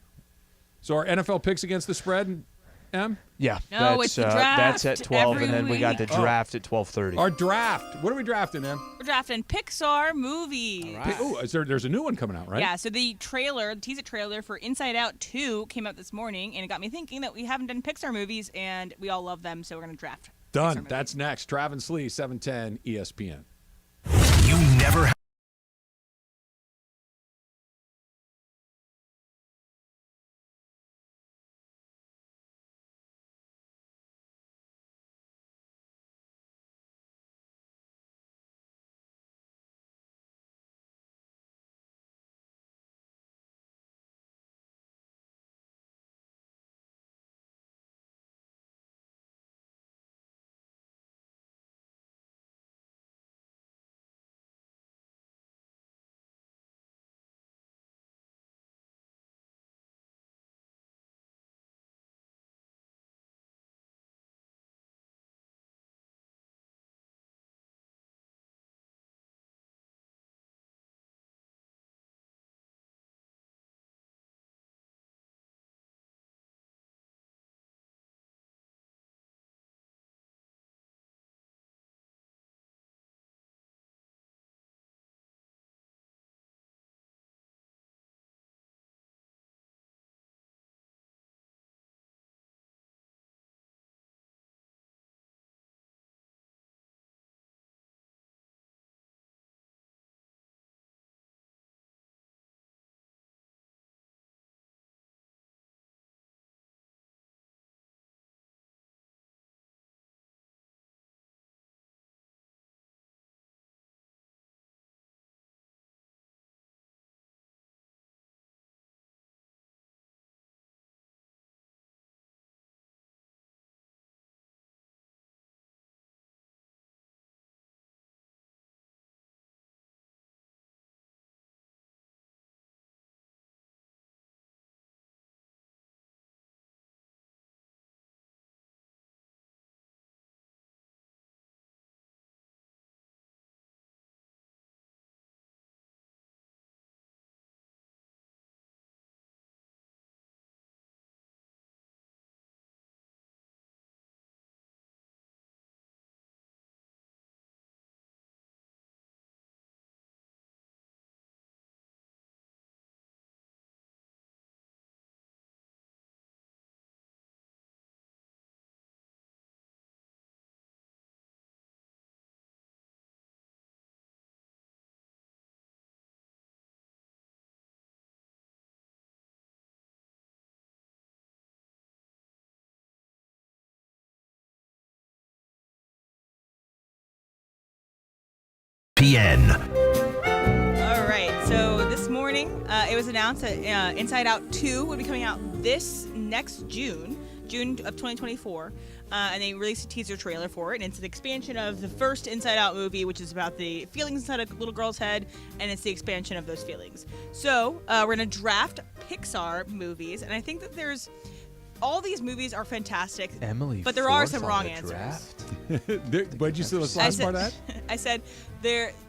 So our NFL picks against the spread, Em? Yeah. No, it's the draft. That's at 12, and then we got the week. draft at 12:30. Our draft. What are we drafting, Em? We're drafting Pixar movies. Oh, there's a new one coming out, right? Yeah, so the teaser trailer for Inside Out 2 came out this morning, and it got me thinking that we haven't done Pixar movies, and we all love them, so we're going to draft. Done. That's next. Travis Lee, 710 ESPN. You never ESPN. All right, so this morning it was announced that Inside Out 2 will be coming out this next June of 2024. And they released a teaser trailer for it, and it's an expansion of the first Inside Out movie, which is about the feelings inside a little girl's head, and it's the expansion of those feelings. So we're going to draft Pixar movies, and I think that all these movies are fantastic, Emily, but there are some wrong answers. What'd you say the last part of that? I said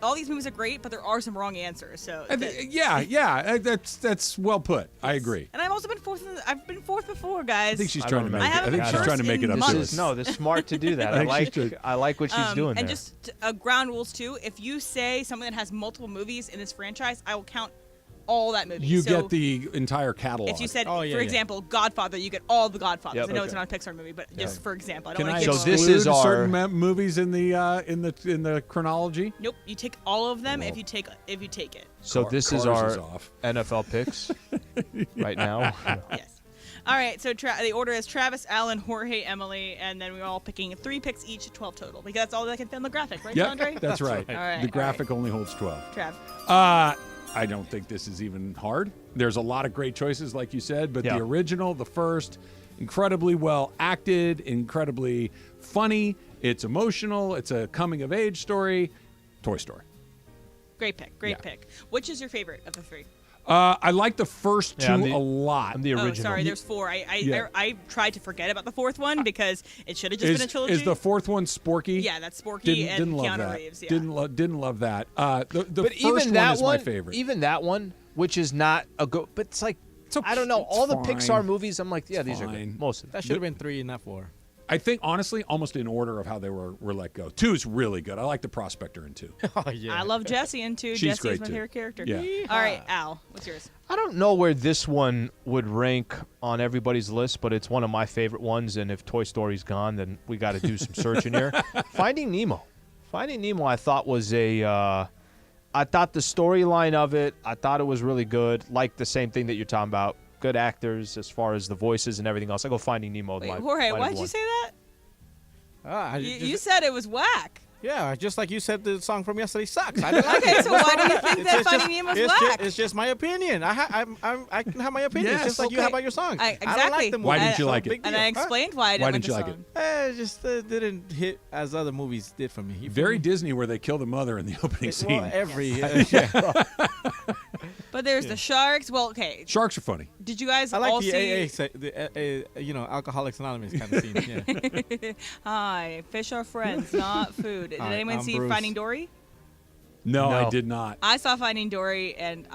all these movies are great, but there are some wrong answers. So that's well put. I agree. And I've also been fourth. I've been fourth before, guys. I think she's trying to make it. I think she's trying to make it up to us. No, they're smart to do that. I like what she's doing there. And just ground rules too. If you say something that has multiple movies in this franchise, I will count all that movie. You get the entire catalog. If you said, for example, Godfather, you get all the Godfathers. I know it's not a Pixar movie, but just for example, I don't want to give this is certain movies in the chronology. Nope, you take all of them if you take it. So this is our NFL picks right now. Yes. All right, so the order is Travis, Alan, Jorge, Emily, and then we're all picking 3 picks each, 12 total, because that's all that can fit on the graphic, right, Andre? That's right. All right. The graphic only holds 12. Trav. I don't think this is even hard. There's a lot of great choices, like you said, but the original, the first, incredibly well acted, incredibly funny. It's emotional. It's a coming-of-age story. Toy Story. Great pick. Great pick. Which is your favorite of the 3? I like the first two a lot. I'm the original. Oh, sorry, there's 4. I tried to forget about the 4th one because it should have just been a trilogy. Is the 4th one Sporky? Yeah, that's Sporky and Keanu Reeves. Yeah. Didn't love that. The but first even that one is my favorite. Even that one, which is not a good, but it's like I don't know. All the Pixar movies, I'm like, these are good. Most of them. That should have been 3 and not 4. I think, honestly, almost in order of how they were let go. 2 is really good. I like the Prospector in 2. Oh, yeah. I love Jessie in 2. She's Jessie is great, my too. favorite character. Yeah. All right, Al, what's yours? I don't know where this one would rank on everybody's list, but it's one of my favorite ones. And if Toy Story's gone, then we got to do some searching here. Finding Nemo. Finding Nemo, I thought was I thought the storyline of it, I thought it was really good. Like the same thing that you're talking about. Good actors as far as the voices and everything else. I go Finding Nemo. Wait, Jorge, why did you say that? You said it was whack. Yeah, just like you said the song from yesterday sucks. I didn't like it. So why do you think that Finding Nemo's whack? It's just my opinion. I can have my opinion. It's just like you have about your song. Exactly. I don't like the movie. Why didn't you like it? And I explained why I didn't like the song. Why didn't you like it? It just didn't hit as other movies did for me. Very Disney, where they kill the mother in the opening scene. Well, But there's the sharks. Well, okay. Sharks are funny. Did you guys I like all the see? the Alcoholics Anonymous kind of scene. Yeah. Hi, fish are friends, not food. Did anyone see Finding Dory? No, I did not. I saw Finding Dory, and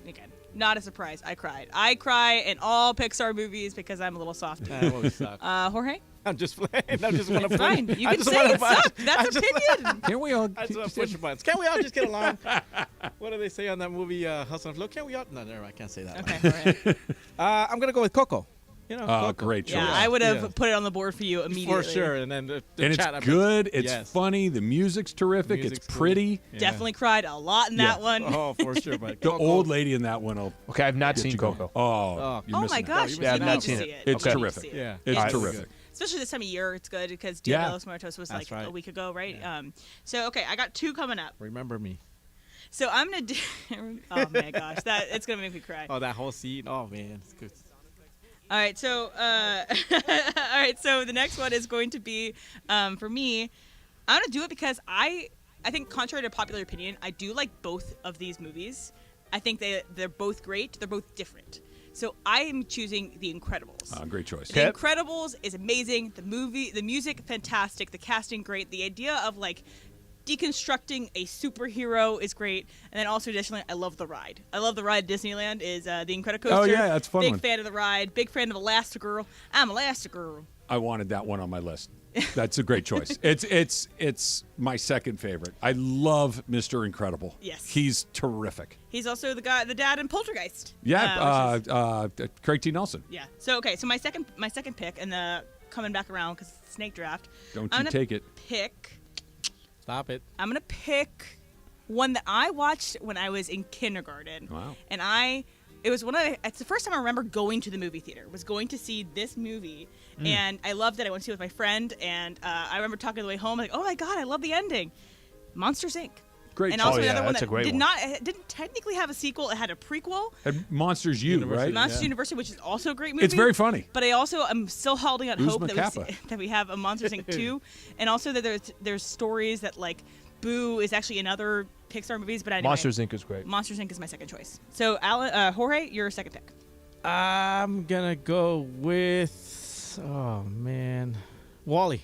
again, not a surprise. I cried. I cry in all Pixar movies because I'm a little soft. That always sucks. Jorge? I'm just playing. I just want to Fine. You can say it sucked. That's opinion. Can't we all? I just want to push your buttons. Can't we all just get along? What do they say on that movie, Hustle and Flow? Can't we all? No, never mind. I can't say that. Okay, all right. I'm gonna go with Coco. You know, Coco. Great choice. Yeah, I would have put it on the board for you immediately. For sure. And then the and chat, it's good. It's funny. The music's terrific. It's pretty. Cool. Yeah. Definitely cried a lot in that one. Oh, for sure. But the old lady in that one. Okay, I've not seen Coco. Oh, you're missing my gosh! Yeah, I've you not need seen to see it. It's Okay. terrific. Yeah, it's terrific. Especially this time of year, it's good because Dia de los Muertos was like a week ago, right? Yeah. So okay, I got 2 coming up. Remember me. So I'm gonna do. Oh my gosh, it's gonna make me cry. Oh, that whole scene. Oh man, it's good. All right, so so the next one is going to be for me. I'm gonna do it because I think, contrary to popular opinion, I do like both of these movies. I think they're both great. They're both different. So I am choosing The Incredibles. Great choice. The Incredibles is amazing. The music, fantastic. The casting, great. The idea of like deconstructing a superhero is great. And then also, additionally, I love the ride. I love the ride at Disneyland is the Incredicoaster. Oh, yeah, that's fun. Big fan of the ride. Big fan of Elastigirl. I'm Elastigirl. I wanted that one on my list. That's a great choice. It's my second favorite. I love Mr. Incredible. Yes. He's terrific. He's also the dad in Poltergeist. Yeah, Craig T. Nelson. Yeah. So okay, so my second pick, and coming back around because it's snake draft. Don't you take it. Stop it. I'm gonna pick one that I watched when I was in kindergarten. Wow. And it's the first time I remember going to the movie theater, was going to see this movie. And I loved it. I went to see it with my friend, and I remember talking on the way home, like, oh my God, I love the ending. Monsters, Inc. Great And also choice. another one that's a that great didn't technically have a sequel. It had a prequel. And Monsters U, right? Monsters University, which is also a great movie. It's very funny. But I'm still holding out Who's hope Macappa? that we have a Monsters Inc. 2, and also that there's stories that like Boo is actually in other Pixar movies. But anyway, Monsters Inc. is great. Monsters Inc. is my second choice. So Jorge, your second pick. I'm gonna go with Wall-E.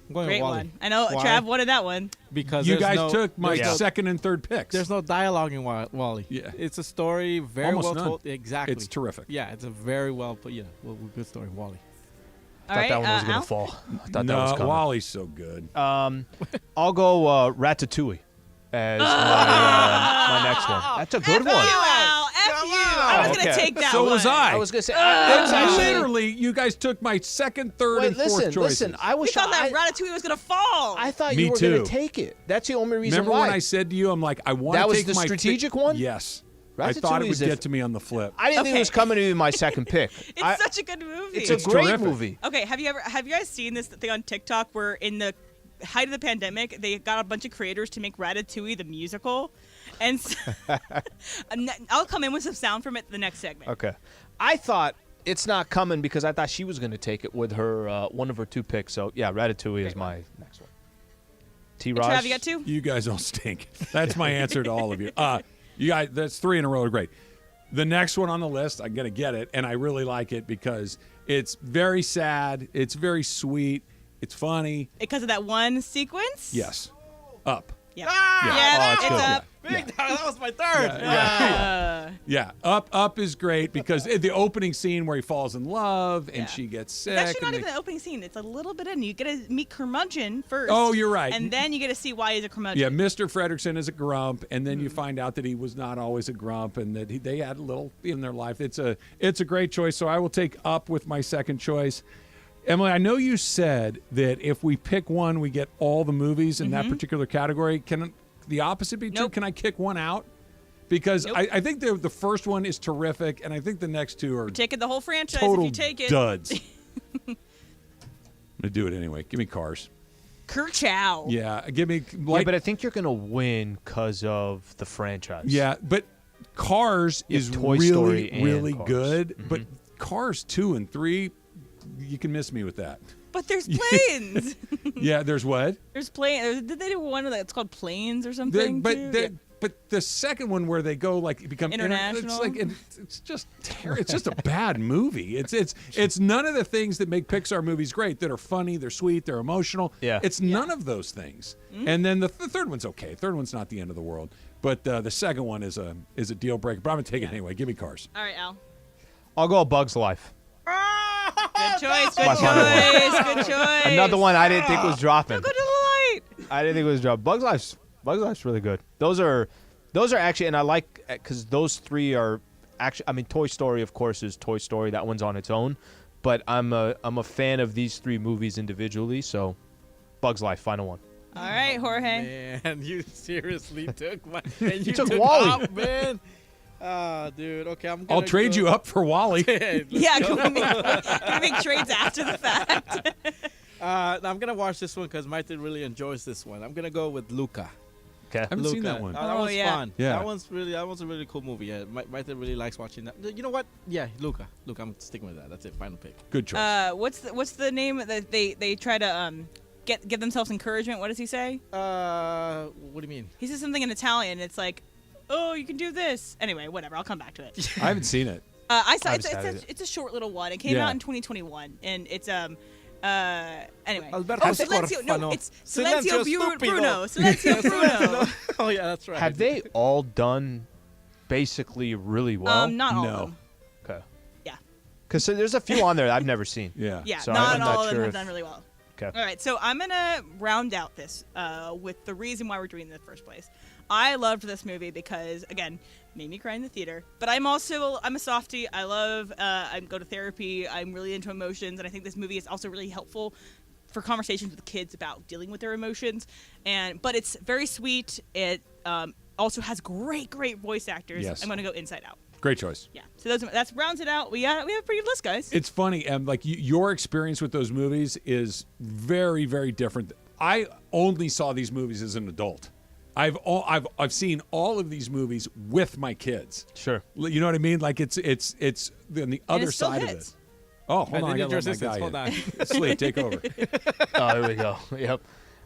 I'm going Great with Wall-E. one. I know Why? Trav wanted that one. Because You there's guys took my there's second and third picks. There's no dialogue in Wall-E. Yeah. It's a story very Almost well none. told. Exactly. It's terrific. Yeah, it's a very well put. Good story, Wall-E. All Thought right, that one was Al? gonna fall. I thought no, that was coming. Wall-E's so good. I'll go Ratatouille as my next one. That's a good one. F you. I was going to take that so one. was I. I was gonna say. It's actually- literally, you guys took my second, third, and fourth choices. Listen. I We wish thought that I Ratatouille was going to fall. I thought Me you were too. going to take it. That's the only reason Remember why. when I said to you, I'm like, I want That to was take the my strategic one? Yes. I thought it Ratatouille would is get to me on the flip. I didn't think it was coming to be my second pick. It's such a good movie. It's a great terrific. movie. Okay, have you guys seen this thing on TikTok where in the height of the pandemic they got a bunch of creators to make Ratatouille the musical, and so, I'll come in with some sound from it the next segment. Okay. I thought it's not coming because I thought she was going to take it with her one of her two picks. So yeah, Ratatouille is my next one. T-Raj. Trav, you got two? You guys all stink. That's my answer to all of you. You guys, that's three in a row are great. The next one on the list, I'm going to get it, and I really like it because it's very sad. It's very sweet. It's funny. Because of that one sequence? Yes. Up. Yep. Yeah. It's up. That was my third. Yeah. Up is great because the opening scene where he falls in love and she gets sick. It's actually not and even the opening scene. It's a little bit in. You get to meet Curmudgeon first. Oh, you're right. And then you get to see why he's a curmudgeon. Yeah, Mr. Fredrickson is a grump, and then you find out that he was not always a grump, and that they had a little in their life. It's a great choice. So I will take Up with my second choice. Emily, I know you said that if we pick one, we get all the movies in that particular category. Can the opposite be true? Nope. Can I kick one out? Because Nope. I think the first one is terrific, and I think the next two are Taking the whole franchise total if you take it. duds. I'm gonna do it anyway. Give me Cars. Kerchow. Yeah, give me. Yeah, but I think you're going to win because of the franchise. Yeah, but Cars You is have Toy really, Story and really Cars. good. But Cars 2 and 3, you can miss me with that. But there's planes. Yeah, there's what? There's planes. Did they do one that's called Planes or something? too? But the second one where they go like become International? it's just it's just a bad movie. It's none of the things that make Pixar movies great. That are funny, they're sweet, they're emotional. Yeah. It's none of those things. And then the third one's okay. Third one's not the end of the world. But the second one is a deal breaker. But I'm gonna take it anyway. Give me Cars. All right, Al. I'll go A Bug's Life. Good choice. Good my final one. choice. Good choice. Another one I didn't think was dropping. Go to the light. I didn't think it was dropping. Bug's Life's really good. Those are actually, and I like because those three are actually. I mean, Toy Story, of course, is Toy Story. That one's on its own. But I'm a fan of these three movies individually. So, Bug's Life, final one. All right, Jorge. Man, you seriously took my. And you took Wall-E. Up, man. Dude. Okay, I'm gonna I'll trade you up for Wall-E. Yeah, can we make trades after the fact? I'm gonna watch this one because Maite really enjoys this one. I'm gonna go with Luca. Okay. I haven't seen that one. That one's fun. Yeah. That one's a really cool movie. Yeah, Maite really likes watching that. You know what? Yeah, Luca. I'm sticking with that. That's it. Final pick. Good choice. What's the name that they try to give themselves encouragement? What does he say? What do you mean? He says something in Italian. It's like, oh, you can do this. Anyway, whatever. I'll come back to it. I haven't seen it. I saw I've it's a short little one. It came out in 2021, and it's anyway. Alberto Silencio. No, Scorfano. it's Silencio Stupido. Bruno. Silencio Bruno. Oh yeah, that's right. Have they all done basically really well? Not all No. of them. Okay. Yeah. Because there's a few on there that I've never seen. Yeah. Yeah, So not I'm all not of them sure have if- done really well. Okay. All right, so I'm going to round out this with the reason why we're doing it in the first place. I loved this movie because, again, made me cry in the theater. But I'm a softie. I love, I go to therapy. I'm really into emotions. And I think this movie is also really helpful for conversations with kids about dealing with their emotions. But it's very sweet. It also has great voice actors. Yes. I'm going to go Inside Out. Great choice. Yeah, so that's rounds it out. We have a pretty good list, guys. It's funny, like your experience with those movies is very, very different. I only saw these movies as an adult. I've seen all of these movies with my kids. Sure. You know what I mean? Like it's on the other side of it. Oh, hold on, I got my guy Hold on. Sleep, take over. Oh, here we go. Yep.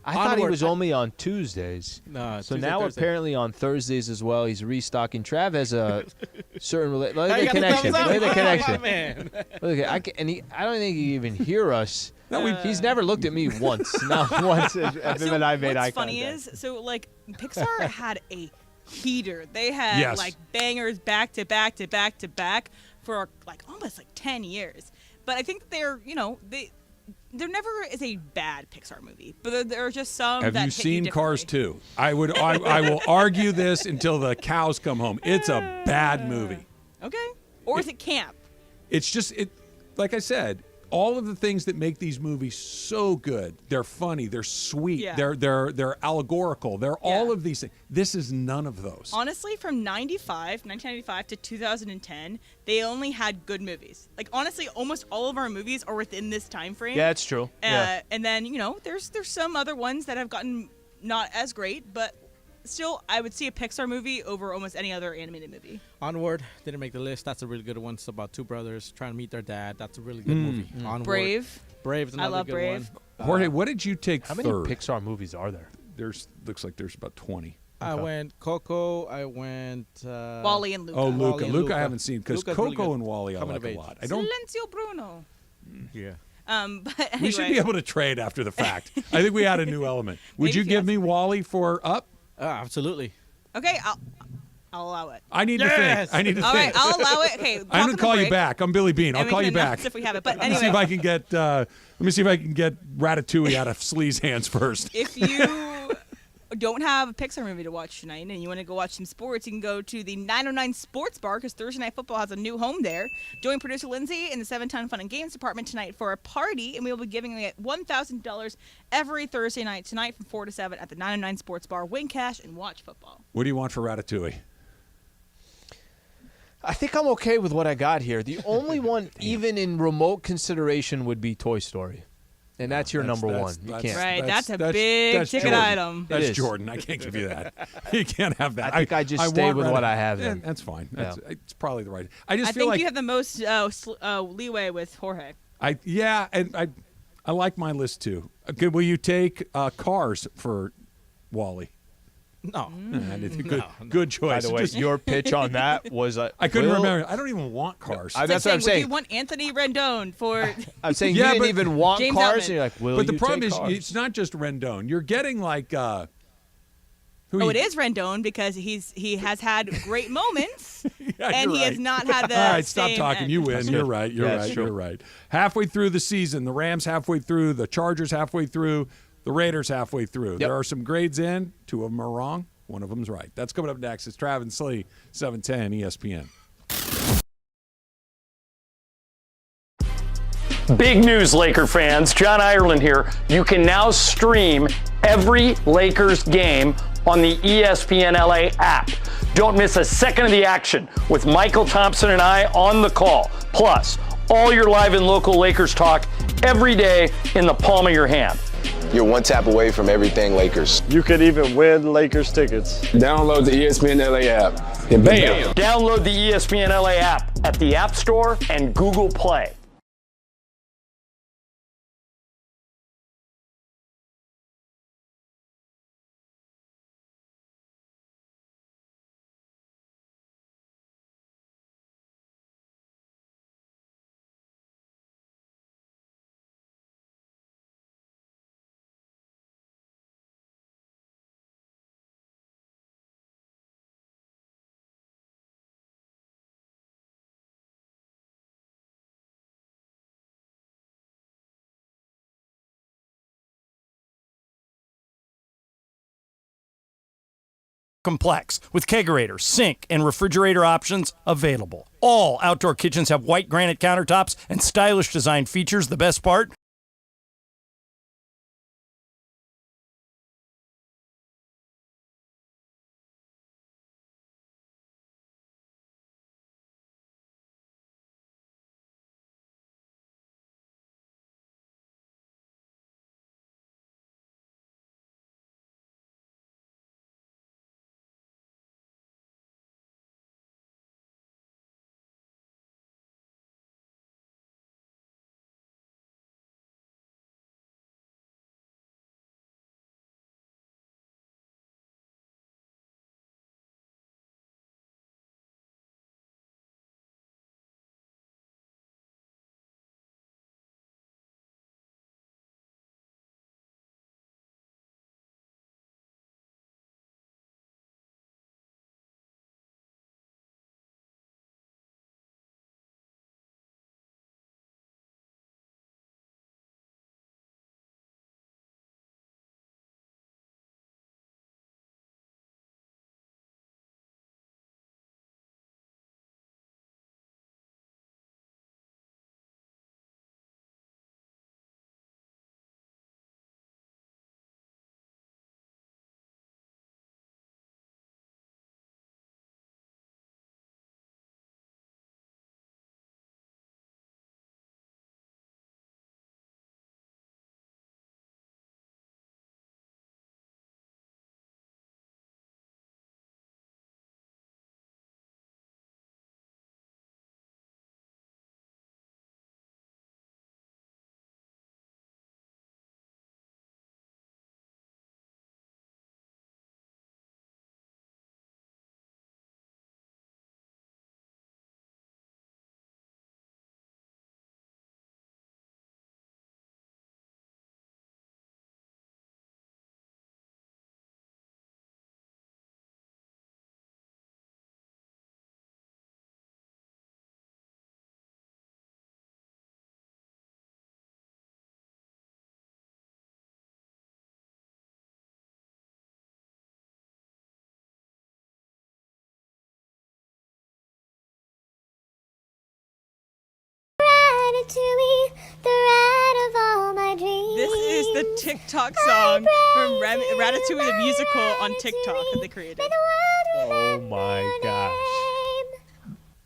I thought he was only on Tuesdays. No, so Tuesday, now Thursday. apparently on Thursdays as well. He's restocking. Trav has a certain look Now at you the got the connection. thumbs Look at the up. connection. Oh, man. Look at, I don't think he even hear us. He's never looked at me once. Not once. Have him and I made eye What's funny contact. is, so like Pixar had a heater. They had Yes. like bangers back to back to back to back for like almost like 10 years. But I think that there never is a bad Pixar movie, but there are just some. Have that you hit seen you Cars 2? I will argue this until the cows come home. It's a bad movie. Okay, or is it camp? It's just like I said, all of the things that make these movies so good. They're funny, they're sweet, Yeah. they're allegorical. They're all of these things. This is none of those. Honestly, from 1995 to 2010, they only had good movies. Like honestly, almost all of our movies are within this time frame. Yeah, it's true. Yeah. And then there's some other ones that have gotten not as great, but still, I would see a Pixar movie over almost any other animated movie. Onward didn't make the list. That's a really good one. It's about two brothers trying to meet their dad. That's a really good movie. Onward. Brave. Brave's another I love good Brave. one. Jorge, what did you take How third? many Pixar movies are there? Looks like there's about 20. I went Coco. I went Wall-E and Luca. Oh, Wall-E Luca. and Luca I haven't seen because Luca's Coco really good. and Wall-E I Coming like of a age. lot. I don't. Silencio Bruno. Yeah. But anyway. We should be able to trade after the fact. I think we add a new element. Would Maybe you if you give ask me Wall-E for Up? Absolutely. Okay, I'll allow it. I need to think. I need to All think. right, I'll allow it. Okay, I'm gonna call you back. I'm Billy Bean. I'll And we call you can announce back. if we have it. But Let me see if anyway. I can get. Let me see if I can get Ratatouille out of Slee's hands first. If you don't have a Pixar movie to watch tonight and you want to go watch some sports, you can go to the 909 Sports Bar because Thursday Night Football has a new home there. Join producer Lindsay in the 7-Ton Fun and Games department tonight for a party, and we will be giving away $1,000 every Thursday night tonight from 4 to 7 at the 909 Sports Bar. Win cash and watch football. What do you want for Ratatouille? I think I'm okay with what I got here. The only one, even in remote consideration, would be Toy Story. And that's your number one. You can't. Right, that's a big ticket Jordan. item. That's It is. Jordan. I can't give you that. You can't have that. I think I just stay want with what I have Yeah, then. that's fine. Yeah. It's probably the right. I just I feel think like you have the most leeway with Jorge. and I like my list too. Okay, will you take Cars for Wall-E? No. Good choice. By the way, Just- your pitch on that was I couldn't remember. I don't even want Cars. It's that's like what I'm saying, would saying. you want Anthony Rendon for? I'm saying Yeah, you didn't but- even want James Cars, Outman. and you're like, will But the you problem take is, Cars? it's not just Rendon. You're getting like. Oh, it is Rendon because he has had great moments, Yeah, and you're he has right. not had the All right, stop same talking. end. You win. That's You're good. right. You're Yeah, right. it's true. You're right. Halfway through the season, the Rams halfway through, the Chargers halfway through, the Raiders halfway through. There are some grades in. 2 of them are wrong. 1 of them's right. That's coming up next. It's Trav and Slee, 710 ESPN. Big news, Laker fans. John Ireland here. You can now stream every Lakers game on the ESPN LA app. Don't miss a second of the action with Michael Thompson and I on the call. Plus, all your live and local Lakers talk every day in the palm of your hand. You're one tap away from everything Lakers. You could even win Lakers tickets. Download the ESPN LA app and bam! Download the ESPN LA app at the App Store and Google Play. Complex with kegerator, sink, and refrigerator options available. All outdoor kitchens have white granite countertops and stylish design features. The best part? the TikTok song from Ratatouille the musical on TikTok that they created. Oh my gosh.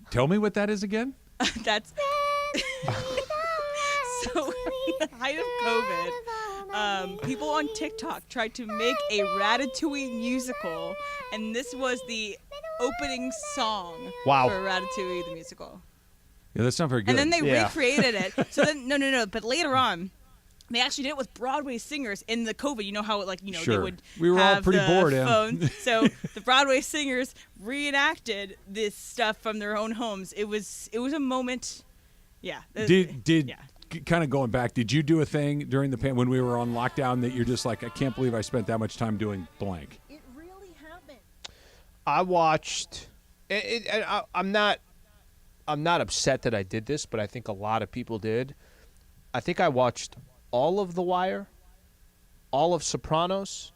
Tell me what that is again. That's so. In the height of COVID, people on TikTok tried to make a Ratatouille musical, and this was the opening song for Ratatouille the musical. Yeah, that's not very good. And then they recreated it. So then, no. But later on, they actually did it with Broadway singers in the COVID. You know how, they would we were have all pretty the bored, phone. So the Broadway singers reenacted this stuff from their own homes. It was a moment. Yeah. Kind of going back, did you do a thing during the when we were on lockdown that you're just like, I can't believe I spent that much time doing blank? It really happened. I watched. I'm not upset that I did this, but I think a lot of people did. I think I watched all of The Wire, all of Sopranos.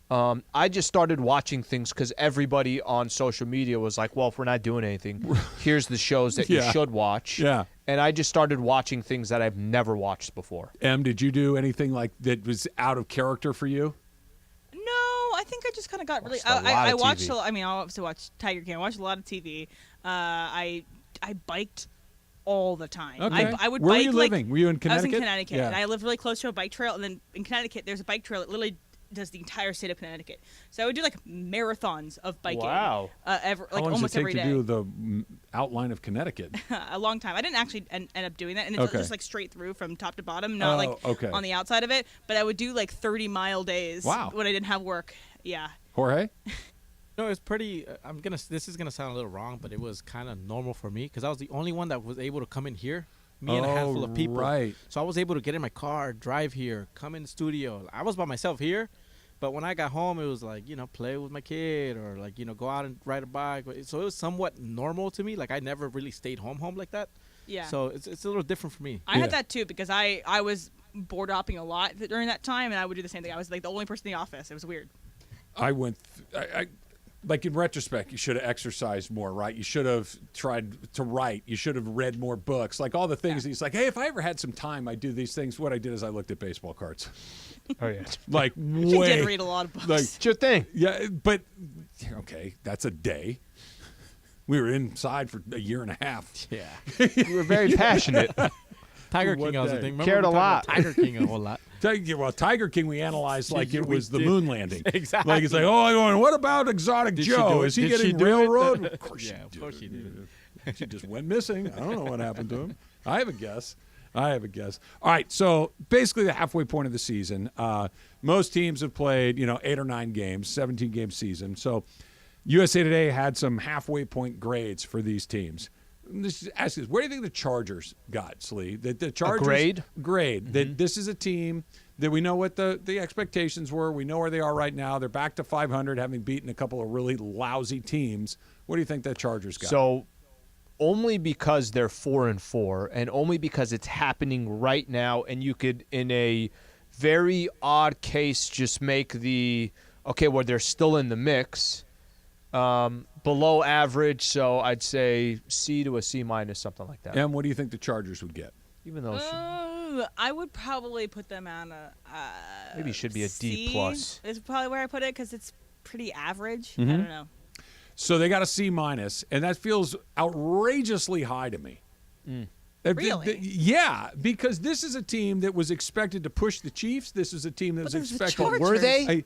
I just started watching things because everybody on social media was like, well, if we're not doing anything, here's the shows that you should watch. Yeah. And I just started watching things that I've never watched before. Em, did you do anything like that was out of character for you? No, I think I just kind of got really. I watched. I obviously watched Tiger King. I watched a lot of TV. I biked all the time. Okay. I would Where bike. were you living? Were you in Connecticut? I was in Connecticut, Yeah. and I lived really close to a bike trail. And then in Connecticut, there's a bike trail that literally does the entire state of Connecticut. So I would do like marathons of biking. Wow. How long almost does it take every to day. do the outline of Connecticut? A long time. I didn't actually end up doing that, and it's just like straight through from top to bottom, not on the outside of it. But I would do like 30-mile days when I didn't have work. Yeah. Jorge? No, it's pretty. This is gonna sound a little wrong, but it was kind of normal for me because I was the only one that was able to come in here. Me and a handful of people. Right. So I was able to get in my car, drive here, come in the studio. I was by myself here, but when I got home, it was like, play with my kid or like, go out and ride a bike. So it was somewhat normal to me. Like I never really stayed home like that. Yeah. So it's a little different for me. I had that too because I was board hopping a lot during that time, and I would do the same thing. I was like the only person in the office. It was weird. I went. Like in retrospect, you should have exercised more, right? You should have tried to write. You should have read more books. Like all the things. He's like, hey, if I ever had some time, I'd do these things. What I did is I looked at baseball cards. Oh yeah. Like She did read a lot of books. Like it's your thing. Yeah, but okay, that's a day. We were inside for a year and a half. Yeah. You were very passionate. Tiger King, I was thinking. Cared a lot. Tiger King a whole lot. Well, Tiger King, we analyzed like it was the moon landing. Exactly. Like it's like, what about Exotic Joe? Is he getting railroad? Of course, of course she did. She just went missing. I don't know what happened to him. I have a guess. All right, so basically the halfway point of the season. Most teams have played, 8 or 9 games, 17-game season. So USA Today had some halfway point grades for these teams. Just ask this: where do you think the Chargers got, Slee? That the Chargers grade. Mm-hmm. That this is a team that we know what the expectations were. We know where they are right now. They're back to 500, having beaten a couple of really lousy teams. What do you think that Chargers got? So, only because they're 4-4, and only because it's happening right now, and you could, in a very odd case, just make where they're still in the mix. Below average, so I'd say C to a C minus, something like that. And what do you think the Chargers would get? Even though I would probably put them on a maybe it should be a D C plus. is probably where I put it because it's pretty average. Mm-hmm. I don't know. So they got a C minus, and that feels outrageously high to me. Really? Yeah, because this is a team that was expected to push the Chiefs. This is a team that was expected. Were they?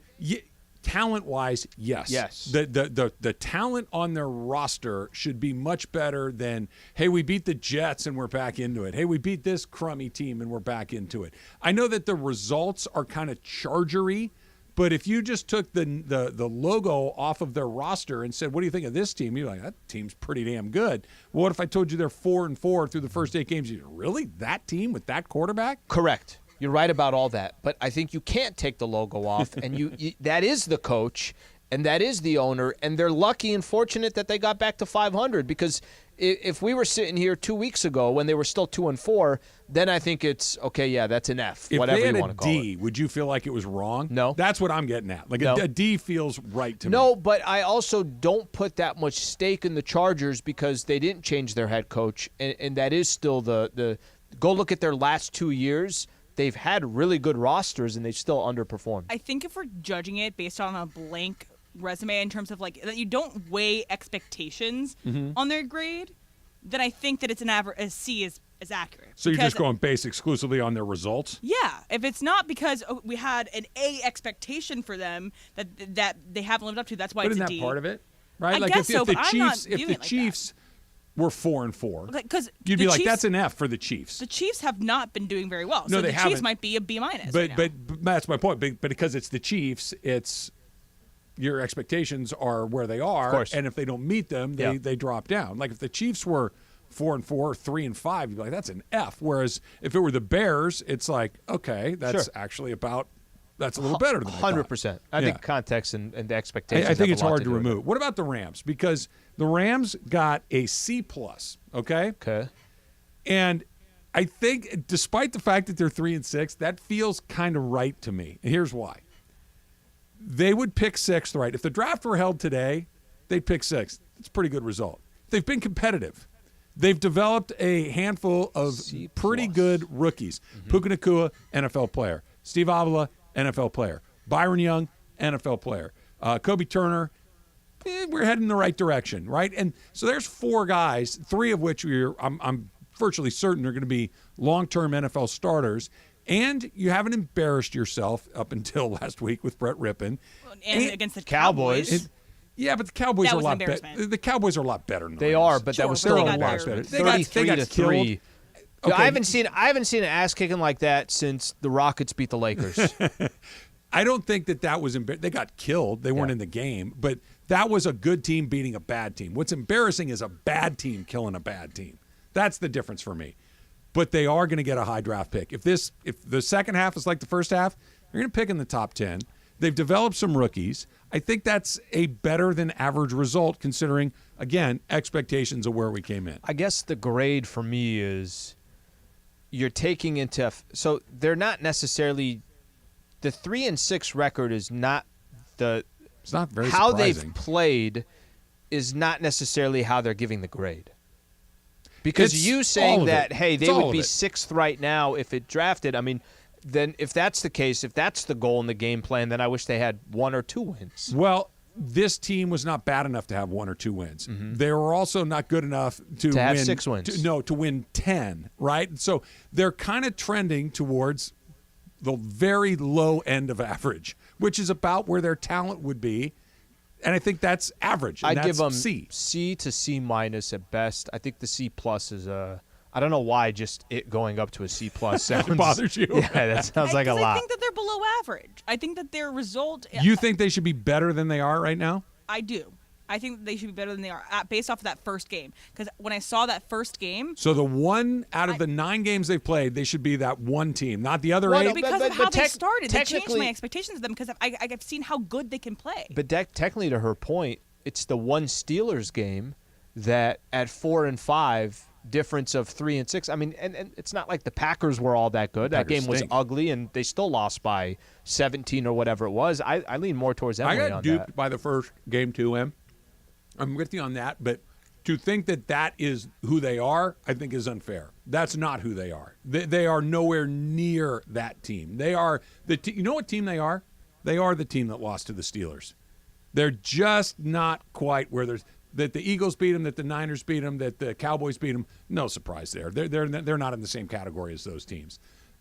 Talent-wise, yes. Yes. The talent on their roster should be much better than, hey, we beat the Jets and we're back into it. Hey, we beat this crummy team and we're back into it. I know that the results are kind of Chargery, but if you just took the logo off of their roster and said, what do you think of this team? You're like, that team's pretty damn good. Well, what if I told you they're 4-4 through the first 8 games? You're really? That team with that quarterback? Correct. You're right about all that, but I think you can't take the logo off, and you that is the coach, and that is the owner, and they're lucky and fortunate that they got back to 500, because if we were sitting here 2 weeks ago when they were still 2-4, then I think it's, okay, yeah, that's an F, whatever you want to call it. If they had a D, would you feel like it was wrong? No. That's what I'm getting at. Like No. a D feels right to me. No, but I also don't put that much stake in the Chargers because they didn't change their head coach, and that is still the go look at their last 2 years. they've had really good rosters and they still underperformed. I think if we're judging it based on a blank resume in terms of like that you don't weigh expectations on their grade, then I think that it's a C is accurate. So you're just going based exclusively on their results? Yeah. If it's not because we had an A expectation for them that they haven't lived up to, that's why it's a D. But isn't that part of it? Right? I Like guess if but the Chiefs were 4-4, because you'd be like, that's an F for the Chiefs. The Chiefs have not been doing very well. No, so they the Chiefs haven't. might be a B-. But that's my point. But because it's the Chiefs, it's your expectations are where they are. Of course. And if they don't meet them, they drop down. Like if the Chiefs were 4-4, 3-5, you'd be like, that's an F. Whereas if it were the Bears, it's like, okay, that's actually that's a little better than 100%. I think context and the expectations. I think have it's a lot hard to do with remove. it. What about the Rams? Because the Rams got a C+, okay? Okay. And I think despite the fact that they're 3-6, that feels kind of right to me. And here's why. They would pick sixth, right? If the draft were held today, they'd pick sixth. It's a pretty good result. They've been competitive. They've developed a handful of pretty good rookies. Puka Nacua, NFL player. Steve Avila, NFL player. Byron Young, NFL player. Kobe Turner, we're heading in the right direction, right? And so there's 4 guys, 3 of which I'm virtually certain are going to be long-term NFL starters. And you haven't embarrassed yourself up until last week with Brett Rippon. And against the Cowboys. Yeah, but the Cowboys are a lot better. The Cowboys are a lot better than the Rams. But that was still a lot better. 33-3. Okay. I haven't seen an ass kicking like that since the Rockets beat the Lakers. I don't think that was they got killed. They weren't in the game, but that was a good team beating a bad team. What's embarrassing is a bad team killing a bad team. That's the difference for me. But they are going to get a high draft pick. If the second half is like the first half, they're going to pick in the top 10. They've developed some rookies. I think that's a better than average result considering, again, expectations of where we came in. I guess the grade for me is you're taking into – so they're not necessarily – the 3-6 record is not the – it's not very how surprising. They've played is not necessarily how they're giving the grade. Because It's you all saying of that, it. hey, It's they all would of be it. 6th right now if it drafted, I mean, then if that's the case, if that's the goal in the game plan, then I wish they had 1 or 2 wins. Well, this team was not bad enough to have 1 or 2 wins. They were also not good enough to have win 6 wins. to win 10, right? So they're kind of trending towards the very low end of average, which is about where their talent would be. And I think that's average. And I'd that's give them C to C- at best. I think the C+ is I don't know why just it going up to a C+ sounds It bothers you. Yeah, that sounds like a I lot. think that they're below average. I think that their result. You think they should be better than they are right now? I do. I think that they should be better than they are based off of that first game. Because when I saw that first game, So the 1 out of the 9 games they've played, they should be that one team, not the other 8. because of how they started, they changed technically- my expectations of them because I've seen how good they can play. But technically, to her point, it's the one Steelers game that at 4-5, difference of 3-6. I mean, and it's not like the Packers were all that good. That Packers game was stink. ugly, and they still lost by 17 or whatever it was. I lean more towards Emily I got on duped that. by the first game too, Em. I'm with you on that, but to think that is who they are, I think is unfair. That's not who they are. They are nowhere near that team. They are you know what team they are? They are the team that lost to the Steelers. They're just not quite where that the Eagles beat them, that the Niners beat them, that the Cowboys beat them. No surprise there. They're not in the same category as those teams.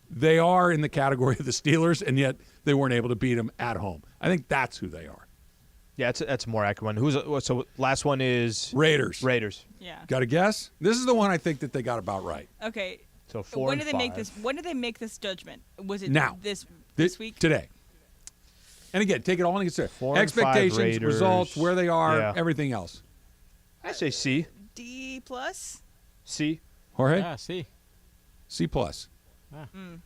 They are in the category of the Steelers, and yet they weren't able to beat them at home. I think that's who they are. Yeah, that's a more accurate one. So last one is Raiders. Yeah. Got a guess? This is the one I think that they got about right. Okay. So 4 when and did they make 5. this? When did they make this judgment? Was it Now. this week? Today. And again, take it all into consideration. 4 and 5 Expectations, Raiders. results, where they are, Yeah. everything else. I say C. D+. C. Jorge? Yeah, C. C+. Firing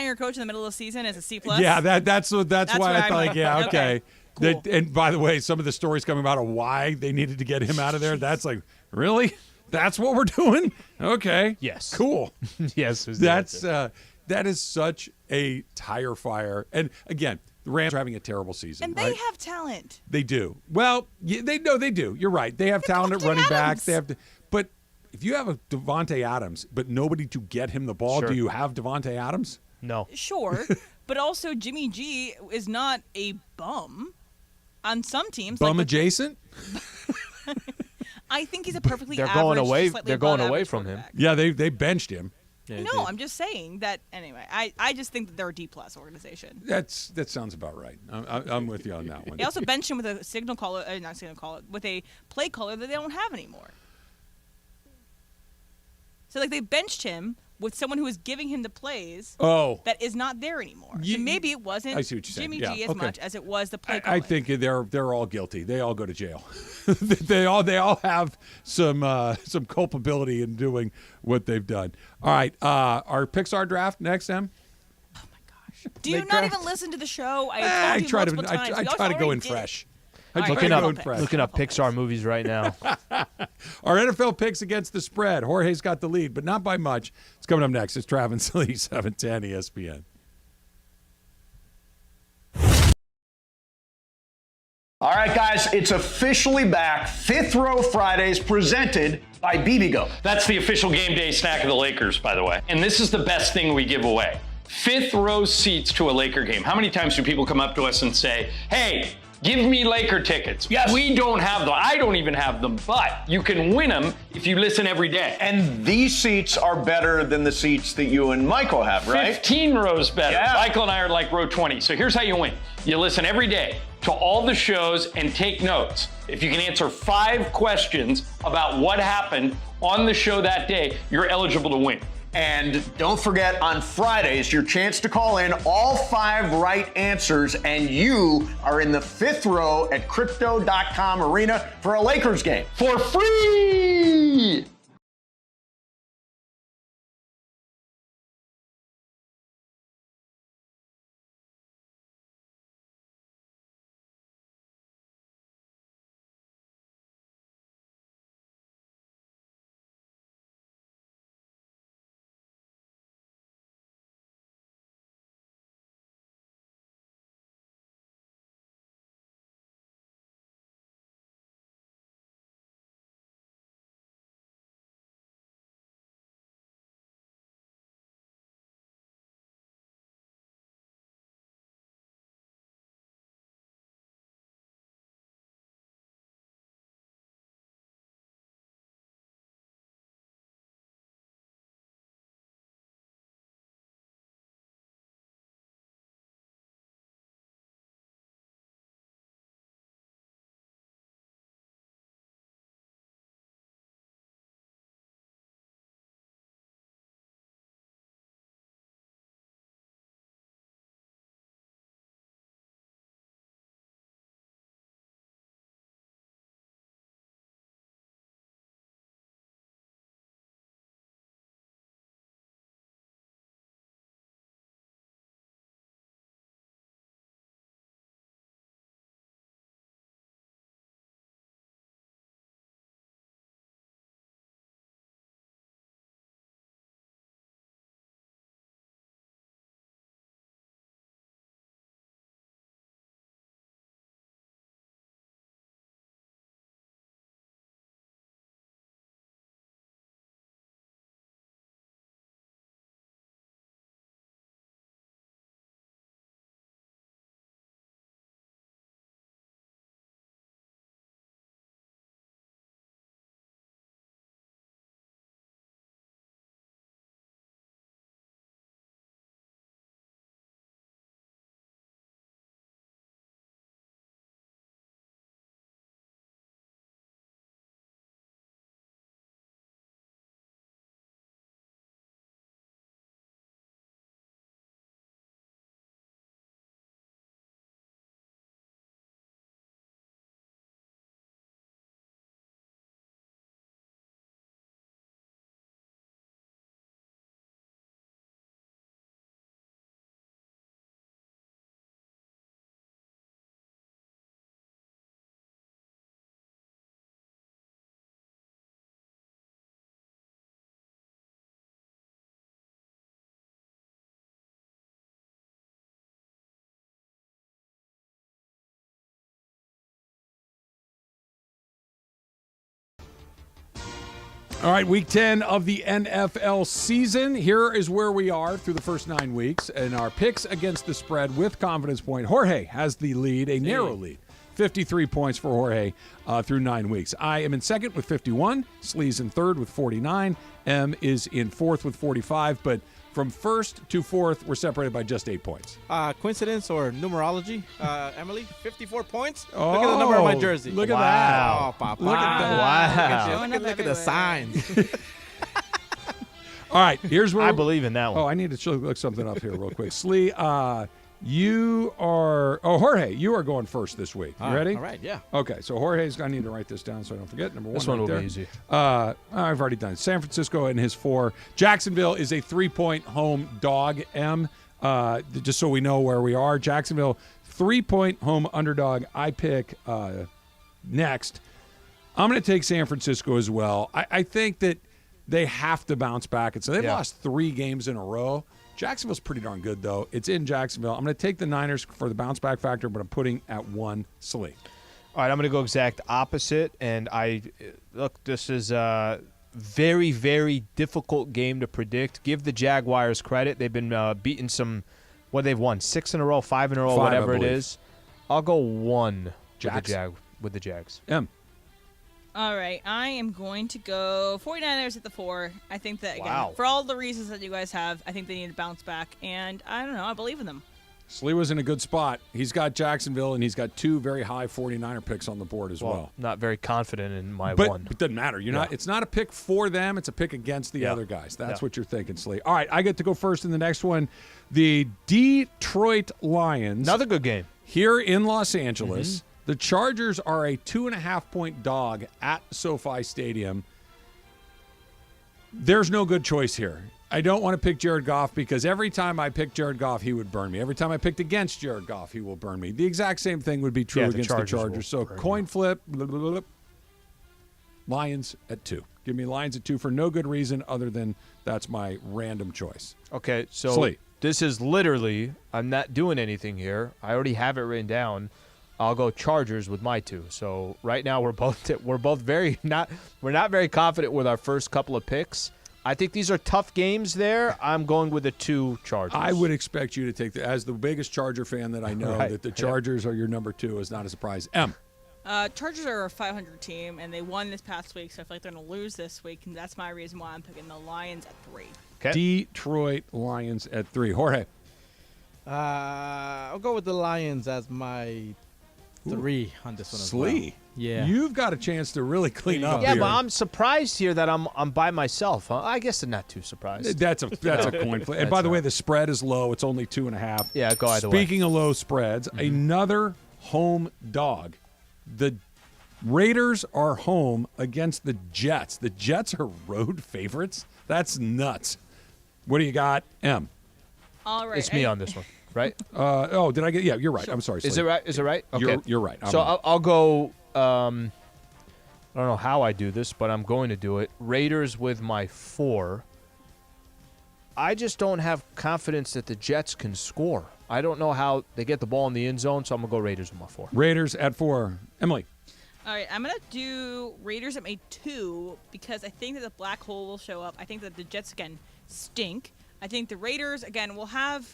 your coach in the middle of the season is a C+. Yeah, that's why where I thought, I'm like, yeah, okay. Cool. And by the way, some of the stories coming about why they needed to get him out of there, that's like, really? That's what we're doing? Okay. Yes. Cool. Yes. was the That's that is such a tire fire. And again, the Rams are having a terrible season. And they right? have talent. They do. Well, they do. You're right. They have talent at running back. They have to, but if you have a Devontae Adams, but nobody to get him the ball, Sure. do you have Devontae Adams? No. Sure, but also Jimmy G is not a bum. On some teams, Bum like adjacent? I think he's a perfectly They're average, going away. slightly They're above going away average from him. quarterback. Yeah, they benched him. No, I'm just saying that. Anyway, I just think that they're a D+ organization. That sounds about right. I'm with you on that one. They also benched him with a signal caller, not signal caller, with a play caller that they don't have anymore. So like they benched him with someone who was giving him the plays. That is not there anymore. So maybe it wasn't I see what you're saying. Jimmy Yeah, G as okay. much as it was the play I calling. think they're all guilty. They all go to jail. they all have some culpability in doing what they've done. All right, our Pixar draft next, Em. Do you not even listen to the show? I told you multiple times. I We try to go already in did. fresh. All right, Looking NFL up Pixar movies right now. Our NFL picks against the spread. Jorge's got the lead, but not by much. It's coming up next. It's Travis Lee, 710 ESPN. All right, guys, it's officially back. Fifth Row Fridays presented by BBGO. That's the official game day snack of the Lakers, by the way. And this is the best thing we give away. Fifth row seats to a Laker game. How many times do people come up to us and say, hey, give me Laker tickets? Yes. We don't have them. I don't even have them, but you can win them if you listen every day. And these seats are better than the seats that you and Michael have, right? 15 rows better. Yeah. Michael and I are like row 20. So here's how you win. You listen every day to all the shows and take notes. If you can answer 5 questions about what happened on the show that day, you're eligible to win. And don't forget, on Fridays, your chance to call in all 5 right answers, and you are in the fifth row at Crypto.com Arena for a Lakers game. For free! All right, week 10 of the NFL season. Here is where we are through the first 9 weeks. And our picks against the spread with confidence point. Jorge has the lead, a narrow lead. 53 points for Jorge through 9 weeks. I am in second with 51. Slee's in third with 49. M is in fourth with 45. But from first to fourth, we're separated by just 8 points. Coincidence or numerology? Emily, 54 points? Look at the number on my jersey. Look at that. Oh, Papa. Look at that. Look at the signs. All right, here's where I believe in that one. Oh, I need to look something up here real quick. Slee, you are Jorge, you are going first this week. You ready? All right, yeah. Okay, so Jorge's I need to write this down so I don't forget. Number one. This one will there. be easy. I've already done it. San Francisco in his 4. Jacksonville is a 3-point home dog. M. Just so we know where we are. Jacksonville 3-point home underdog. I pick next. I'm going to take San Francisco as well. I think that they have to bounce back. And so they've lost 3 games in a row. Jacksonville's pretty darn good, though. It's in Jacksonville. I'm going to take the Niners for the bounce back factor, but I'm putting at 1 Slee. All right, I'm going to go exact opposite. And look, this is a very, very difficult game to predict. Give the Jaguars credit. They've been beating some, they've won 6 in a row, 5 in a row, 5, whatever I it believe. is. I'll go 1 Jags. with the Jags. M. All right, I am going to go 49ers at the 4. I think that, again, Wow. for all the reasons that you guys have, I think they need to bounce back. And I don't know, I believe in them. Slee was in a good spot. He's got Jacksonville, and he's got 2 very high 49er picks on the board as well. Not very confident in my But one. it doesn't matter. You're not. It's not a pick for them. It's a pick against the other guys. That's what you're thinking, Slee. All right, I get to go first in the next one. The Detroit Lions. Another good game. Here in Los Angeles. The Chargers are a 2.5-point dog at SoFi Stadium. There's no good choice here. I don't want to pick Jared Goff because every time I pick Jared Goff, he would burn me. Every time I picked against Jared Goff, he will burn me. The exact same thing would be true against the Chargers. So coin flip, Lions at 2. Give me Lions at 2 for no good reason other than that's my random choice. Okay, so Slee. This is literally, I'm not doing anything here. I already have it written down. I'll go Chargers with my 2. So right now we're both very not very confident with our first couple of picks. I think these are tough games there. I'm going with the 2 Chargers. I would expect you to take as the biggest Charger fan that I know, that the Chargers are your number 2 is not a surprise. M. Chargers are a 500 team, and they won this past week, so I feel like they're going to lose this week, and that's my reason why I'm picking the Lions at 3. Okay. Detroit Lions at 3. Jorge. I'll go with the Lions as my 3 on this one as well. Slee. Yeah. You've got a chance to really clean up Yeah, here. but I'm surprised here that I'm by myself. Huh? I guess I'm not too surprised. That's a coin flip. And by the way, the spread is low. It's only 2.5. Yeah, go either way. Speaking of low spreads, another home dog. The Raiders are home against the Jets. The Jets are road favorites. That's nuts. What do you got, M? All right. It's me on this one, right? Did I get? Yeah, you're right. I'm sorry. Is it right? Is it right? Okay. You're right. So I'll go. I don't know how I do this, but I'm going to do it. Raiders with my 4. I just don't have confidence that the Jets can score. I don't know how they get the ball in the end zone, so I'm going to go Raiders with my 4. Raiders at 4. Emily. All right, I'm going to do Raiders at my 2 because I think that the black hole will show up. I think that the Jets, again, stink. I think the Raiders, again, will have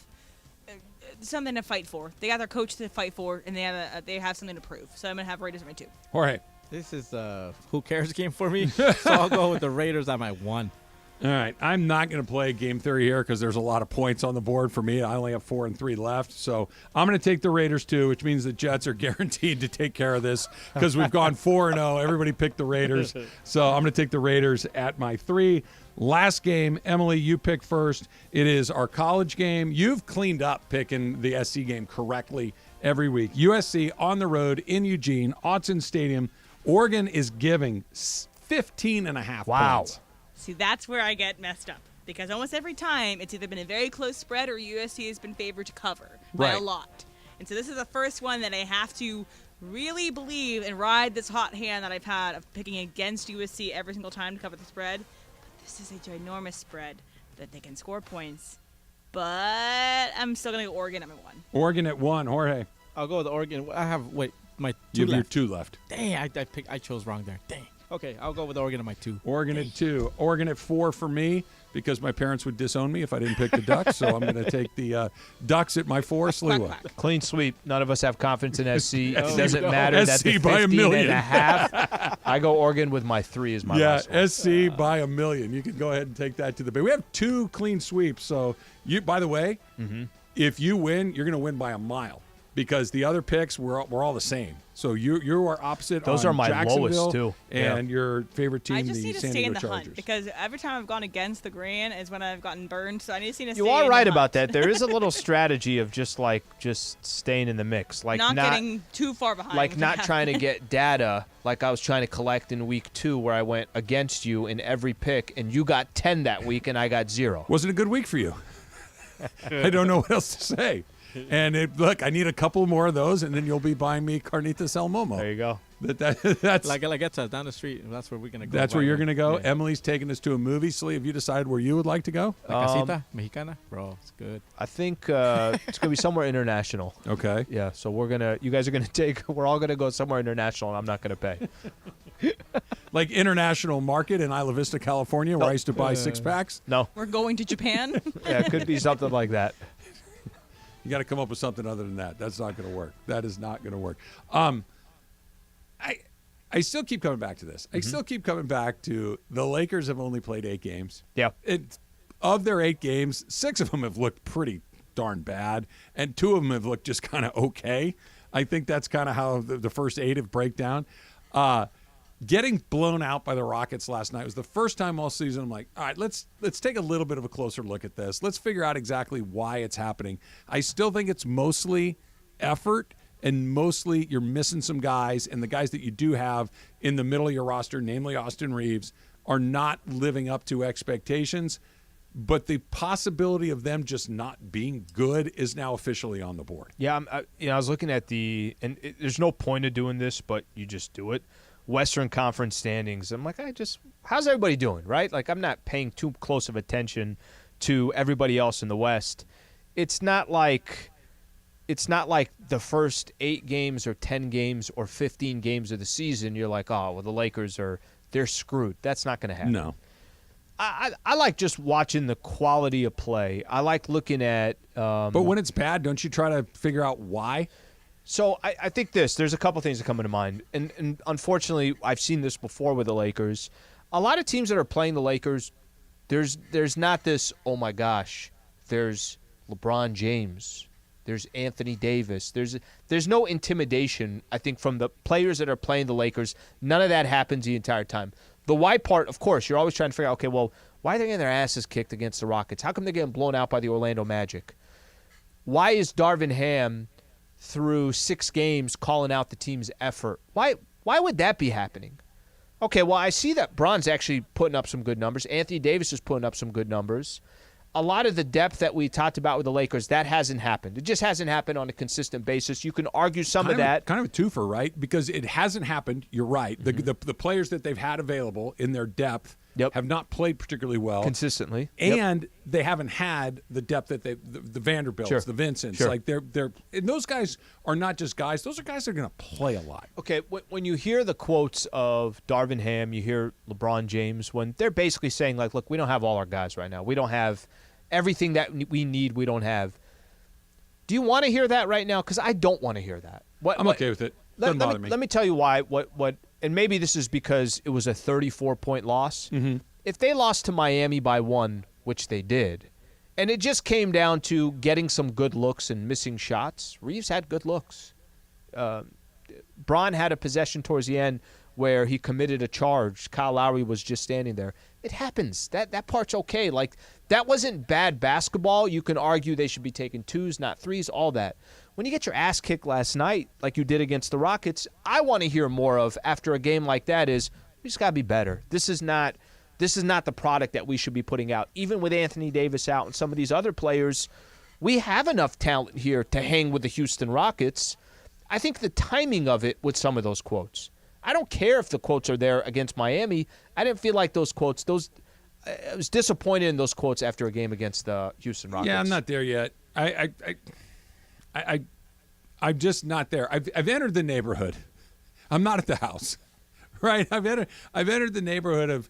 something to fight for. They got their coach to fight for, and they have something to prove. So I'm going to have Raiders at my 2. Jorge. This is a who cares game for me, so I'll go with the Raiders at my 1. All right, I'm not going to play game theory here because there's a lot of points on the board for me. I only have 4 and 3 left, so I'm going to take the Raiders too, which means the Jets are guaranteed to take care of this because we've gone 4-0. Everybody picked the Raiders, so I'm going to take the Raiders at my 3. Last game, Emily, you pick first. It is our college game. You've cleaned up picking the SC game correctly every week. USC on the road in Eugene, Autzen Stadium. Oregon is giving 15.5 points. See, that's where I get messed up because almost every time it's either been a very close spread or USC has been favored to cover by a lot. And so this is the first one that I have to really believe and ride this hot hand that I've had of picking against USC every single time to cover the spread. But this is a ginormous spread that they can score points. But I'm still going to go Oregon at my 1. Oregon at 1. Jorge. I'll go with Oregon. I have, my 2 You have left. your 2 left. Dang, I chose wrong there. Dang. Okay, I'll go with Oregon at my 2. Oregon at 2. Oregon at 4 for me because my parents would disown me if I didn't pick the Ducks. So I'm going to take the Ducks at my 4. Sliwa. Clean sweep. None of us have confidence in SC. It doesn't go. matter that the SC by 15.5. I go Oregon with my 3 as my last one. SC by 1,000,000. You can go ahead and take that to the bank. We have 2 clean sweeps. So, by the way, if you win, you're going to win by a mile because the other picks we're all the same. So you are opposite. Those on are my Jacksonville lowest too. And your favorite team, I just the need to San stay in Diego the Chargers. hunt because every time I've gone against the grain is when I've gotten burned. So I need to stay. You are right about that. There is a little strategy of just staying in the mix, like not getting too far behind. like not trying to get data, like I was trying to collect in week 2, where I went against you in every pick, and you got 10 that week, and I got 0. Wasn't a good week for you. I don't know what else to say. And look, I need a couple more of those, and then you'll be buying me carnitas al momo. There you go. That's like it's down the street. That's where we're gonna go. That's where you're going to go. Yeah. Emily's taking us to a movie. Slee, have you decided where you would like to go? La Casita Mexicana, bro. It's good. I think it's gonna be somewhere international. Okay. Yeah. So you guys are gonna we're all gonna go somewhere international, and I'm not gonna pay. Like International Market in Isla Vista, California, where I used to buy 6-packs? No. We're going to Japan. Yeah, it could be something like that. You got to come up with something other than that. That's not going to work. That is not going to work. I still keep coming back to this. I still keep coming back to the Lakers have only played 8 games. Yeah. Of their 8 games, 6 of them have looked pretty darn bad, and 2 of them have looked just kind of okay. I think that's kind of how the first 8 have break down. Getting blown out by the Rockets last night was the first time all season I'm like, all right, let's take a little bit of a closer look at this. Let's figure out exactly why it's happening. I still think it's mostly effort and mostly you're missing some guys, and the guys that you do have in the middle of your roster, namely Austin Reeves, are not living up to expectations. But the possibility of them just not being good is now officially on the board. Yeah, I was looking at there's no point of doing this, but you just do it. Western Conference standings. I'm like, how's everybody doing, right? Like, I'm not paying too close of attention to everybody else in the West. It's not like the first 8 games or 10 games or 15 games of the season. You're like, oh, well, the Lakers they're screwed. That's not going to happen. No. I like just watching the quality of play. I like looking at. But when it's bad, don't you try to figure out why? So I think there's a couple things that come into mind. And unfortunately, I've seen this before with the Lakers. A lot of teams that are playing the Lakers, there's not this, oh my gosh, there's LeBron James, there's Anthony Davis. There's no intimidation, I think, from the players that are playing the Lakers. None of that happens the entire time. The why part, of course, you're always trying to figure out, okay, well, why are they getting their asses kicked against the Rockets? How come they're getting blown out by the Orlando Magic? Why is Darvin Ham through 6 games calling out the team's effort? Why would that be happening? Okay, well, I see that Bron's actually putting up some good numbers. Anthony Davis is putting up some good numbers. A lot of the depth that we talked about with the Lakers, that hasn't happened. It just hasn't happened on a consistent basis. You can argue some of that. Kind of a twofer, right? Because it hasn't happened. You're right. Mm-hmm. The players that they've had available in their depth have not played particularly well. Consistently. And they haven't had the depth that the Vanderbilts, the Vincents. Sure. Like they're and those guys are not just guys. Those are guys that are going to play a lot. Okay, when you hear the quotes of Darvin Ham, you hear LeBron James, when they're basically saying, like, look, we don't have all our guys right now. We don't have everything that we need. We don't have. Do you want to hear that right now? Because I don't want to hear that. I'm okay with it. Doesn't bother me. Let me tell you why. What? And maybe this is because it was a 34-point loss. Mm-hmm. If they lost to Miami by 1, which they did, and it just came down to getting some good looks and missing shots, Reeves had good looks. Bron had a possession towards the end where he committed a charge. Kyle Lowry was just standing there. It happens. That part's okay. Like, that wasn't bad basketball. You can argue they should be taking 2s, not 3s, all that. When you get your ass kicked last night, like you did against the Rockets, I want to hear more of after a game like that is, we just got to be better. This is not the product that we should be putting out. Even with Anthony Davis out and some of these other players, we have enough talent here to hang with the Houston Rockets. I think the timing of it with some of those quotes. I don't care if the quotes are there against Miami. I didn't feel like those quotes, I was disappointed in those quotes after a game against the Houston Rockets. Yeah, I'm not there yet. I'm just not there. I've entered the neighborhood. I'm not at the house, right? I've entered the neighborhood of,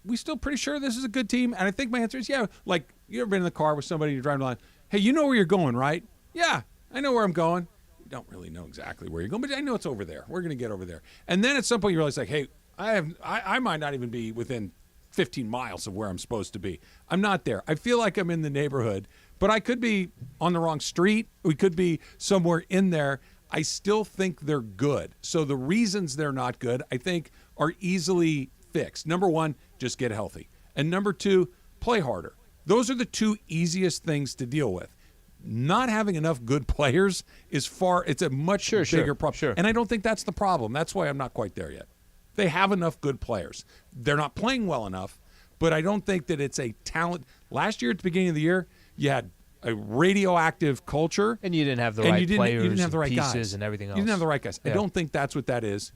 we still pretty sure this is a good team? And I think my answer is yeah. Like, you ever been in the car with somebody, you're driving along, hey, you know where you're going, right? Yeah, I know where I'm going. You don't really know exactly where you're going, but I know it's over there. We're going to get over there. And then at some point you realize, like, hey, I might not even be within 15 miles of where I'm supposed to be. I'm not there. I feel like I'm in the neighborhood, but I could be on the wrong street. We could be somewhere in there. I still think they're good. So the reasons they're not good, I think, are easily fixed. Number one, just get healthy. And number two, play harder. Those are the two easiest things to deal with. Not having enough good players it's a much bigger problem. Sure. And I don't think that's the problem. That's why I'm not quite there yet. They have enough good players. They're not playing well enough, but I don't think that it's a talent. Last year at the beginning of the year, you had a radioactive culture. And you didn't have the right players, you didn't have the right pieces, guys. and everything else. You didn't have the right guys. Yeah. I don't think that's what that is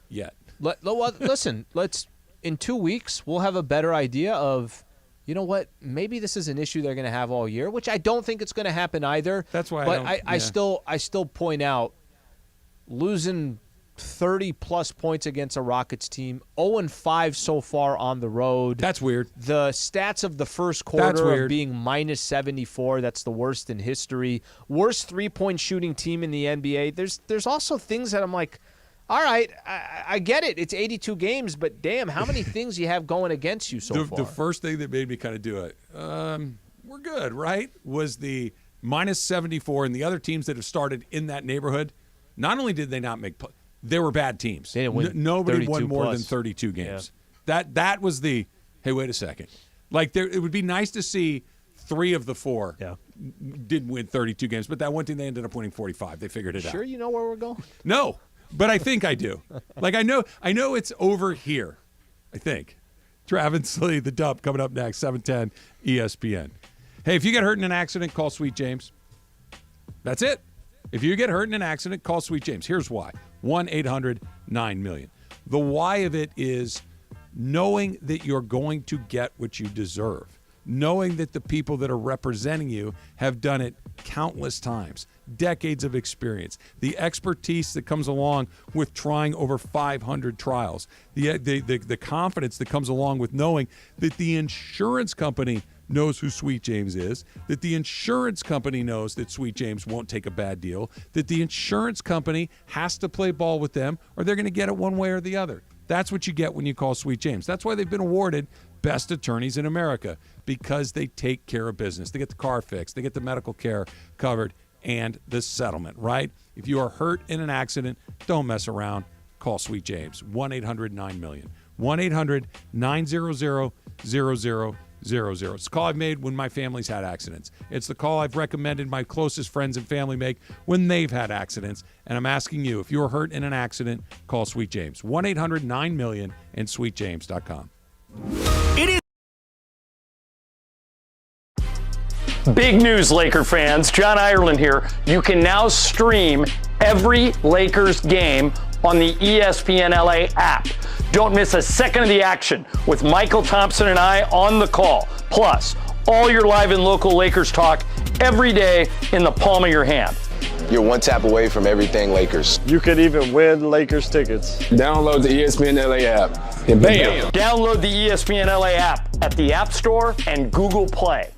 yet. Listen, in 2 weeks, we'll have a better idea of, you know what, maybe this is an issue they're going to have all year, which I don't think it's going to happen either. That's why I still point out, losing 30-plus points against a Rockets team, 0-5 so far on the road. That's weird. The stats of the first quarter of being minus 74, that's the worst in history. Worst three-point shooting team in the NBA. There's also things that I'm like, all right, I get it. It's 82 games, but damn, how many things you have going against you so far? The first thing that made me kind of do it, we're good, right, was the minus 74, and the other teams that have started in that neighborhood, not only did they not make play, they were bad teams. They didn't win. Nobody won more plus. than 32 games. Yeah. That was the, hey, wait a second. Like, it would be nice to see 3 of the 4 didn't win 32 games, but that one team, they ended up winning 45. They figured it out. Sure you know where we're going? No. But I think I do. Like, I know it's over here, I think. Travis Lee, the Dump, coming up next, 710 ESPN. Hey, if you get hurt in an accident, call Sweet James. That's it. If you get hurt in an accident, call Sweet James. Here's why. 1-800-9-million. The why of it is knowing that you're going to get what you deserve. Knowing that the people that are representing you have done it countless times, decades of experience, the expertise that comes along with trying over 500 trials, the confidence that comes along with knowing that the insurance company knows who Sweet James is, that the insurance company knows that Sweet James won't take a bad deal, that the insurance company has to play ball with them or they're going to get it one way or the other. That's what you get when you call Sweet James. That's why they've been awarded best attorneys in America, because they take care of business. They get the car fixed, they get the medical care covered, and the settlement, right? If you are hurt in an accident, don't mess around. Call Sweet James. 1-800-9-million. 1-800-900-0000. It's the call I've made when my family's had accidents. It's the call I've recommended my closest friends and family make when they've had accidents. And I'm asking you, if you're hurt in an accident, call Sweet James. 1-800-9-million and sweetjames.com. It is Big news, Laker fans. John Ireland here. You can now stream every Lakers game on the ESPN LA app. Don't miss a second of the action with Michael Thompson and I on the call. Plus, all your live and local Lakers talk every day in the palm of your hand. You're one tap away from everything Lakers. You could even win Lakers tickets. Download the ESPN LA app and bam! Download the ESPN LA app at the App Store and Google Play.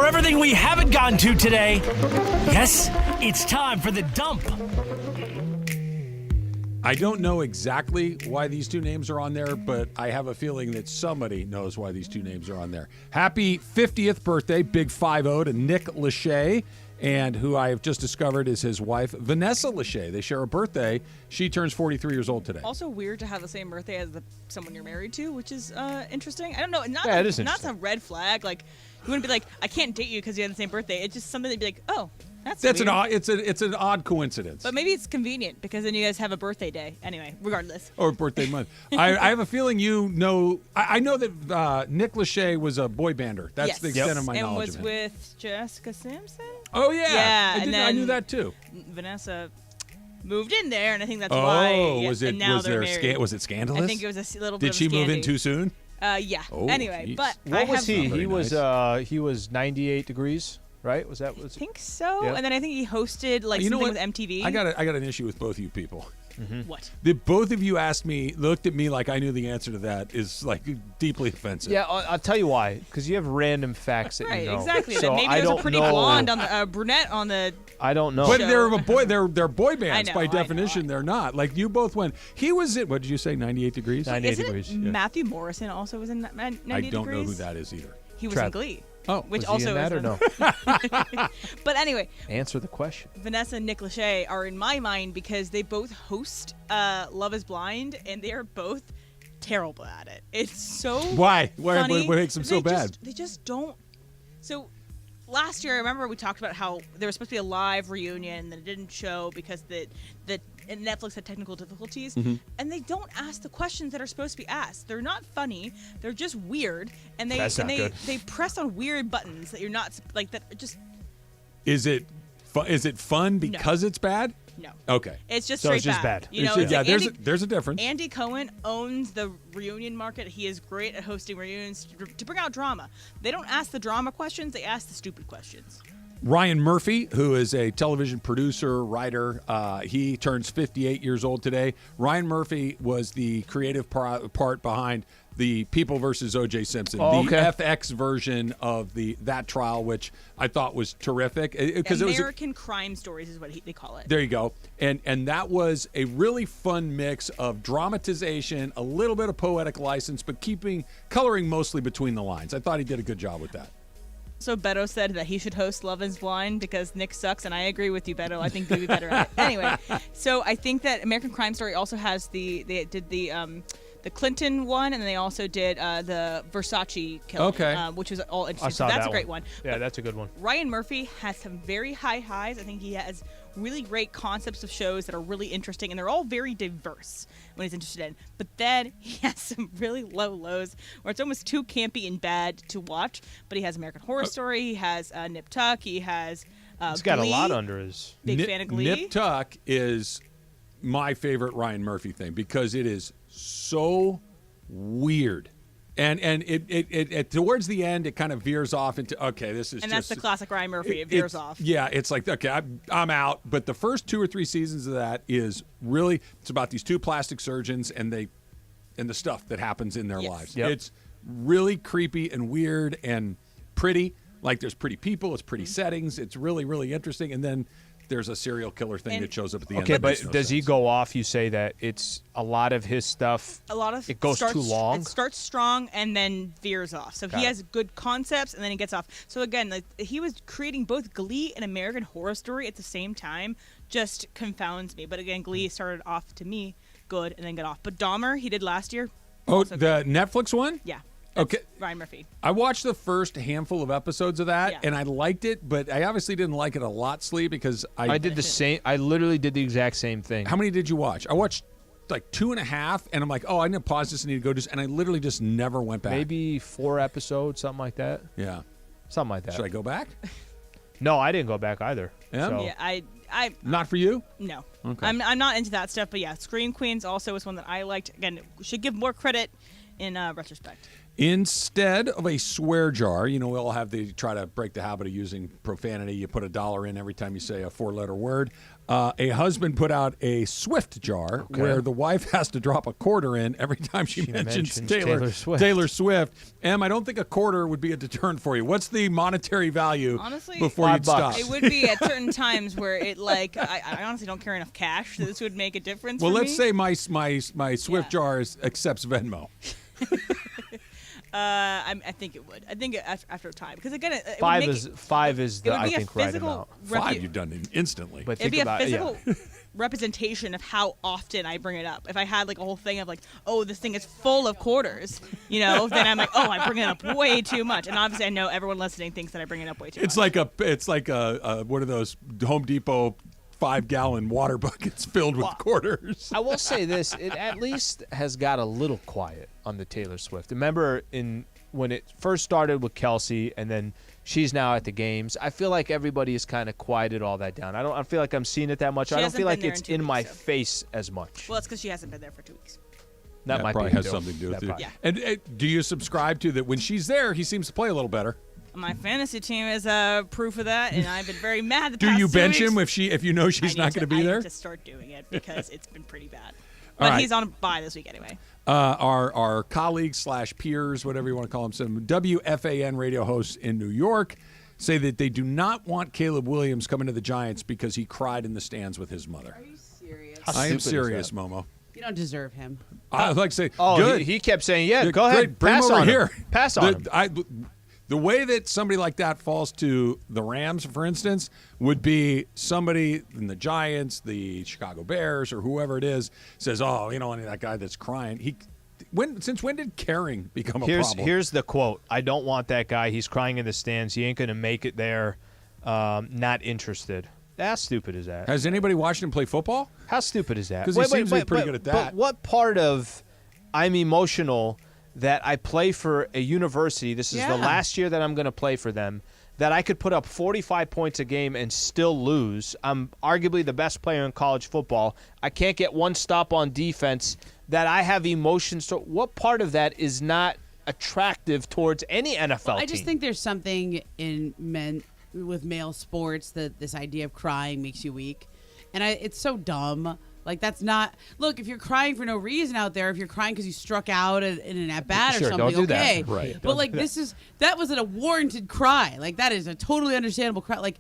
For everything we haven't gotten to today, yes, it's time for the dump. I don't know exactly why these two names are on there, but I have a feeling that somebody knows why these two names are on there. Happy 50th birthday, big 5-0 to Nick Lachey, and who I have just discovered is his wife, Vanessa Lachey. They share a birthday. She turns 43 years old today. Also weird to have the same birthday as someone you're married to, which is interesting. I don't know. Not, Yeah, it is not interesting. a red flag. Like, you wouldn't be like, I can't date you because you have the same birthday. It's just something that'd be like, oh, that's That's weird. it's an odd coincidence. But maybe it's convenient because then you guys have a birthday day. Anyway, regardless. Or birthday month. I have a feeling you know. I know that Nick Lachey was a boy bander. That's Yes. the extent of my and knowledge was of him. with Jessica Simpson. Oh yeah, Yeah, I and then knew that too. Vanessa moved in there, and I think that's Oh, why. Yeah, was it and now was they're there married. was it scandalous? I think it was a little bit. Did of she a move in scandy. too soon? Yeah. Oh, anyway, geez. but What I was have, he? Very He was 98 degrees, right? Was that? I think so. Yeah. And then I think he hosted like You know something what? with MTV. I got an issue with both you people. What? That both of you looked at me like I knew the answer to that is like deeply offensive. Yeah, I'll tell you why. Because you have random facts that Right, you know. exactly. So That maybe I there was a don't pretty know. blonde on the brunette on the. I don't know. But show. they're a boy. They're boy bands I know, by I know, definition. They're not. Like you both went. He was at what did you say? 98 degrees. 98 Isn't degrees. it Matthew Morrison also was in 98 I don't know who degrees? that is either. He was in Glee. Oh, which was he also in that is or no? But anyway, Answer the question. Vanessa and Nick Lachey are in my mind because they both host Love Is Blind, and they are both terrible at it. It's so Why? funny. What makes them so bad? They just don't. So last year, I remember we talked about how there was supposed to be a live reunion that it didn't show because and Netflix had technical difficulties, and they don't ask the questions that are supposed to be asked. They're not funny. They're just weird, and That's not good. they press on weird buttons that you're not like that. Just Is it fun because it's bad? no. Okay. It's just So straight it's just bad. You know, It's- it's yeah, like there's a difference. Andy Cohen owns the reunion market. He is great at hosting reunions to bring out drama. They don't ask the drama questions. They ask the stupid questions. Ryan Murphy, who is a television producer, writer, he turns 58 years old today. Ryan Murphy was the creative part behind the People versus O.J. Simpson, Oh, the okay. FX version of that trial, which I thought was terrific. Because American Crime Stories is what they call it. There you go. And that was a really fun mix of dramatization, a little bit of poetic license, but coloring mostly between the lines. I thought he did a good job with that. So Beto said that he should host Love Is Blind because Nick sucks, and I agree with you, Beto. I think he'd be better at it. Anyway, so I think that American Crime Story also has they did the Clinton one, and then they also did the Versace killing, Okay. which was all interesting. I saw So that's that a great one. Yeah, that's a good one. Ryan Murphy has some very high highs. I think he has really great concepts of shows that are really interesting, and they're all very diverse when he's interested in. But then he has some really low lows where it's almost too campy and bad to watch. But he has American Horror Story. He has Nip Tuck. He has He's got Glee. a lot under his. Big fan of Glee. Nip Tuck is my favorite Ryan Murphy thing because it is so weird. And it towards the end it kind of veers off into okay, this is And just that's the classic Ryan Murphy. It veers off. Yeah, it's like okay, I'm out. But the first 2 or 3 seasons of that is really it's about these two plastic surgeons and the stuff that happens in their lives. Yep. It's really creepy and weird and pretty. Like there's pretty people, it's pretty settings. It's really really interesting. And then there's a serial killer thing And- that shows up at the end. Okay, that but makes no does he sense. go off? You say that it's a lot of his stuff. A lot of it goes starts, too long. It starts strong and then veers off. So Got he it. has good concepts and then he gets off. So again, like, he was creating both Glee and American Horror Story at the same time. Just confounds me. But again, Glee started off to me good and then got off. But Dahmer, he did last year. Oh, also the Netflix one? Yeah. Okay. Ryan Murphy. I watched the first handful of episodes of that, Yeah. and I liked it, but I obviously didn't like it a lot, Slee, because I did the same. I literally did the exact same thing. How many did you watch? I watched like 2.5, and I'm like, oh, I need to pause this. I need to go do this, and I literally just never went back. Maybe 4 episodes, something like that. Yeah. Something like that. Should I go back? No, I didn't go back either. Yeah? So. Yeah, I Not for you? no. Okay. I'm not into that stuff, but yeah, Scream Queens also was one that I liked. Again, should give more credit in retrospect. Instead of a swear jar, we all have try to break the habit of using profanity. You put $1 in every time you say a 4-letter word. A husband put out a Swift jar where the wife has to drop a quarter in every time she mentions Taylor Swift. Em, I don't think a quarter would be a deterrent for you. What's the monetary value before you'd stop? It would be at certain times where it I honestly don't carry enough cash, so this would make a difference. Well, for let's me. say my Swift jar accepts Venmo. I think it would. I think after a time, because again, five is the I think right amount. 5 you've done it instantly. But it'd think be a about physical representation of how often I bring it up. If I had like a whole thing of like, oh, this thing is full of quarters, then I'm like, oh, I bring it up way too much. And obviously, I know everyone listening thinks that I bring it up way too much. It's like a one of those Home Depot 5-gallon water buckets filled with quarters. I will say this: it at least has got a little quiet on the Taylor Swift. Remember when it first started with Kelsey, and then she's now at the games. I feel like everybody has kind of quieted all that down. I don't feel like I'm seeing it that much. I don't feel like it's in my face as much. Well, it's because she hasn't been there for 2 weeks. That might probably be has something to do with it. Yeah. And do you subscribe to that? When she's there, he seems to play a little better. My fantasy team is proof of that, and I've been very mad. Do you bench him if you know she's not going to be there? I need to start doing it because it's been pretty bad. But he's on a bye this week anyway. Our colleagues / peers, whatever you want to call them, some WFAN radio hosts in New York say that they do not want Caleb Williams coming to the Giants because he cried in the stands with his mother. Are you serious? I am serious, Momo. You don't deserve him. I'd like to say, good. He kept saying, go ahead, bring pass him over on here. Him. Pass on him. The way that somebody like that falls to the Rams, for instance, would be somebody in the Giants, the Chicago Bears, or whoever it is, says, "Oh, that guy that's crying." Since when did caring become a problem? Here's the quote: "I don't want that guy. He's crying in the stands. He ain't gonna make it there. Not interested." How stupid is that? Has anybody watched him play football? How stupid is that? Because he seems to be pretty good at that. But what part of I'm emotional that I play for a university, this is the last year that I'm going to play for them, that I could put up 45 points a game and still lose. I'm arguably the best player in college football. I can't get one stop on defense, that I have emotions. So what part of that is not attractive towards any NFL team? I just think there's something in with male sports that this idea of crying makes you weak. And it's so dumb. Like, that's not – look, if you're crying for no reason out there, if you're crying because you struck out in an at-bat or something, don't do okay. That. Right. But, like, that was a warranted cry. Like, that is a totally understandable cry. Like,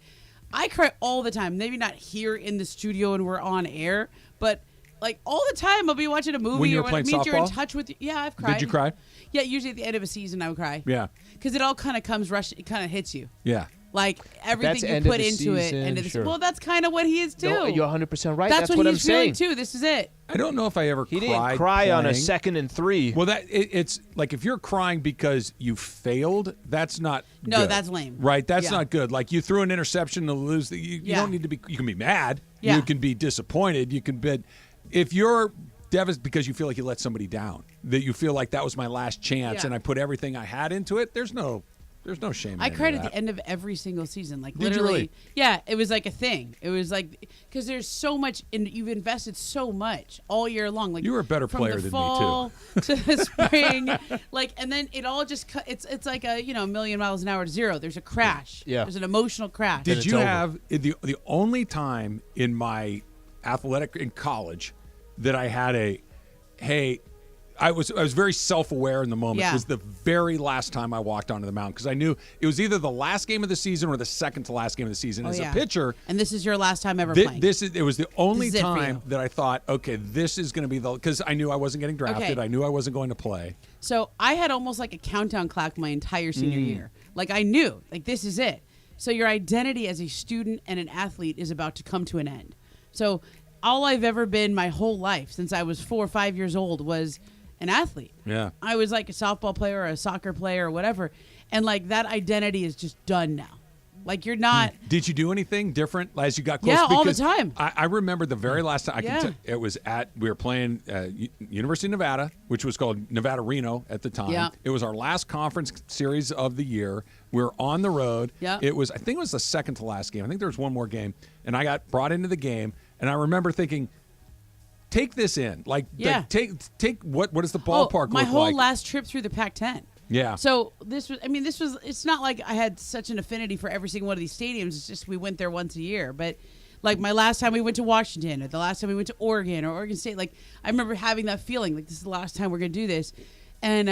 I cry all the time. Maybe not here in the studio and we're on air, but, like, all the time I'll be watching a movie when or when it means you're in softball? touch with you. Yeah, I've cried. Did you cry? Yeah, usually at the end of a season I would cry. Yeah. Because it all kind of comes rushing. It kind of hits you. Yeah. Like, everything you put into it. Well, that's kind of what he is, too. No, you're 100% right. That's what I'm he's feeling, saying. too. This is it. I don't know if I ever He cried didn't cry on a playing. 2nd and 3. Well, it's like if you're crying because you failed, that's not No, good. that's lame. Right? That's Yeah. not good. Like, you threw an interception to lose. You don't need to be – you can be mad. Yeah. You can be disappointed. You can be – if you're devastated because you feel like you let somebody down, that you feel like that was my last chance and I put everything I had into it, there's no shame in I cried that. at the end of every single season. Like, Did you literally. really? Yeah, it was like a thing. It was like, because there's so much, and you've invested so much all year long. Like, You were a better player from the than fall me, to the spring. Like, and then it all just, it's like a, a million miles an hour to zero. There's a crash. Yeah. There's an emotional crash. Did you have the only time in my athletic in college that I had I was very self-aware in the moment. Yeah. It was the very last time I walked onto the mound because I knew it was either the last game of the season or the second to last game of the season. As a pitcher, and this is your last time ever playing. It was the only This is it for time you. that I thought, okay, this is going to be because I knew I wasn't getting drafted. Okay. I knew I wasn't going to play. So I had almost like a countdown clock my entire senior year. Like, I knew, like, this is it. So your identity as a student and an athlete is about to come to an end. So all I've ever been my whole life since I was 4 or 5 years old was an athlete. Yeah. I was like a softball player or a soccer player or whatever. And like that identity is just done now. Like, you're not. Did you do anything different as you got close? Yeah, all the Because time. I remember the very last time. It was we were playing University of Nevada, which was called Nevada Reno at the time. Yeah. It was our last conference series of the year. We were on the road. Yeah. I think it was the second to last game. I think there was one more game, and I got brought into the game, and I remember thinking, take this in. Like, take what does the ballpark my look whole like? last trip through the Pac-10. Yeah. So it's not like I had such an affinity for every single one of these stadiums. It's just we went there once a year. But Like my last time we went to Washington, or the last time we went to Oregon or Oregon State. Like I remember having that feeling, like this is the last time we're gonna do this, and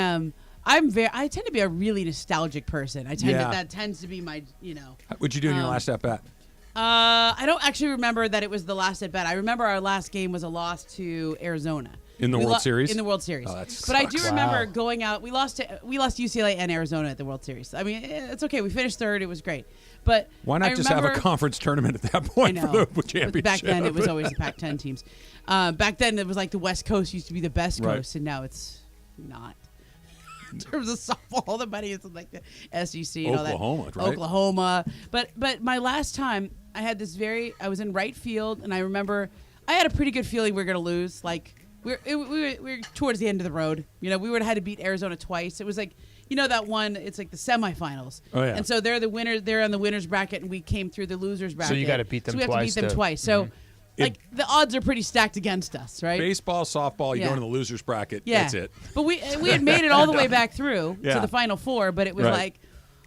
I tend to be a really nostalgic person. That tends to be my, What'd you do in your last at bat? I don't actually remember that it was the last at bat. I remember our last game was a loss to Arizona. In the World Series? In the World Series. Oh, that but I do sucks. remember Wow. going out. We lost UCLA and Arizona at the World Series. I mean, it's okay. We finished third. It was great. But Why not I just have a remember- conference tournament at that point I for know. the championship? Back then, it was always the Pac-10 teams. Back then, it was like the West Coast used to be the best Right. coast, and now it's not. In terms of softball, the money is like the SEC and Oklahoma, all that. right? Oklahoma. But my last time, I had this I was in right field, and I remember I had a pretty good feeling we were going to lose. Like, we were towards the end of the road. We would have had to beat Arizona twice. It was like, that one, it's like the semifinals. Oh, yeah. And so they're the winner. They're on the winner's bracket, and we came through the loser's bracket. So you gotta beat them So we have twice to beat them to- twice. So, Mhm. like, the odds are pretty stacked against us, right? Baseball, softball, you Yeah. go in the loser's bracket. Yeah. That's it. But we had made it all the way back through to Yeah. the Final Four, but it was Right. like,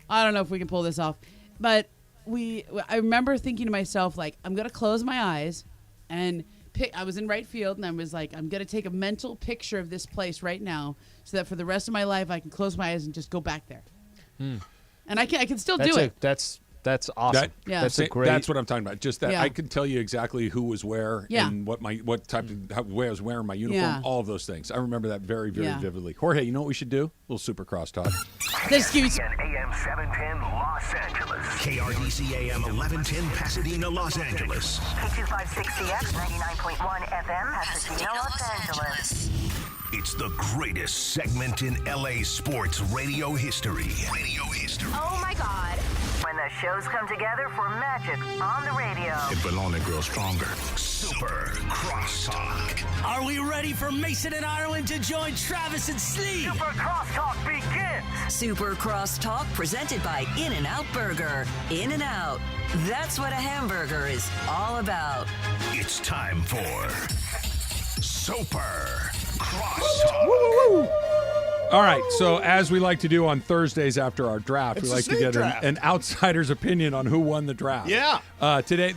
I don't know if we can pull this off. But I remember thinking to myself, like, I'm going to close my eyes and I was in right field, and I was like, I'm going to take a mental picture of this place right now so that for the rest of my life I can close my eyes and just go back there. And I can still do it. That's awesome. Yeah. That's a great. That's what I'm talking about. Just that Yeah. I can tell you exactly who was where Yeah. and what type of where I was wearing my uniform. Yeah. All of those things. I remember that very, very Yeah. vividly. Jorge, you know what we should do? A little Supercross talk. Just give me AM 710 Los Angeles. KRDC AM 1110 Pasadena, Los Angeles. K256CX 99.1 FM, Pasadena, Los Angeles. It's the greatest segment in LA sports radio history. Oh my God. When the shows come together for magic on the radio. It will only grow stronger. Super Crosstalk. Are we ready for Mason and Ireland to join Travis and Slee? Super Crosstalk begins. Super Crosstalk presented by In-N-Out Burger. In-N-Out. That's what a hamburger is all about. It's time for Super Crosstalk. All right, so as we like to do on Thursdays after our draft, It's we the like to same get draft. an outsider's opinion on who won the draft. Yeah. Today,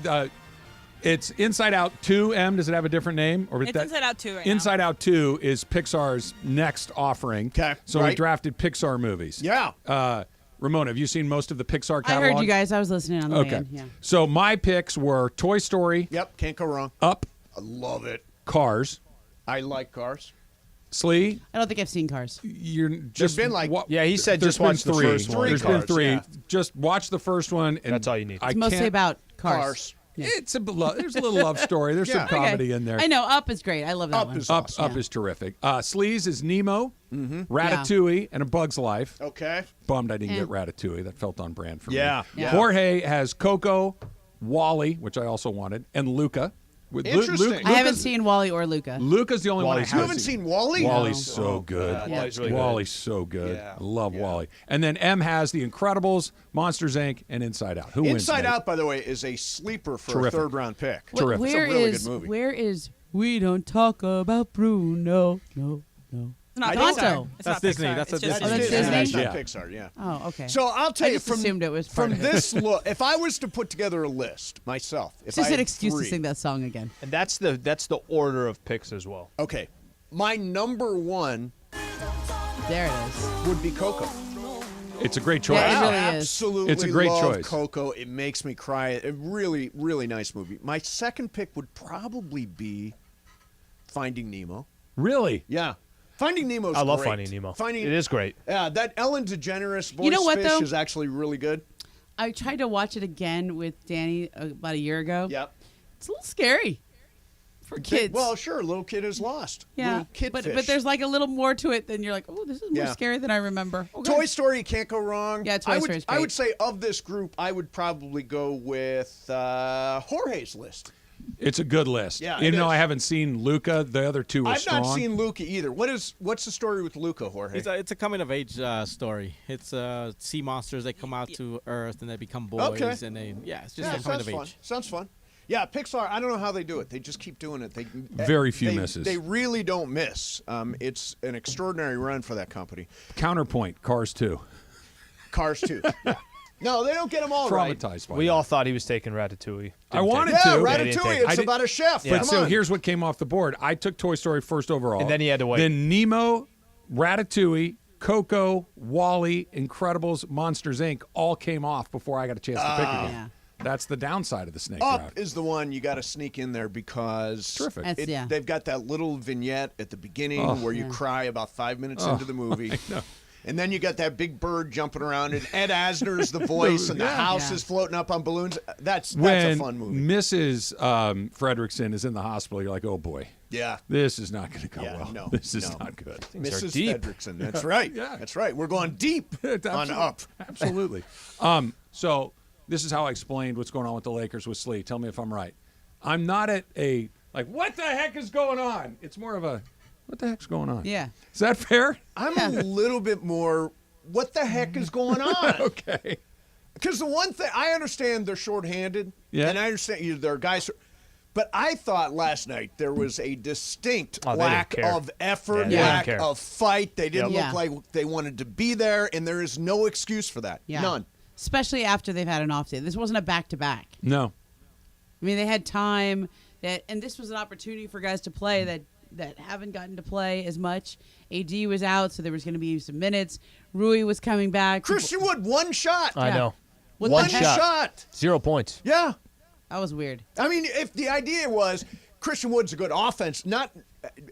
it's Inside Out 2. M, does it have a different name? Or It's Inside Out 2 right now. Inside Out 2 is Pixar's next offering. Okay, So we right. drafted Pixar movies. Yeah. Ramona, have you seen most of the Pixar I catalog? heard you guys. I was listening on the way Okay. in. Yeah. So my picks were Toy Story, Yep. Can't go wrong. Up, I love it. Cars, I like cars. Slee. I don't think I've seen Cars. You're just been like- Yeah, he said there's just watch been the three. first one. There's Cars, been three. yeah. Just watch the first one, and That's all you need. I It's mostly can't- about Cars. Cars. Yeah. It's there's a little love story. There's some Yeah. comedy in there. I know. Up is great. I love that Up one. is Up, awesome. Up is terrific. Sleaze is Nemo, Ratatouille, and A Bug's Life. Okay. Bummed I didn't get Ratatouille. That felt on brand for Yeah. me. Yeah. Jorge has Coco, Wall-E, which I also wanted, and Luca. With Interesting. I haven't seen Wally or Luca. Luca's the only one I Wall-E's haven't You haven't seen Wall-E? Wally's No. so Oh, good. God. Yeah. Wally's really good. Wally's so good. Yeah. I love Wally. And then M has The Incredibles, Monsters Inc., and Inside Out. Who wins? Inside Nate? Out, by the way, is a sleeper for Terrific. a third-round pick. Terrific. Where It's a really is good movie. where is We Don't Talk About Bruno? No. It's not I don't Pixar. know. It's That's not Disney. Pixar. That's It's a just Disney. that's Disney. Disney? That's not Yeah. Pixar, yeah. Oh, okay. So I'll tell I you just from assumed it was part from of it. this look, if I was to put together a list myself, if It's just I an had excuse three, to sing that song again. And that's the order of picks as well. Okay, my number one There it is. would be Coco. It's a great choice. Yeah, it really is. Absolutely, It's a great love choice. Coco. It makes me cry. A really, really nice movie. My second pick would probably be Finding Nemo. Really? Yeah, Finding Nemo's I love great. Finding Nemo. It It is great. Yeah, that Ellen DeGeneres voice You know what, fish though? is actually really good. I tried to watch it again with Danny about a year ago. Yep. It's a little scary for kids. Well, sure, little kid is lost. yeah, Little kid but fish. there's like a little more to it than you're like, oh, this is more Yeah. scary than I remember. Okay. Toy Story can't go wrong. Yeah, Toy I would, Story's I great. would say of this group, I would probably go with Jorge's list. It's a good list. Yeah, Even it though is. I haven't seen Luca, the other two were I've strong. not seen Luca either. What's the story with Luca, Jorge? It's a coming of age story. It's sea monsters. They come out to Earth and they become boys. Okay. And they it's just yeah, a coming sounds of fun. age. Sounds fun. Yeah, Pixar. I don't know how they do it. They just keep doing it. Very few they- misses. They really don't miss. It's an extraordinary run for that company. Counterpoint, Cars 2. Cars too. Yeah. No, they don't get them all right. Traumatized by We that. all thought he was taking Ratatouille. I wanted Yeah, to. Ratatouille. It's about a chef. But Come so on. here's what came off the board. I took Toy Story first overall. And then he had to wait. Then Nemo, Ratatouille, Coco, Wall-E, Incredibles, Monsters, Inc. all came off before I got a chance to pick again. Yeah. That's the downside of the snake Up route. is the one you got to sneak in there because Terrific. That's- yeah. they've got that little vignette at the beginning Oh. where you cry about 5 minutes into the movie. I know. And then you got that big bird jumping around, and Ed Asner's the voice, and the house is floating up on balloons. That's When a fun movie. Mrs. Fredrickson is in the hospital, you're like, oh boy. Yeah. This is not going to go well. No, this is no. not good. Mrs. deep. Fredrickson. That's right. Yeah. That's right. We're going deep on Up. Absolutely. So this is how I explained what's going on with the Lakers with Slee. Tell me if I'm right. I'm not at a, like, what the heck is going on? It's more of a, what the heck's going on? Yeah. Is that fair? I'm a little bit more, what the heck is going on? Okay. Because the one thing, I understand they're shorthanded. Yeah. And I understand there are guys. But I thought last night there was a distinct Oh, they lack didn't care. of effort, Yeah, they lack didn't care. of fight. They didn't Yep. look like they wanted to be there, and there is no excuse for that. Yeah. None. Especially after they've had an off day. This wasn't a back-to-back. No. I mean, they had time, and this was an opportunity for guys to play that haven't gotten to play as much. AD was out, so there was going to be some minutes. Rui was coming back. Christian Wood, one shot. I know. What One the heck? shot. 0 points. Yeah. That was weird. I mean, if the idea was Christian Wood's a good offense, not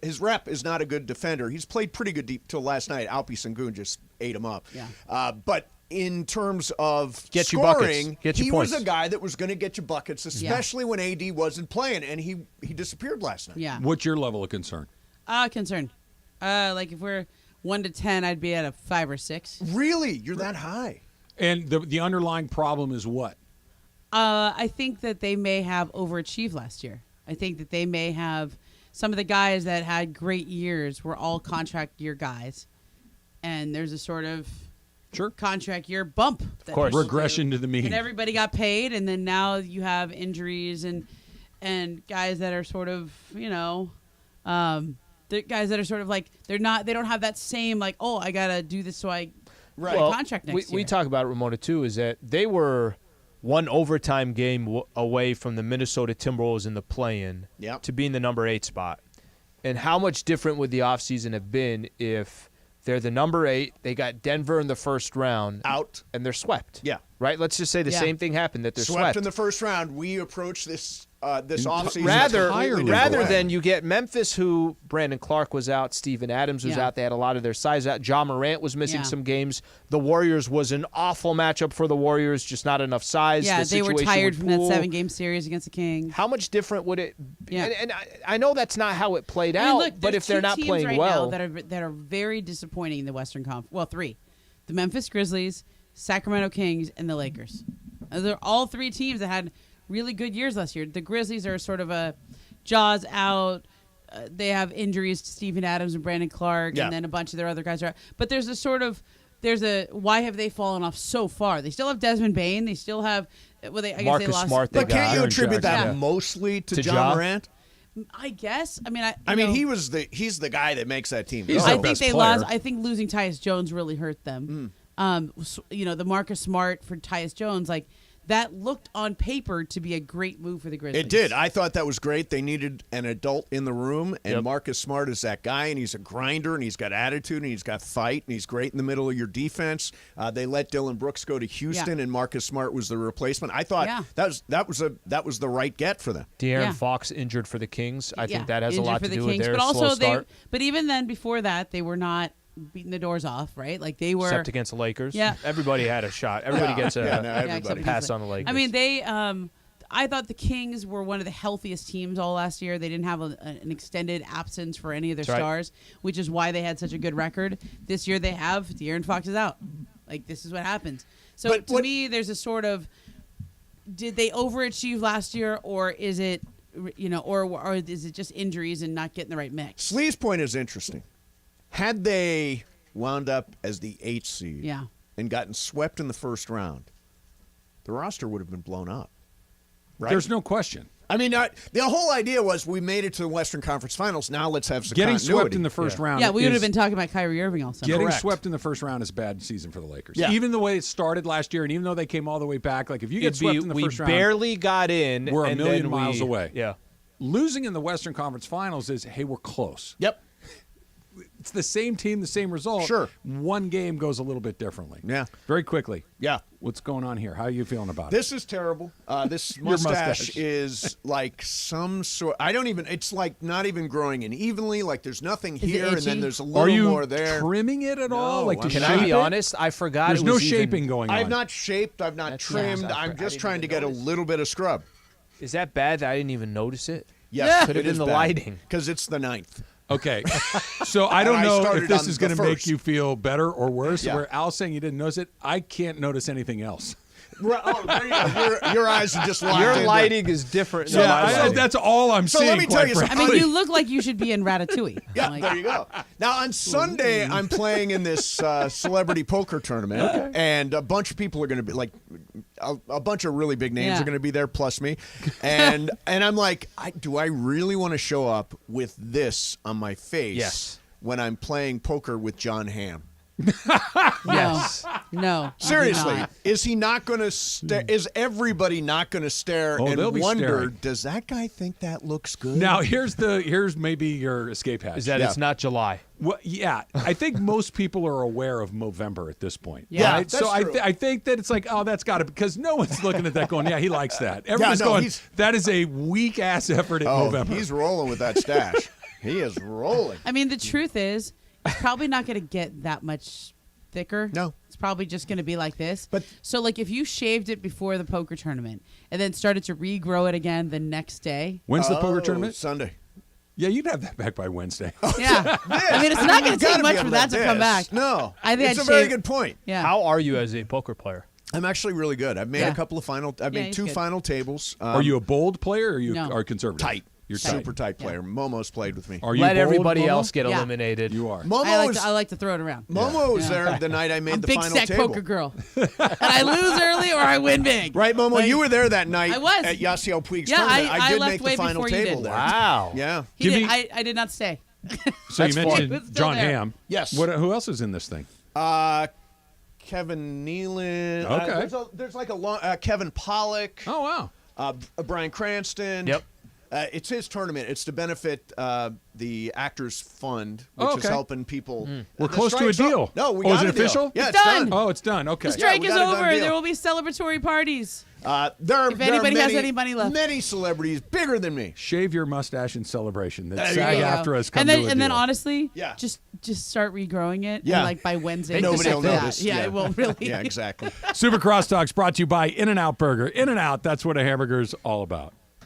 his rep is not a good defender. He's played pretty good deep till last night. Alpi Sengun just ate him up. Yeah. But in terms of Get you buckets. scoring, Get you he points. was a guy that was going to get you buckets, especially when AD wasn't playing, and he disappeared last night. Yeah. What's your level of concern? Concern. Like if we're 1 to 10, I'd be at a 5 or 6. Really? You're that high? And the underlying problem is what? I think that they may have overachieved last year. I think that they may have some of the guys that had great years were all contract year guys, and there's a sort of contract year bump. Of course, regression to the mean. And everybody got paid, and then now you have injuries and guys that are sort of the guys that are sort of like they don't have that same like, oh, I gotta do this so I get a contract next year. We talk about it, Ramona, too, is that they were one overtime game away from the Minnesota Timberwolves in the play-in to being the number 8 spot. And how much different would the offseason have been if they're the number 8, they got Denver in the first round, out, and they're swept? Yeah. Right? Let's just say the same thing happened, that they're swept. in the first round. We approach this offseason Rather than you get Memphis, who Brandon Clark was out, Steven Adams was out. They had a lot of their size out. Ja Morant was missing some games. The Warriors was an awful matchup for the Warriors, just not enough size. Yeah, the they were situation tired with from that Poole. 7-game series against the Kings. How much different would it be? Yeah. And I know that's not how it played I mean, out, look, but there's if they're two not teams playing right well. now that are very disappointing in the Western Conference. Well, 3. The Memphis Grizzlies, Sacramento Kings, and the Lakers. They're all 3 teams that had really good years last year. The Grizzlies are sort of a Jaws out. They have injuries to Steven Adams and Brandon Clark, and then a bunch of their other guys are out. But there's why have they fallen off so far? They still have Desmond Bane. They still have, I guess they Marcus lost. Smart, But can't you attribute that mostly to Ja Morant? I guess. I mean, he's the guy that makes that team. He's I their think best they player. lost. I think losing Tyus Jones really hurt them. The Marcus Smart for Tyus Jones, like that looked on paper to be a great move for the Grizzlies. It did. I thought that was great. They needed an adult in the room, and Marcus Smart is that guy, and he's a grinder, and he's got attitude, and he's got fight, and he's great in the middle of your defense. They let Dylan Brooks go to Houston, and Marcus Smart was the replacement. I thought that was the right get for them. De'Aaron Fox injured for the Kings. I think that has a lot to do with their but also slow start. But even then, before that, they were not beating the doors off, right? Like they were, Except against the Lakers. Yeah. Everybody had a shot. Everybody gets a pass on the Lakers. I mean, they. I thought the Kings were one of the healthiest teams all last year. They didn't have an extended absence for any of their stars, which is why they had such a good record. This year they have De'Aaron Fox is out. Like this is what happens. So to me, there's a sort of, did they overachieve last year, or is it, or is it just injuries and not getting the right mix? Slee's point is interesting. Had they wound up as the 8th seed and gotten swept in the first round, the roster would have been blown up. Right? There's no question. I mean, the whole idea was we made it to the Western Conference Finals. Now let's have some Getting continuity. swept in the first round. Yeah, we would have been talking about Kyrie Irving all summer. Getting Correct. swept in the first round is a bad season for the Lakers. Yeah. Even the way it started last year, and even though they came all the way back, like if you get swept in the first round, we barely got in. we're a and million then miles away. Yeah. Losing in the Western Conference Finals is, hey, we're close. Yep. It's the same team, the same result. Sure. One game goes a little bit differently. Yeah. Very quickly. Yeah. What's going on here? How are you feeling about it? This is terrible. This mustache is like some sort. I don't even. It's like not even growing in evenly. Like there's nothing here, and then there's a little Are you more there. trimming it at all? Like, Can I be honest? I forgot. There's it no was shaping going on. I've not shaped. I've not trimmed. I'm just trying to get a little bit of scrub. Is that bad that I didn't even notice it? Yes, Could have been the lighting. Because it's the 9th. Okay, so I don't And I know started if this on is the going to make first. you feel better or worse. Yeah. Where Al's saying you didn't notice it, I can't notice anything else. Oh, there you go. Your eyes are just locked Your into- lighting is different. So than my I- lighting. That's all I'm So seeing. let me tell you quite something. I mean, frankly. you look like you should be in Ratatouille. Yeah, Like, there you go. Now, on Sunday, I'm playing in this celebrity poker tournament, and a bunch of people are going to be, like, a bunch of really big names Yeah. are going to be there, plus me. And I'm like, do I really want to show up with this on my face when I'm playing poker with John Hamm? Yes. No. I do Seriously, not. is he not going to stare? Is everybody not going to stare Oh, they'll and be wonder, staring. does that guy think that looks good? Now here's maybe your escape hatch. Is that it's not July? Well, yeah, I think most people are aware of Movember at this point. Yeah, right? that's So true. I think that it's like, oh, that's got to because no one's looking at that going, yeah, he likes that. Everybody's no, going, he's- that is a weak ass effort at Oh, Movember. he's rolling with that stash. He is rolling. I mean, the truth is, it's probably not going to get that much thicker. No. It's probably just going to be like this. But so, like, if you shaved it before the poker tournament and then started to regrow it again the next day. When's the poker tournament? Sunday. Yeah, you'd have that back by Wednesday. Yeah. I mean, it's not going to you take gotta much be for able that to come back. No, I think it's I'd a very shave- good point. Yeah. How are you as a poker player? I'm actually really good. I've made a couple of final. I've made he's 2 good. final tables. Are you a bold player or are you No. are conservative? tight? You're super tight player. Momo's played with me. Are you Let bold, everybody Momo? else get Yeah. eliminated. You are. Momo's I like to throw it around. Momo was Yeah. there the night I made I'm the big final stack table. poker girl. And I lose early or I win big. Right, Momo, Like, you were there that night I was. at Yasiel Puig's Yeah, tournament. I did left make way the final before you table did. there. Wow. Yeah. He Give did. me- I did not stay. So you That's mentioned fun. It's still John there. Hamm. Yes. Who else is in this thing? Kevin Nealon. Okay. There's like a long Kevin Pollak. Oh wow. Brian Cranston. Yep. It's his tournament. It's to benefit the Actors Fund, which Oh, is okay. helping people. We're The close to a strike's up. deal. No, we Oh, is got it a deal. official? Yeah, It's it's done. done. Oh, it's done. Okay. The strike we is got a done over. deal. There will be celebratory parties. There If are anybody has many, any money left. Many celebrities bigger than me. Shave your mustache in celebration. That There you SAG go. after us come and then to a and then deal. honestly, Yeah. just start regrowing it. Yeah. And like by Wednesday, Nobody just will like that. notice. Yeah, it won't really. Yeah, exactly. Super Crosstalks brought to you by In-N-Out Burger. In-N-Out, that's what a hamburger's all about.